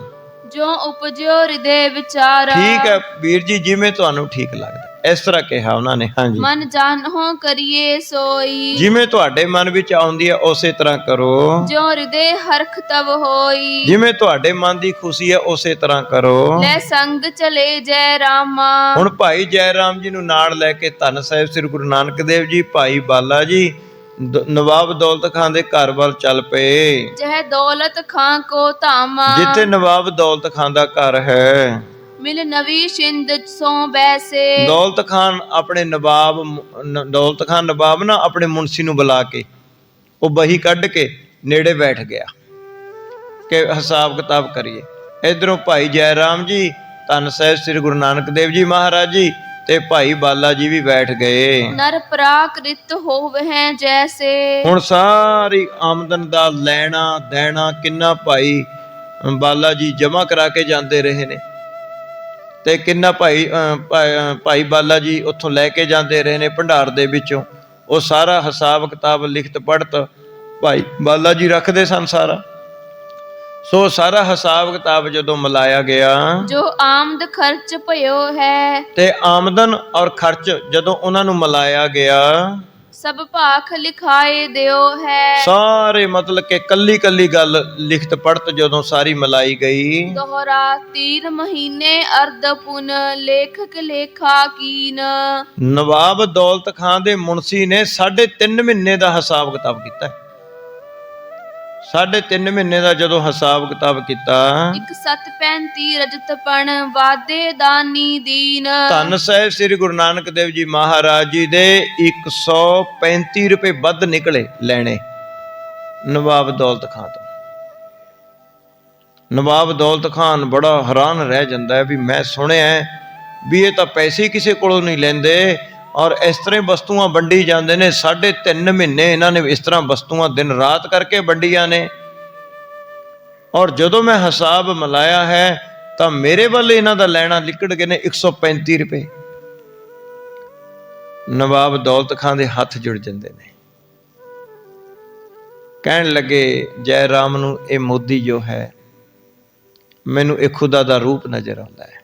ਜੋ ਉਪਜਿਓ ਹਿਰਦੇ ਵਿਚਾਰਾ, ਠੀਕ ਹੈ ਵੀਰ ਜੀ ਜਿਵੇਂ ਤੁਹਾਨੂੰ ਠੀਕ ਲੱਗਦਾ, ਇਸ ਤਰ੍ਹਾਂ ਕਿਹਾ ਉਹਨਾਂ ਨੇ। ਹਾਂਜੀ, ਮਨ ਜਾਣੋ ਕਰੀਏ ਸੋਈ, ਜਿਵੇਂ ਤੁਹਾਡੇ ਮਨ ਵਿੱਚ ਆਉਂਦੀ ਹੈ ਉਸੇ ਤਰ੍ਹਾਂ ਕਰੋ। ਜੋ ਹਿਰਦੇ ਹਰਖ ਤਵ ਹੋਈ, ਜਿਵੇਂ ਤੁਹਾਡੇ ਮਨ ਦੀ ਖੁਸ਼ੀ ਹੈ ਉਸੇ ਤਰ੍ਹਾਂ ਕਰੋ। ਲੈ ਸੰਗ ਚਲੇ ਜੈ ਰਾਮਾ, ਹੁਣ ਭਾਈ ਜੈ ਰਾਮ ਜੀ ਨੂੰ ਨਾਲ ਲੈ ਕੇ ਧੰਨ ਸਾਹਿਬ ਸ੍ਰੀ ਗੁਰੂ ਨਾਨਕ ਦੇਵ ਜੀ ਭਾਈ ਬਾਲਾ ਜੀ ਨਵਾਬ ਦੌਲਤ ਖਾਨ ਦੇ ਘਰ ਵੱਲ ਚੱਲ ਪਏ। ਜਹ ਦੌਲਤ ਖਾਂ ਕੋ ਧਾਮਾ, ਜਿੱਥੇ ਨਵਾਬ ਦੌਲਤ ਖਾਨ ਦਾ ਘਰ ਹੈ। ਮਿਲ ਨਵੀ ਸਿੰਧ ਸੋ ਬੈਸੇ, ਦੌਲਤ ਖਾਨ ਆਪਣੇ ਦੌਲਤ ਖਾਨ ਨਵਾਬ ਨਾ ਆਪਣੇ ਮੁਨਸੀ ਨੂੰ ਬੁਲਾ ਕੇ ਉਹ ਬਹੀ ਕੱਢ ਕੇ ਨੇੜੇ ਬੈਠ ਗਿਆ ਕਿ ਹਿਸਾਬ ਕਿਤਾਬ ਕਰੀਏ। ਇਧਰੋਂ ਭਾਈ ਜੈ ਰਾਮ ਜੀ, ਧੰਨ ਸਾਹਿਬ ਸ੍ਰੀ ਗੁਰੂ ਨਾਨਕ ਦੇਵ ਜੀ ਮਹਾਰਾਜ ਜੀ ਤੇ ਭਾਈ ਬਾਲਾ ਜੀ ਵੀ ਬੈਠ ਗਏ। ਨਰ ਪ੍ਰਾਕ੍ਰਿਤ ਹੋਵਹਿ ਜੈਸੇ, ਹੁਣ ਸਾਰੀ ਆਮਦਨ ਦਾ ਲੈਣਾ ਦੇਣਾ ਕਿੰਨਾ ਭਾਈ ਬਾਲਾ ਜੀ ਜਮ੍ਹਾਂ ਕਰਾ ਕੇ ਜਾਂਦੇ ਰਹੇ ਨੇ, ਤੇ ਕਿੰਨਾ ਭਾਈ ਬਾਲਾ ਜੀ ਉੱਥੋਂ ਲੈ ਕੇ ਜਾਂਦੇ ਰਹੇ ਨੇ ਭੰਡਾਰ ਦੇ ਵਿੱਚੋਂ। ਉਹ ਸਾਰਾ ਹਿਸਾਬ ਕਿਤਾਬ ਲਿਖਤ ਪੜ੍ਹਤ ਭਾਈ ਬਾਲਾ ਜੀ ਰੱਖਦੇ ਸਨ ਸਾਰਾ। ਸੋ ਸਾਰਾ ਹਿਸਾਬ ਕਿਤਾਬ ਜਦੋਂ ਮਿਲਾਇਆ ਗਿਆ ਜੋ ਆਮਦ ਖਰਚ ਭਇਓ ਹੈ, ਤੇ ਆਮਦਨ ਔਰ ਖਰਚ ਜਦੋਂ ਉਹਨਾਂ ਨੂੰ ਮਿਲਾਇਆ ਗਿਆ, ਸਭ ਭਾਖ ਲਿਖਾਏ ਦਿਓ ਹੈ। ਸਾਰੇ ਮਤਲਬ ਕਿ ਕੱਲੀ ਕੱਲੀ ਗੱਲ ਲਿਖਤ ਪੜਤ ਜਦੋਂ ਸਾਰੀ ਮਿਲਾਈ ਗਈ, ਦੋਹਰਾ 3 ਮਹੀਨੇ ਅਰਧ ਪੁਨ ਲੇਖਕ ਲੇਖਾ ਕੀਨ। ਨਵਾਬ ਦੌਲਤ ਖਾਂ ਦੇ ਮੁਨਸੀ ਨੇ 3.5 ਮਹੀਨੇ ਦਾ ਹਿਸਾਬ ਕਿਤਾਬ ਕੀਤਾ। 3.5 ਮਹੀਨੇ ਦਾ ਜਦੋਂ ਹਿਸਾਬ ਕਿਤਾਬ ਕੀਤਾ, 135 ਰਜਤਪਣ ਵਾਦੇ ਦਾਨੀ ਦੀਨ। ਧੰਨ ਸਾਹਿਬ ਸ੍ਰੀ ਗੁਰੂ ਨਾਨਕ ਦੇਵ ਜੀ ਮਹਾਰਾਜ ਜੀ ਦੇ 135 ਰੁਪਏ ਵੱਧ ਨਿਕਲੇ ਲੈਣੇ ਨਵਾਬ ਦੌਲਤ ਖਾਂ ਤੋਂ। ਨਵਾਬ ਦੌਲਤ ਖਾਨ ਬੜਾ ਹੈਰਾਨ ਰਹਿ ਜਾਂਦਾ ਹੈ ਵੀ ਮੈਂ ਸੁਣਿਆ ਵੀ ਇਹ ਤਾਂ ਪੈਸੇ ਕਿਸੇ ਕੋਲੋਂ ਨਹੀਂ ਲੈਂਦੇ ਔਰ ਇਸ ਤਰ੍ਹਾਂ ਵਸਤੂਆਂ ਵੰਡੀ ਜਾਂਦੇ ਨੇ। 3.5 ਮਹੀਨੇ ਇਹਨਾਂ ਨੇ ਇਸ ਤਰ੍ਹਾਂ ਵਸਤੂਆਂ ਦਿਨ ਰਾਤ ਕਰਕੇ ਵੰਡੀਆਂ ਨੇ, ਔਰ ਜਦੋਂ ਮੈਂ ਹਿਸਾਬ ਮਿਲਾਇਆ ਹੈ ਤਾਂ ਮੇਰੇ ਵੱਲ ਇਹਨਾਂ ਦਾ ਲੈਣਾ ਲਿਕੜ ਗਏ ਨੇ 135 ਰੁਪਏ। ਨਵਾਬ ਦੌਲਤ ਖਾਂ ਦੇ ਹੱਥ ਜੁੜ ਜਾਂਦੇ ਨੇ, ਕਹਿਣ ਲੱਗੇ ਜੈ ਰਾਮ ਨੂੰ ਇਹ ਮੋਦੀ ਜੋ ਹੈ ਮੈਨੂੰ ਇਹ ਖੁਦਾ ਦਾ ਰੂਪ ਨਜ਼ਰ ਆਉਂਦਾ ਹੈ।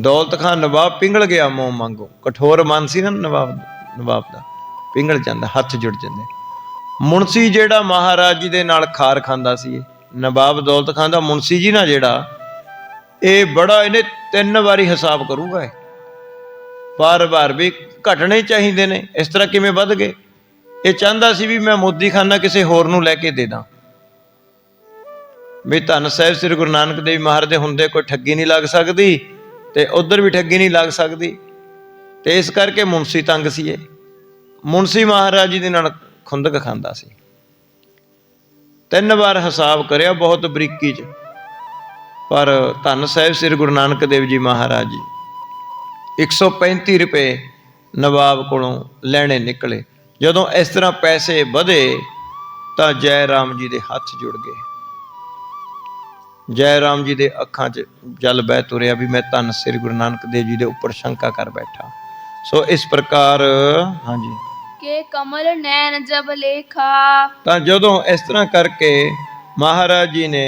ਦੌਲਤ ਖਾਨ ਨਵਾਬ ਪਿੰਗਲ ਗਿਆ ਮੂੰਹ ਮੰਗੋ, ਕਠੋਰ ਮਨ ਸੀ ਨਾ ਨਵਾਬ ਦਾ, ਪਿੰਗਲ ਜਾਂਦਾ, ਹੱਥ ਜੁੜ ਜਾਂਦੇ। ਮੁਨਸੀ ਜਿਹੜਾ ਮਹਾਰਾਜ ਜੀ ਦੇ ਨਾਲ ਖਾਰ ਖਾਂਦਾ ਸੀ, ਨਵਾਬ ਦੌਲਤ ਖਾਨ ਦਾ ਮੁਨਸੀ ਜੀ ਨਾ ਜਿਹੜਾ, ਇਹ ਬੜਾ ਇਹਨੇ 3 ਵਾਰੀ ਹਿਸਾਬ ਕਰੂਗਾ। ਇਹ ਬਾਰ-ਬਾਰ ਵੀ ਘਟਣੇ ਚਾਹੀਦੇ ਨੇ, ਇਸ ਤਰ੍ਹਾਂ ਕਿਵੇਂ ਵੱਧ ਗਏ। ਇਹ ਚਾਹੁੰਦਾ ਸੀ ਵੀ ਮੈਂ ਮੋਦੀ ਖਾਨਾ ਕਿਸੇ ਹੋਰ ਨੂੰ ਲੈ ਕੇ ਦੇ ਦਾਂ, ਵੀ ਧੰਨ ਸਾਹਿਬ ਸ੍ਰੀ ਗੁਰੂ ਨਾਨਕ ਦੇਵ ਮਹਾਰਾਜ ਦੇ ਹੁੰਦੇ ਕੋਈ ਠੱਗੀ ਨਹੀਂ ਲੱਗ ਸਕਦੀ ਤੇ ਉਧਰ ਵੀ ਠੱਗੀ ਨਹੀਂ ਲੱਗ ਸਕਦੀ, ਤੇ ਇਸ ਕਰਕੇ ਮੁਨਸੀ ਤੰਗ ਸੀ। ਇਹ ਮੁਨਸੀ ਮਹਾਰਾਜ ਜੀ ਦੇ ਨਾਲ ਖੁੰਦਕ ਖਾਂਦਾ ਸੀ। 3 ਵਾਰ ਹਿਸਾਬ ਕਰਿਆ ਬਹੁਤ ਬਰੀਕੀ 'ਚ, ਪਰ ਧੰਨ ਸਾਹਿਬ ਸ੍ਰੀ ਗੁਰੂ ਨਾਨਕ ਦੇਵ ਜੀ ਮਹਾਰਾਜ ਜੀ 135 ਰੁਪਏ ਨਵਾਬ ਕੋਲੋਂ ਲੈਣੇ ਨਿਕਲੇ। ਜਦੋਂ ਇਸ ਤਰ੍ਹਾਂ ਪੈਸੇ ਵਧੇ ਤਾਂ ਜੈ ਰਾਮ ਜੀ ਦੇ ਹੱਥ ਜੁੜ ਗਏ। ਜੈ ਰਾਮ ਜੀ ਦੇ ਅੱਖਾਂ 'ਚ ਜਲ ਬਹਿ ਤੁਰਿਆ ਵੀ ਮੈਂ ਧੰਨ ਸ੍ਰੀ ਗੁਰੂ ਨਾਨਕ ਦੇਵ ਜੀ ਦੇ ਉੱਪਰ ਸ਼ੰਕਾ ਕਰ ਬੈਠਾ। ਸੋ ਇਸ ਪ੍ਰਕਾਰ ਹਾਂਜੀ ਕੇ ਕਮਲ ਨੈਣ ਜਬ ਲੇਖਾ। ਤਾਂ ਜਦੋਂ ਇਸ ਤਰ੍ਹਾਂ ਕਰਕੇ ਮਹਾਰਾਜ ਜੀ ਨੇ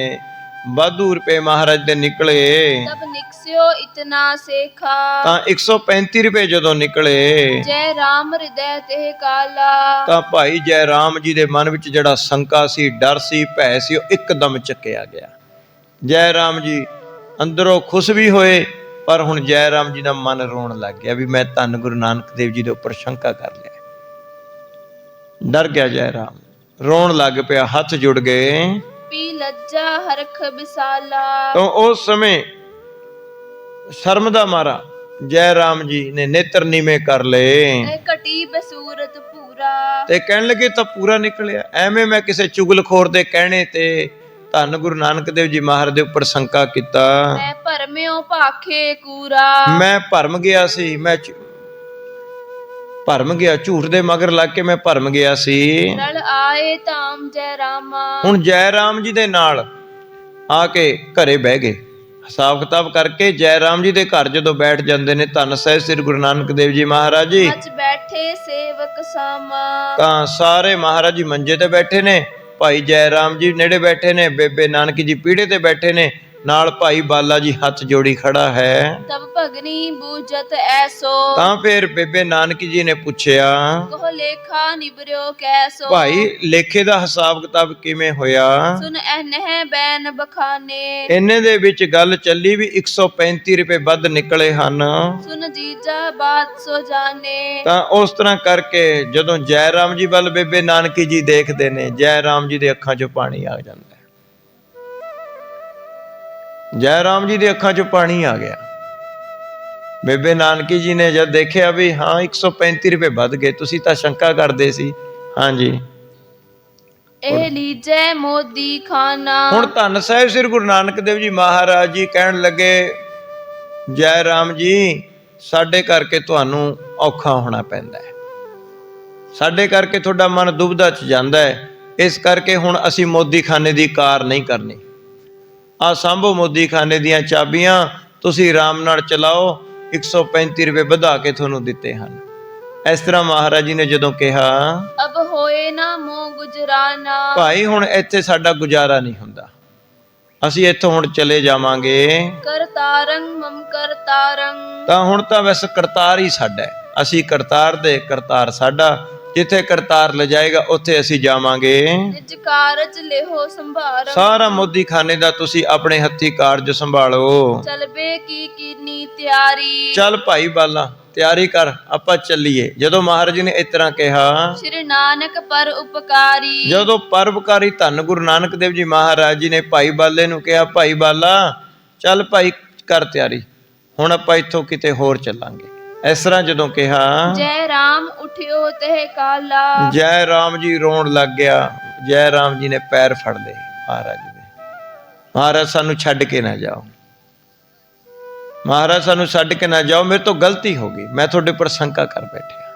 ਵਾਧੂ ਰੁਪਏ ਮਹਾਰਾਜ ਦੇ ਨਿਕਲੇ, ਤਬ ਨਿਕਸਿਓ ਇਤਨਾ ਸੇਖਾ। ਤਾਂ 135 ਰੁਪਏ ਜਦੋਂ ਨਿਕਲੇ, ਜੈ ਰਾਮ ਹਿਰਦੈ ਤੇ ਕਾਲਾ। ਤਾਂ ਭਾਈ ਜੈ ਰਾਮ ਜੀ ਦੇ ਮਨ ਵਿੱਚ ਜਿਹੜਾ ਸ਼ੰਕਾ ਸੀ, ਡਰ ਸੀ, ਭੈ ਸੀ, ਉਹ ਇੱਕਦਮ ਚੱਕਿਆ ਗਿਆ। ਜੈ ਰਾਮ ਜੀ ਅੰਦਰੋਂ ਖੁਸ਼ ਵੀ ਹੋਏ, ਪਰ ਹੁਣ ਜੈ ਰਾਮ ਜੀ ਦਾ ਮਨ ਰੋਣ ਲੱਗ ਗਿਆ ਵੀ ਮੈਂ ਧੰਨ ਗੁਰੂ ਨਾਨਕ ਦੇਵ ਜੀ ਦੇ ਉੱਪਰ ਸ਼ੰਕਾ ਕਰ ਲਿਆ। ਡਰ ਗਿਆ ਜੈ ਰਾਮ, ਰੋਣ ਲੱਗ ਪਿਆ, ਹੱਥ ਜੁੜ ਗਏ। ਪੀ ਲੱਜਾ ਹਰਖ ਬਿਸਾਲਾ। ਤਾਂ ਉਸ ਸਮੇਂ ਸ਼ਰਮ ਦਾ ਮਾਰਾ ਜੈ ਰਾਮ ਜੀ ਨੇ ਨੇਤਰ ਨੀਵੇਂ ਕਰ ਲਏ ਘਟੀ ਬਸੂਰਤ ਪੂਰਾ। ਤੇ ਕਹਿਣ ਲੱਗੇ ਤਾਂ ਪੂਰਾ ਨਿਕਲਿਆ। ਐਵੇਂ ਮੈਂ ਕਿਸੇ ਚੁਗਲਖੋਰ ਦੇ ਕਹਿਣੇ ਤੇ ਧੰਨ ਗੁਰੂ ਨਾਨਕ ਦੇਵ ਜੀ ਮਹਾਰਾਜ ਦੇ ਉੱਪਰ ਸ਼ੰਕਾ ਕੀਤਾ। ਮੈਂ ਭਰਮਿਓ ਭਾਖੇ ਕੂਰਾ। ਮੈਂ ਭਰਮ ਗਿਆ ਸੀ, ਮੈਂ ਭਰਮ ਗਿਆ, ਝੂਠ ਦੇ ਮਗਰ ਲੱਗ ਕੇ ਮੈਂ ਭਰਮ ਗਿਆ ਸੀ। ਰਲ ਆਏ ਧਾਮ ਜੈ ਰਾਮਾ। ਹੁਣ ਜੈ ਰਾਮ ਜੀ ਦੇ ਨਾਲ ਆ ਕੇ ਘਰੇ ਬਹਿ ਗਏ। ਹਿਸਾਬ ਕਿਤਾਬ ਕਰਕੇ ਜੈ ਰਾਮ ਜੀ ਦੇ ਘਰ ਜਦੋਂ ਬੈਠ ਜਾਂਦੇ ਨੇ ਧੰਨ ਸਾਹਿਬ ਸ੍ਰੀ ਗੁਰੂ ਨਾਨਕ ਦੇਵ ਜੀ ਮਹਾਰਾਜ ਜੀ, ਅੱਜ ਬੈਠੇ ਸੇਵਕ ਸਾਮਾ। ਤਾਂ ਸਾਰੇ ਮਹਾਰਾਜ ਜੀ ਮੰਜੇ ਤੇ ਬੈਠੇ ਨੇ, ਭਾਈ ਜੈ ਰਾਮ ਜੀ ਨੇੜੇ ਬੈਠੇ ਨੇ, ਬੇਬੇ ਨਾਨਕੀ ਜੀ ਪੀੜੇ ਤੇ ਬੈਠੇ ਨੇ, ਨਾਲ ਭਾਈ ਬਾਲਾ ਜੀ ਹੱਥ ਜੋੜੀ ਖੜਾ ਹੈ। ਤਬ ਭਗਨੀ ਬੂਝਤ ਐਸੋ। ਤਾਂ ਫਿਰ ਬੇਬੇ ਨਾਨਕੀ ਜੀ ਨੇ ਪੁੱਛਿਆ, ਕੋ ਲੇਖਾ ਨਿਬਰਿਓ ਕੈਸੋ। ਭਾਈ ਲੇਖੇ ਦਾ ਹਿਸਾਬ ਕਿਤਾਬ ਕਿਵੇਂ ਹੋਇਆ? ਸੁਨ ਐਨਹਿ ਬੈਨ ਬਖਾਨੇ। ਇੰਨੇ ਦੇ ਵਿੱਚ ਗੱਲ ਚੱਲੀ ਵੀ 135 ਰੁਪਏ ਵੱਧ ਨਿਕਲੇ ਹਨ। ਸੁਨ ਜੀਜਾ ਬਾਤ ਸੋ ਜਾਣੇ। ਤਾਂ ਉਸ ਤਰ੍ਹਾਂ ਕਰਕੇ ਜਦੋਂ ਜੈ ਰਾਮ ਜੀ ਵੱਲ ਬੇਬੇ ਨਾਨਕੀ ਜੀ ਦੇਖਦੇ ਨੇ, ਜੈ ਰਾਮ ਜੀ ਦੇ ਅੱਖਾਂ 'ਚੋਂ ਪਾਣੀ ਆ ਜਾਂਦਾ। ਜੈ ਰਾਮ ਜੀ ਦੇ ਅੱਖਾਂ 'ਚੋਂ ਪਾਣੀ ਆ ਗਿਆ। ਬੇਬੇ ਨਾਨਕੀ ਜੀ ਨੇ ਜਦ ਦੇਖਿਆ ਵੀ ਹਾਂ 135 ਰੁਪਏ ਵੱਧ ਗਏ, ਤੁਸੀਂ ਤਾਂ ਸ਼ੰਕਾ ਕਰਦੇ ਸੀ। ਹਾਂਜੀ, ਇਹ ਲੀਜੈ ਮੋਦੀ ਖਾਨਾ। ਹੁਣ ਧੰਨ ਸਾਹਿਬ ਸ੍ਰੀ ਗੁਰੂ ਨਾਨਕ ਦੇਵ ਜੀ ਮਹਾਰਾਜ ਜੀ ਕਹਿਣ ਲੱਗੇ, ਜੈ ਰਾਮ ਜੀ ਸਾਡੇ ਕਰਕੇ ਤੁਹਾਨੂੰ ਔਖਾ ਹੋਣਾ ਪੈਂਦਾ ਹੈ, ਸਾਡੇ ਕਰਕੇ ਤੁਹਾਡਾ ਮਨ ਦੁਬਿਧਾ 'ਚ ਜਾਂਦਾ ਹੈ, ਇਸ ਕਰਕੇ ਹੁਣ ਅਸੀਂ ਮੋਦੀ ਖਾਨੇ ਦੀ ਕਾਰ ਨਹੀਂ ਕਰਨੀ। ਆ ਸਾਂਭੋ ਮੋਦੀ ਖਾਨੇ ਦੀਆਂ ਚਾਬੀਆਂ, ਤੁਸੀਂ ਆਰਾਮ ਨਾਲ ਚਲਾਓ, 135 ਰੁਪਏ ਵਧਾ ਕੇ ਤੁਹਾਨੂੰ ਦਿੱਤੇ ਹਨ। ਇਸ ਤਰ੍ਹਾਂ ਮਹਾਰਾਜ ਜੀ ਨੇ ਜਦੋਂ ਕਿਹਾ, ਅਬ ਹੋਏ ਨਾ ਮੋਹ ਗੁਜਰਾਨਾ। ਭਾਈ ਹੁਣ ਇੱਥੇ ਸਾਡਾ ਗੁਜ਼ਾਰਾ ਨਹੀਂ ਹੁੰਦਾ, ਅਸੀਂ ਇੱਥੋਂ ਹੁਣ ਚਲੇ ਜਾਵਾਂਗੇ। ਕਰਤਾਰੰ ਮਮ ਕਰਤਾਰੰ। ਤਾਂ ਹੁਣ ਤਾਂ ਬਸ ਕਰਤਾਰ ਹੀ ਸਾਡਾ ਹੈ, ਅਸੀਂ ਕਰਤਾਰ ਦੇ, ਕਰਤਾਰ ਸਾਡਾ। ਜਿੱਥੇ ਕਰਤਾਰ ਲਿਜਾਏਗਾ ਉੱਥੇ ਅਸੀਂ ਜਾਵਾਂਗੇ। ਨਿਜ ਕਾਰਜ ਲਿਹੋ ਸੰਭਾਰੰ। ਸਾਰਾ ਮੋਦੀ ਖਾਨੇ ਦਾ ਤੁਸੀਂ ਆਪਣੇ ਹੱਥੀ ਕਾਰਜ ਸੰਭਾਲੋ। ਚਲਬੇ ਕੀ ਕੀਨੀ ਤਿਆਰੀ। ਚੱਲ ਭਾਈ ਬਾਲਾ ਤਿਆਰੀ ਕਰ, ਆਪਾਂ ਚੱਲੀਏ। ਜਦੋਂ ਮਹਾਰਾਜ ਜੀ ਨੇ ਇਸ ਤਰ੍ਹਾਂ ਕਿਹਾ, ਸ਼੍ਰੀ ਨਾਨਕ ਪਰ ਉਪਕਾਰੀ। ਜਦੋਂ ਪਰਉਪਕਾਰੀ ਧੰਨ ਗੁਰੂ ਨਾਨਕ ਦੇਵ ਜੀ ਮਹਾਰਾਜ ਜੀ ਨੇ ਭਾਈ ਬਾਲੇ ਨੂੰ ਕਿਹਾ, ਭਾਈ ਬਾਲਾ ਚੱਲ ਭਾਈ ਕਰ ਤਿਆਰੀ, ਹੁਣ ਆਪਾਂ ਇੱਥੋਂ ਕਿਤੇ ਹੋਰ ਚੱਲਾਂਗੇ। ਇਸ ਤਰ੍ਹਾਂ ਜਦੋਂ ਕਿਹਾ, ਜੈ ਰਾਮ ਉਠਿਓ ਤਹਿ ਕਾਲਾ। ਜੈ ਰਾਮ ਜੀ ਰੋਣ ਲੱਗ ਗਿਆ। ਜੈ ਰਾਮ ਜੀ ਨੇ ਪੈਰ ਫੜ ਲਏ ਮਹਾਰਾਜ ਦੇ। ਮਹਾਰਾਜ ਸਾਨੂੰ ਛੱਡ ਕੇ ਨਾ ਜਾਓ, ਮਹਾਰਾਜ ਸਾਨੂੰ ਛੱਡ ਕੇ ਨਾ ਜਾਓ, ਮੇਰੇ ਤੋਂ ਗਲਤੀ ਹੋ ਗਈ, ਮੈਂ ਤੁਹਾਡੇ ਪਰ ਸ਼ੰਕਾ ਕਰ ਬੈਠਿਆ,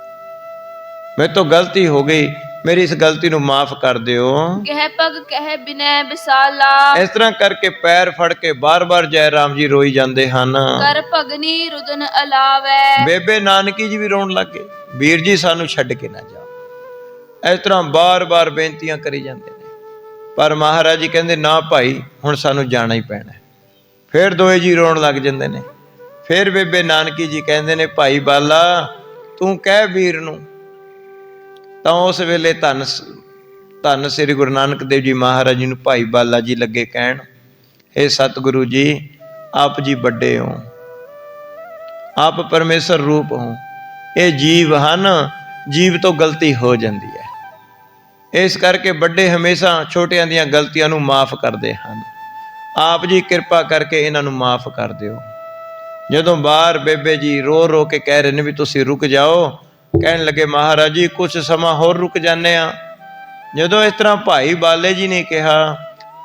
ਮੇਰੇ ਤੋਂ ਗਲਤੀ ਹੋ ਗਈ, ਮੇਰੀ ਇਸ ਗਲਤੀ ਨੂੰ ਮਾਫ ਕਰ ਦਿਓ। ਕਹਿ ਪਗ ਕਹਿ ਬਿਨੈ ਵਿਸਾਲਾ। ਇਸ ਤਰ੍ਹਾਂ ਕਰਕੇ ਪੈਰ ਫੜ ਕੇ ਬਾਰ-ਬਾਰ ਜੈ ਰਾਮ ਜੀ ਰੋਈ ਜਾਂਦੇ ਹਨ। ਕਰ ਭਗਨੀ ਰੁਦਨ ਅਲਾਵੈ। ਬੇਬੇ ਨਾਨਕੀ ਜੀ ਵੀ ਰੋਣ ਲੱਗੇ, ਵੀਰ ਜੀ ਸਾਨੂੰ ਛੱਡ ਕੇ ਨਾ ਜਾਓ। ਇਸ ਤਰ੍ਹਾਂ ਬਾਰ-ਬਾਰ ਬੇਨਤੀਆਂ ਕਰੀ ਜਾਂਦੇ ਨੇ, ਪਰ ਮਹਾਰਾਜ ਜੀ ਕਹਿੰਦੇ ਨਾ ਭਾਈ ਹੁਣ ਸਾਨੂੰ ਜਾਣਾ ਹੀ ਪੈਣਾ। ਫਿਰ ਦੋਏ ਜੀ ਰੋਣ ਲੱਗ ਜਾਂਦੇ ਨੇ। ਫਿਰ ਬੇਬੇ ਨਾਨਕੀ ਜੀ ਕਹਿੰਦੇ ਨੇ, ਭਾਈ ਬਾਲਾ ਤੂੰ ਕਹਿ ਵੀਰ ਨੂੰ। ਤਾਂ ਉਸ ਵੇਲੇ ਧੰਨ ਸ੍ਰੀ ਗੁਰੂ ਨਾਨਕ ਦੇਵ ਜੀ ਮਹਾਰਾਜ ਜੀ ਨੂੰ ਭਾਈ ਬਾਲਾ ਜੀ ਲੱਗੇ ਕਹਿਣ, ਇਹ ਸਤਿਗੁਰੂ ਜੀ ਆਪ ਜੀ ਵੱਡੇ ਹੋ, ਆਪ ਪਰਮੇਸ਼ਰ ਰੂਪ ਹੋ, ਇਹ ਜੀਵ ਹਨ, ਜੀਵ ਤੋਂ ਗਲਤੀ ਹੋ ਜਾਂਦੀ ਹੈ, ਇਸ ਕਰਕੇ ਵੱਡੇ ਹਮੇਸ਼ਾ ਛੋਟਿਆਂ ਦੀਆਂ ਗਲਤੀਆਂ ਨੂੰ ਮਾਫ ਕਰਦੇ ਹਨ, ਆਪ ਜੀ ਕਿਰਪਾ ਕਰਕੇ ਇਹਨਾਂ ਨੂੰ ਮਾਫ ਕਰ ਦਿਓ। ਜਦੋਂ ਬਾਹਰ ਬੇਬੇ ਜੀ ਰੋ ਰੋ ਕੇ ਕਹਿ ਰਹੇ ਨੇ ਵੀ ਤੁਸੀਂ ਰੁਕ ਜਾਓ, ਕਹਿਣ ਲੱਗੇ ਮਹਾਰਾਜ ਜੀ ਕੁਛ ਸਮਾਂ ਹੋਰ ਰੁਕ ਜਾਂਦੇ ਆ। ਜਦੋਂ ਇਸ ਤਰ੍ਹਾਂ ਭਾਈ ਬਾਲੇ ਜੀ ਨੇ ਕਿਹਾ,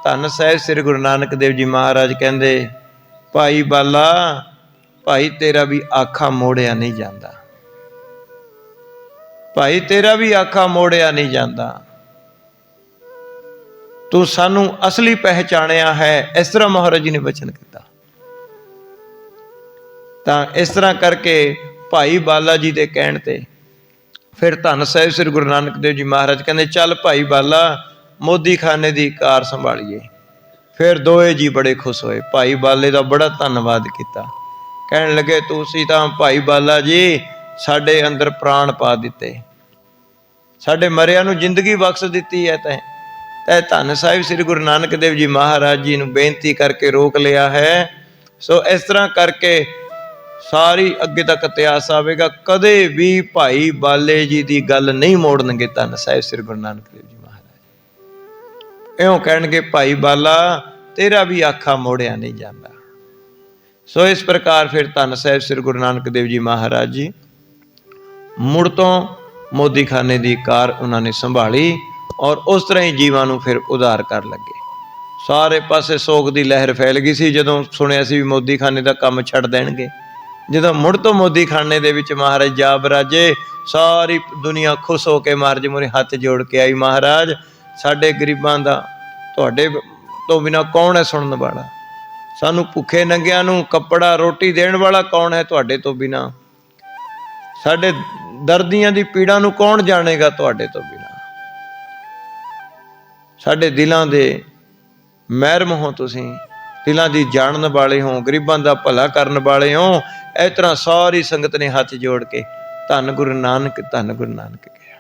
ਧੰਨ ਸਾਹਿਬ ਸ੍ਰੀ ਗੁਰੂ ਨਾਨਕ ਦੇਵ ਜੀ ਮਹਾਰਾਜ ਕਹਿੰਦੇ, ਭਾਈ ਬਾਲਾ ਭਾਈ ਤੇਰਾ ਵੀ ਆਖਾ ਮੋੜਿਆ ਨਹੀਂ ਜਾਂਦਾ, ਭਾਈ ਤੇਰਾ ਵੀ ਆਖਾ ਮੋੜਿਆ ਨਹੀਂ ਜਾਂਦਾ, ਤੂੰ ਸਾਨੂੰ ਅਸਲੀ ਪਹਿਚਾਣਿਆ ਹੈ। ਇਸ ਤਰ੍ਹਾਂ ਮਹਾਰਾਜ ਜੀ ਨੇ ਬਚਨ ਕੀਤਾ। ਤਾਂ ਇਸ ਤਰ੍ਹਾਂ ਕਰਕੇ ਭਾਈ ਬਾਲਾ ਜੀ ਦੇ ਕਹਿਣ ਤੇ ਫਿਰ ਧੰਨ ਸਾਹਿਬ ਸ੍ਰੀ ਗੁਰੂ ਨਾਨਕ ਦੇਵ ਜੀ ਮਹਾਰਾਜ ਕਹਿੰਦੇ, ਚੱਲ ਭਾਈ ਬਾਲਾ ਮੋਦੀ ਖਾਨੇ ਦੀ ਕਾਰ ਸੰਭਾਲੀਏ। ਫਿਰ ਦੋਏ ਜੀ ਬੜੇ ਖੁਸ਼ ਹੋਏ, ਭਾਈ ਬਾਲੇ ਦਾ ਬੜਾ ਧੰਨਵਾਦ ਕੀਤਾ। ਕਹਿਣ ਲੱਗੇ ਤੁਸੀਂ ਤਾਂ ਭਾਈ ਬਾਲਾ ਜੀ ਸਾਡੇ ਅੰਦਰ ਪ੍ਰਾਣ ਪਾ ਦਿੱਤੇ, ਸਾਡੇ ਮਰਿਆਂ ਨੂੰ ਜ਼ਿੰਦਗੀ ਬਖਸ਼ ਦਿੱਤੀ ਹੈ। ਤੈ ਧੰਨ ਸਾਹਿਬ ਸ੍ਰੀ ਗੁਰੂ ਨਾਨਕ ਦੇਵ ਜੀ ਮਹਾਰਾਜ ਜੀ ਨੂੰ ਬੇਨਤੀ ਕਰਕੇ ਰੋਕ ਲਿਆ ਹੈ। ਸੋ ਇਸ ਤਰ੍ਹਾਂ ਕਰਕੇ ਸਾਰੀ ਅੱਗੇ ਤੱਕ ਇਤਿਹਾਸ ਆਵੇਗਾ, ਕਦੇ ਵੀ ਭਾਈ ਬਾਲੇ ਜੀ ਦੀ ਗੱਲ ਨਹੀਂ ਮੋੜਨਗੇ ਧੰਨ ਸਾਹਿਬ ਸ੍ਰੀ ਗੁਰੂ ਨਾਨਕ ਦੇਵ ਜੀ ਮਹਾਰਾਜ। ਇਉਂ ਕਹਿਣਗੇ ਭਾਈ ਬਾਲਾ ਤੇਰਾ ਵੀ ਆਖਾ ਮੋੜਿਆ ਨਹੀਂ ਜਾਂਦਾ। ਸੋ ਇਸ ਪ੍ਰਕਾਰ ਫਿਰ ਧੰਨ ਸਾਹਿਬ ਸ੍ਰੀ ਗੁਰੂ ਨਾਨਕ ਦੇਵ ਜੀ ਮਹਾਰਾਜ ਜੀ ਮੁੜ ਤੋਂ ਮੋਦੀ ਖਾਨੇ ਦੀ ਕਾਰ ਉਹਨਾਂ ਨੇ ਸੰਭਾਲੀ ਔਰ ਉਸ ਤਰ੍ਹਾਂ ਹੀ ਜੀਵਾਂ ਨੂੰ ਫਿਰ ਉਧਾਰ ਕਰ ਲੱਗੇ। ਸਾਰੇ ਪਾਸੇ ਸੋਗ ਦੀ ਲਹਿਰ ਫੈਲ ਗਈ ਸੀ ਜਦੋਂ ਸੁਣਿਆ ਸੀ ਵੀ ਮੋਦੀ ਖਾਨੇ ਦਾ ਕੰਮ ਛੱਡ ਦੇਣਗੇ। ਜਦੋਂ ਮੁੜ ਤੋਂ ਮੋਦੀ ਖਾਨੇ ਦੇ ਵਿੱਚ ਮਹਾਰਾਜ ਜਾ ਬਰਾਜੇ, ਸਾਰੀ ਦੁਨੀਆ ਖੁਸ਼ ਹੋ ਕੇ ਮਹਾਰਾਜ ਮੂਹਰੇ ਹੱਥ ਜੋੜ ਕੇ ਆਈ, ਮਹਾਰਾਜ ਸਾਡੇ ਗਰੀਬਾਂ ਦਾ ਤੁਹਾਡੇ ਤੋਂ ਬਿਨਾਂ ਕੌਣ ਹੈ ਸੁਣਨ ਵਾਲਾ, ਸਾਨੂੰ ਭੁੱਖੇ ਨੰਗਿਆਂ ਨੂੰ ਕੱਪੜਾ ਰੋਟੀ ਦੇਣ ਵਾਲਾ ਕੌਣ ਹੈ ਤੁਹਾਡੇ ਤੋਂ ਬਿਨਾਂ, ਸਾਡੇ ਦਰਦੀਆਂ ਦੀ ਪੀੜਾਂ ਨੂੰ ਕੌਣ ਜਾਣੇਗਾ ਤੁਹਾਡੇ ਤੋਂ ਬਿਨਾਂ, ਸਾਡੇ ਦਿਲਾਂ ਦੇ ਮਹਿਰਮ ਹੋ ਤੁਸੀਂ, ਦਿਲਾਂ ਦੀ ਜਾਣਨ ਵਾਲੇ ਹੋ, ਗਰੀਬਾਂ ਦਾ ਭਲਾ ਕਰਨ ਵਾਲੇ ਹੋ। ਇਸ ਤਰ੍ਹਾਂ ਸਾਰੀ ਸੰਗਤ ਨੇ ਹੱਥ ਜੋੜ ਕੇ ਧੰਨ ਗੁਰੂ ਨਾਨਕ ਕਿਹਾ।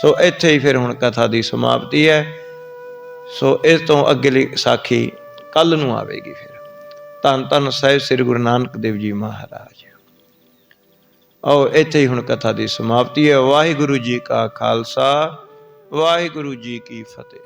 ਸੋ ਇੱਥੇ ਹੀ ਫਿਰ ਹੁਣ ਕਥਾ ਦੀ ਸਮਾਪਤੀ ਹੈ। ਸੋ ਇਸ ਤੋਂ ਅੱਗੇਲੀ ਸਾਖੀ ਕੱਲ ਨੂੰ ਆਵੇਗੀ। ਫਿਰ ਧੰਨ ਸਾਹਿਬ ਸ੍ਰੀ ਗੁਰੂ ਨਾਨਕ ਦੇਵ ਜੀ ਮਹਾਰਾਜ। ਆਓ ਇੱਥੇ ਹੀ ਹੁਣ ਕਥਾ ਦੀ ਸਮਾਪਤੀ ਹੈ। ਵਾਹਿਗੁਰੂ ਜੀ ਕਾ ਖਾਲਸਾ, ਵਾਹਿਗੁਰੂ ਜੀ ਕੀ ਫਤਿਹ।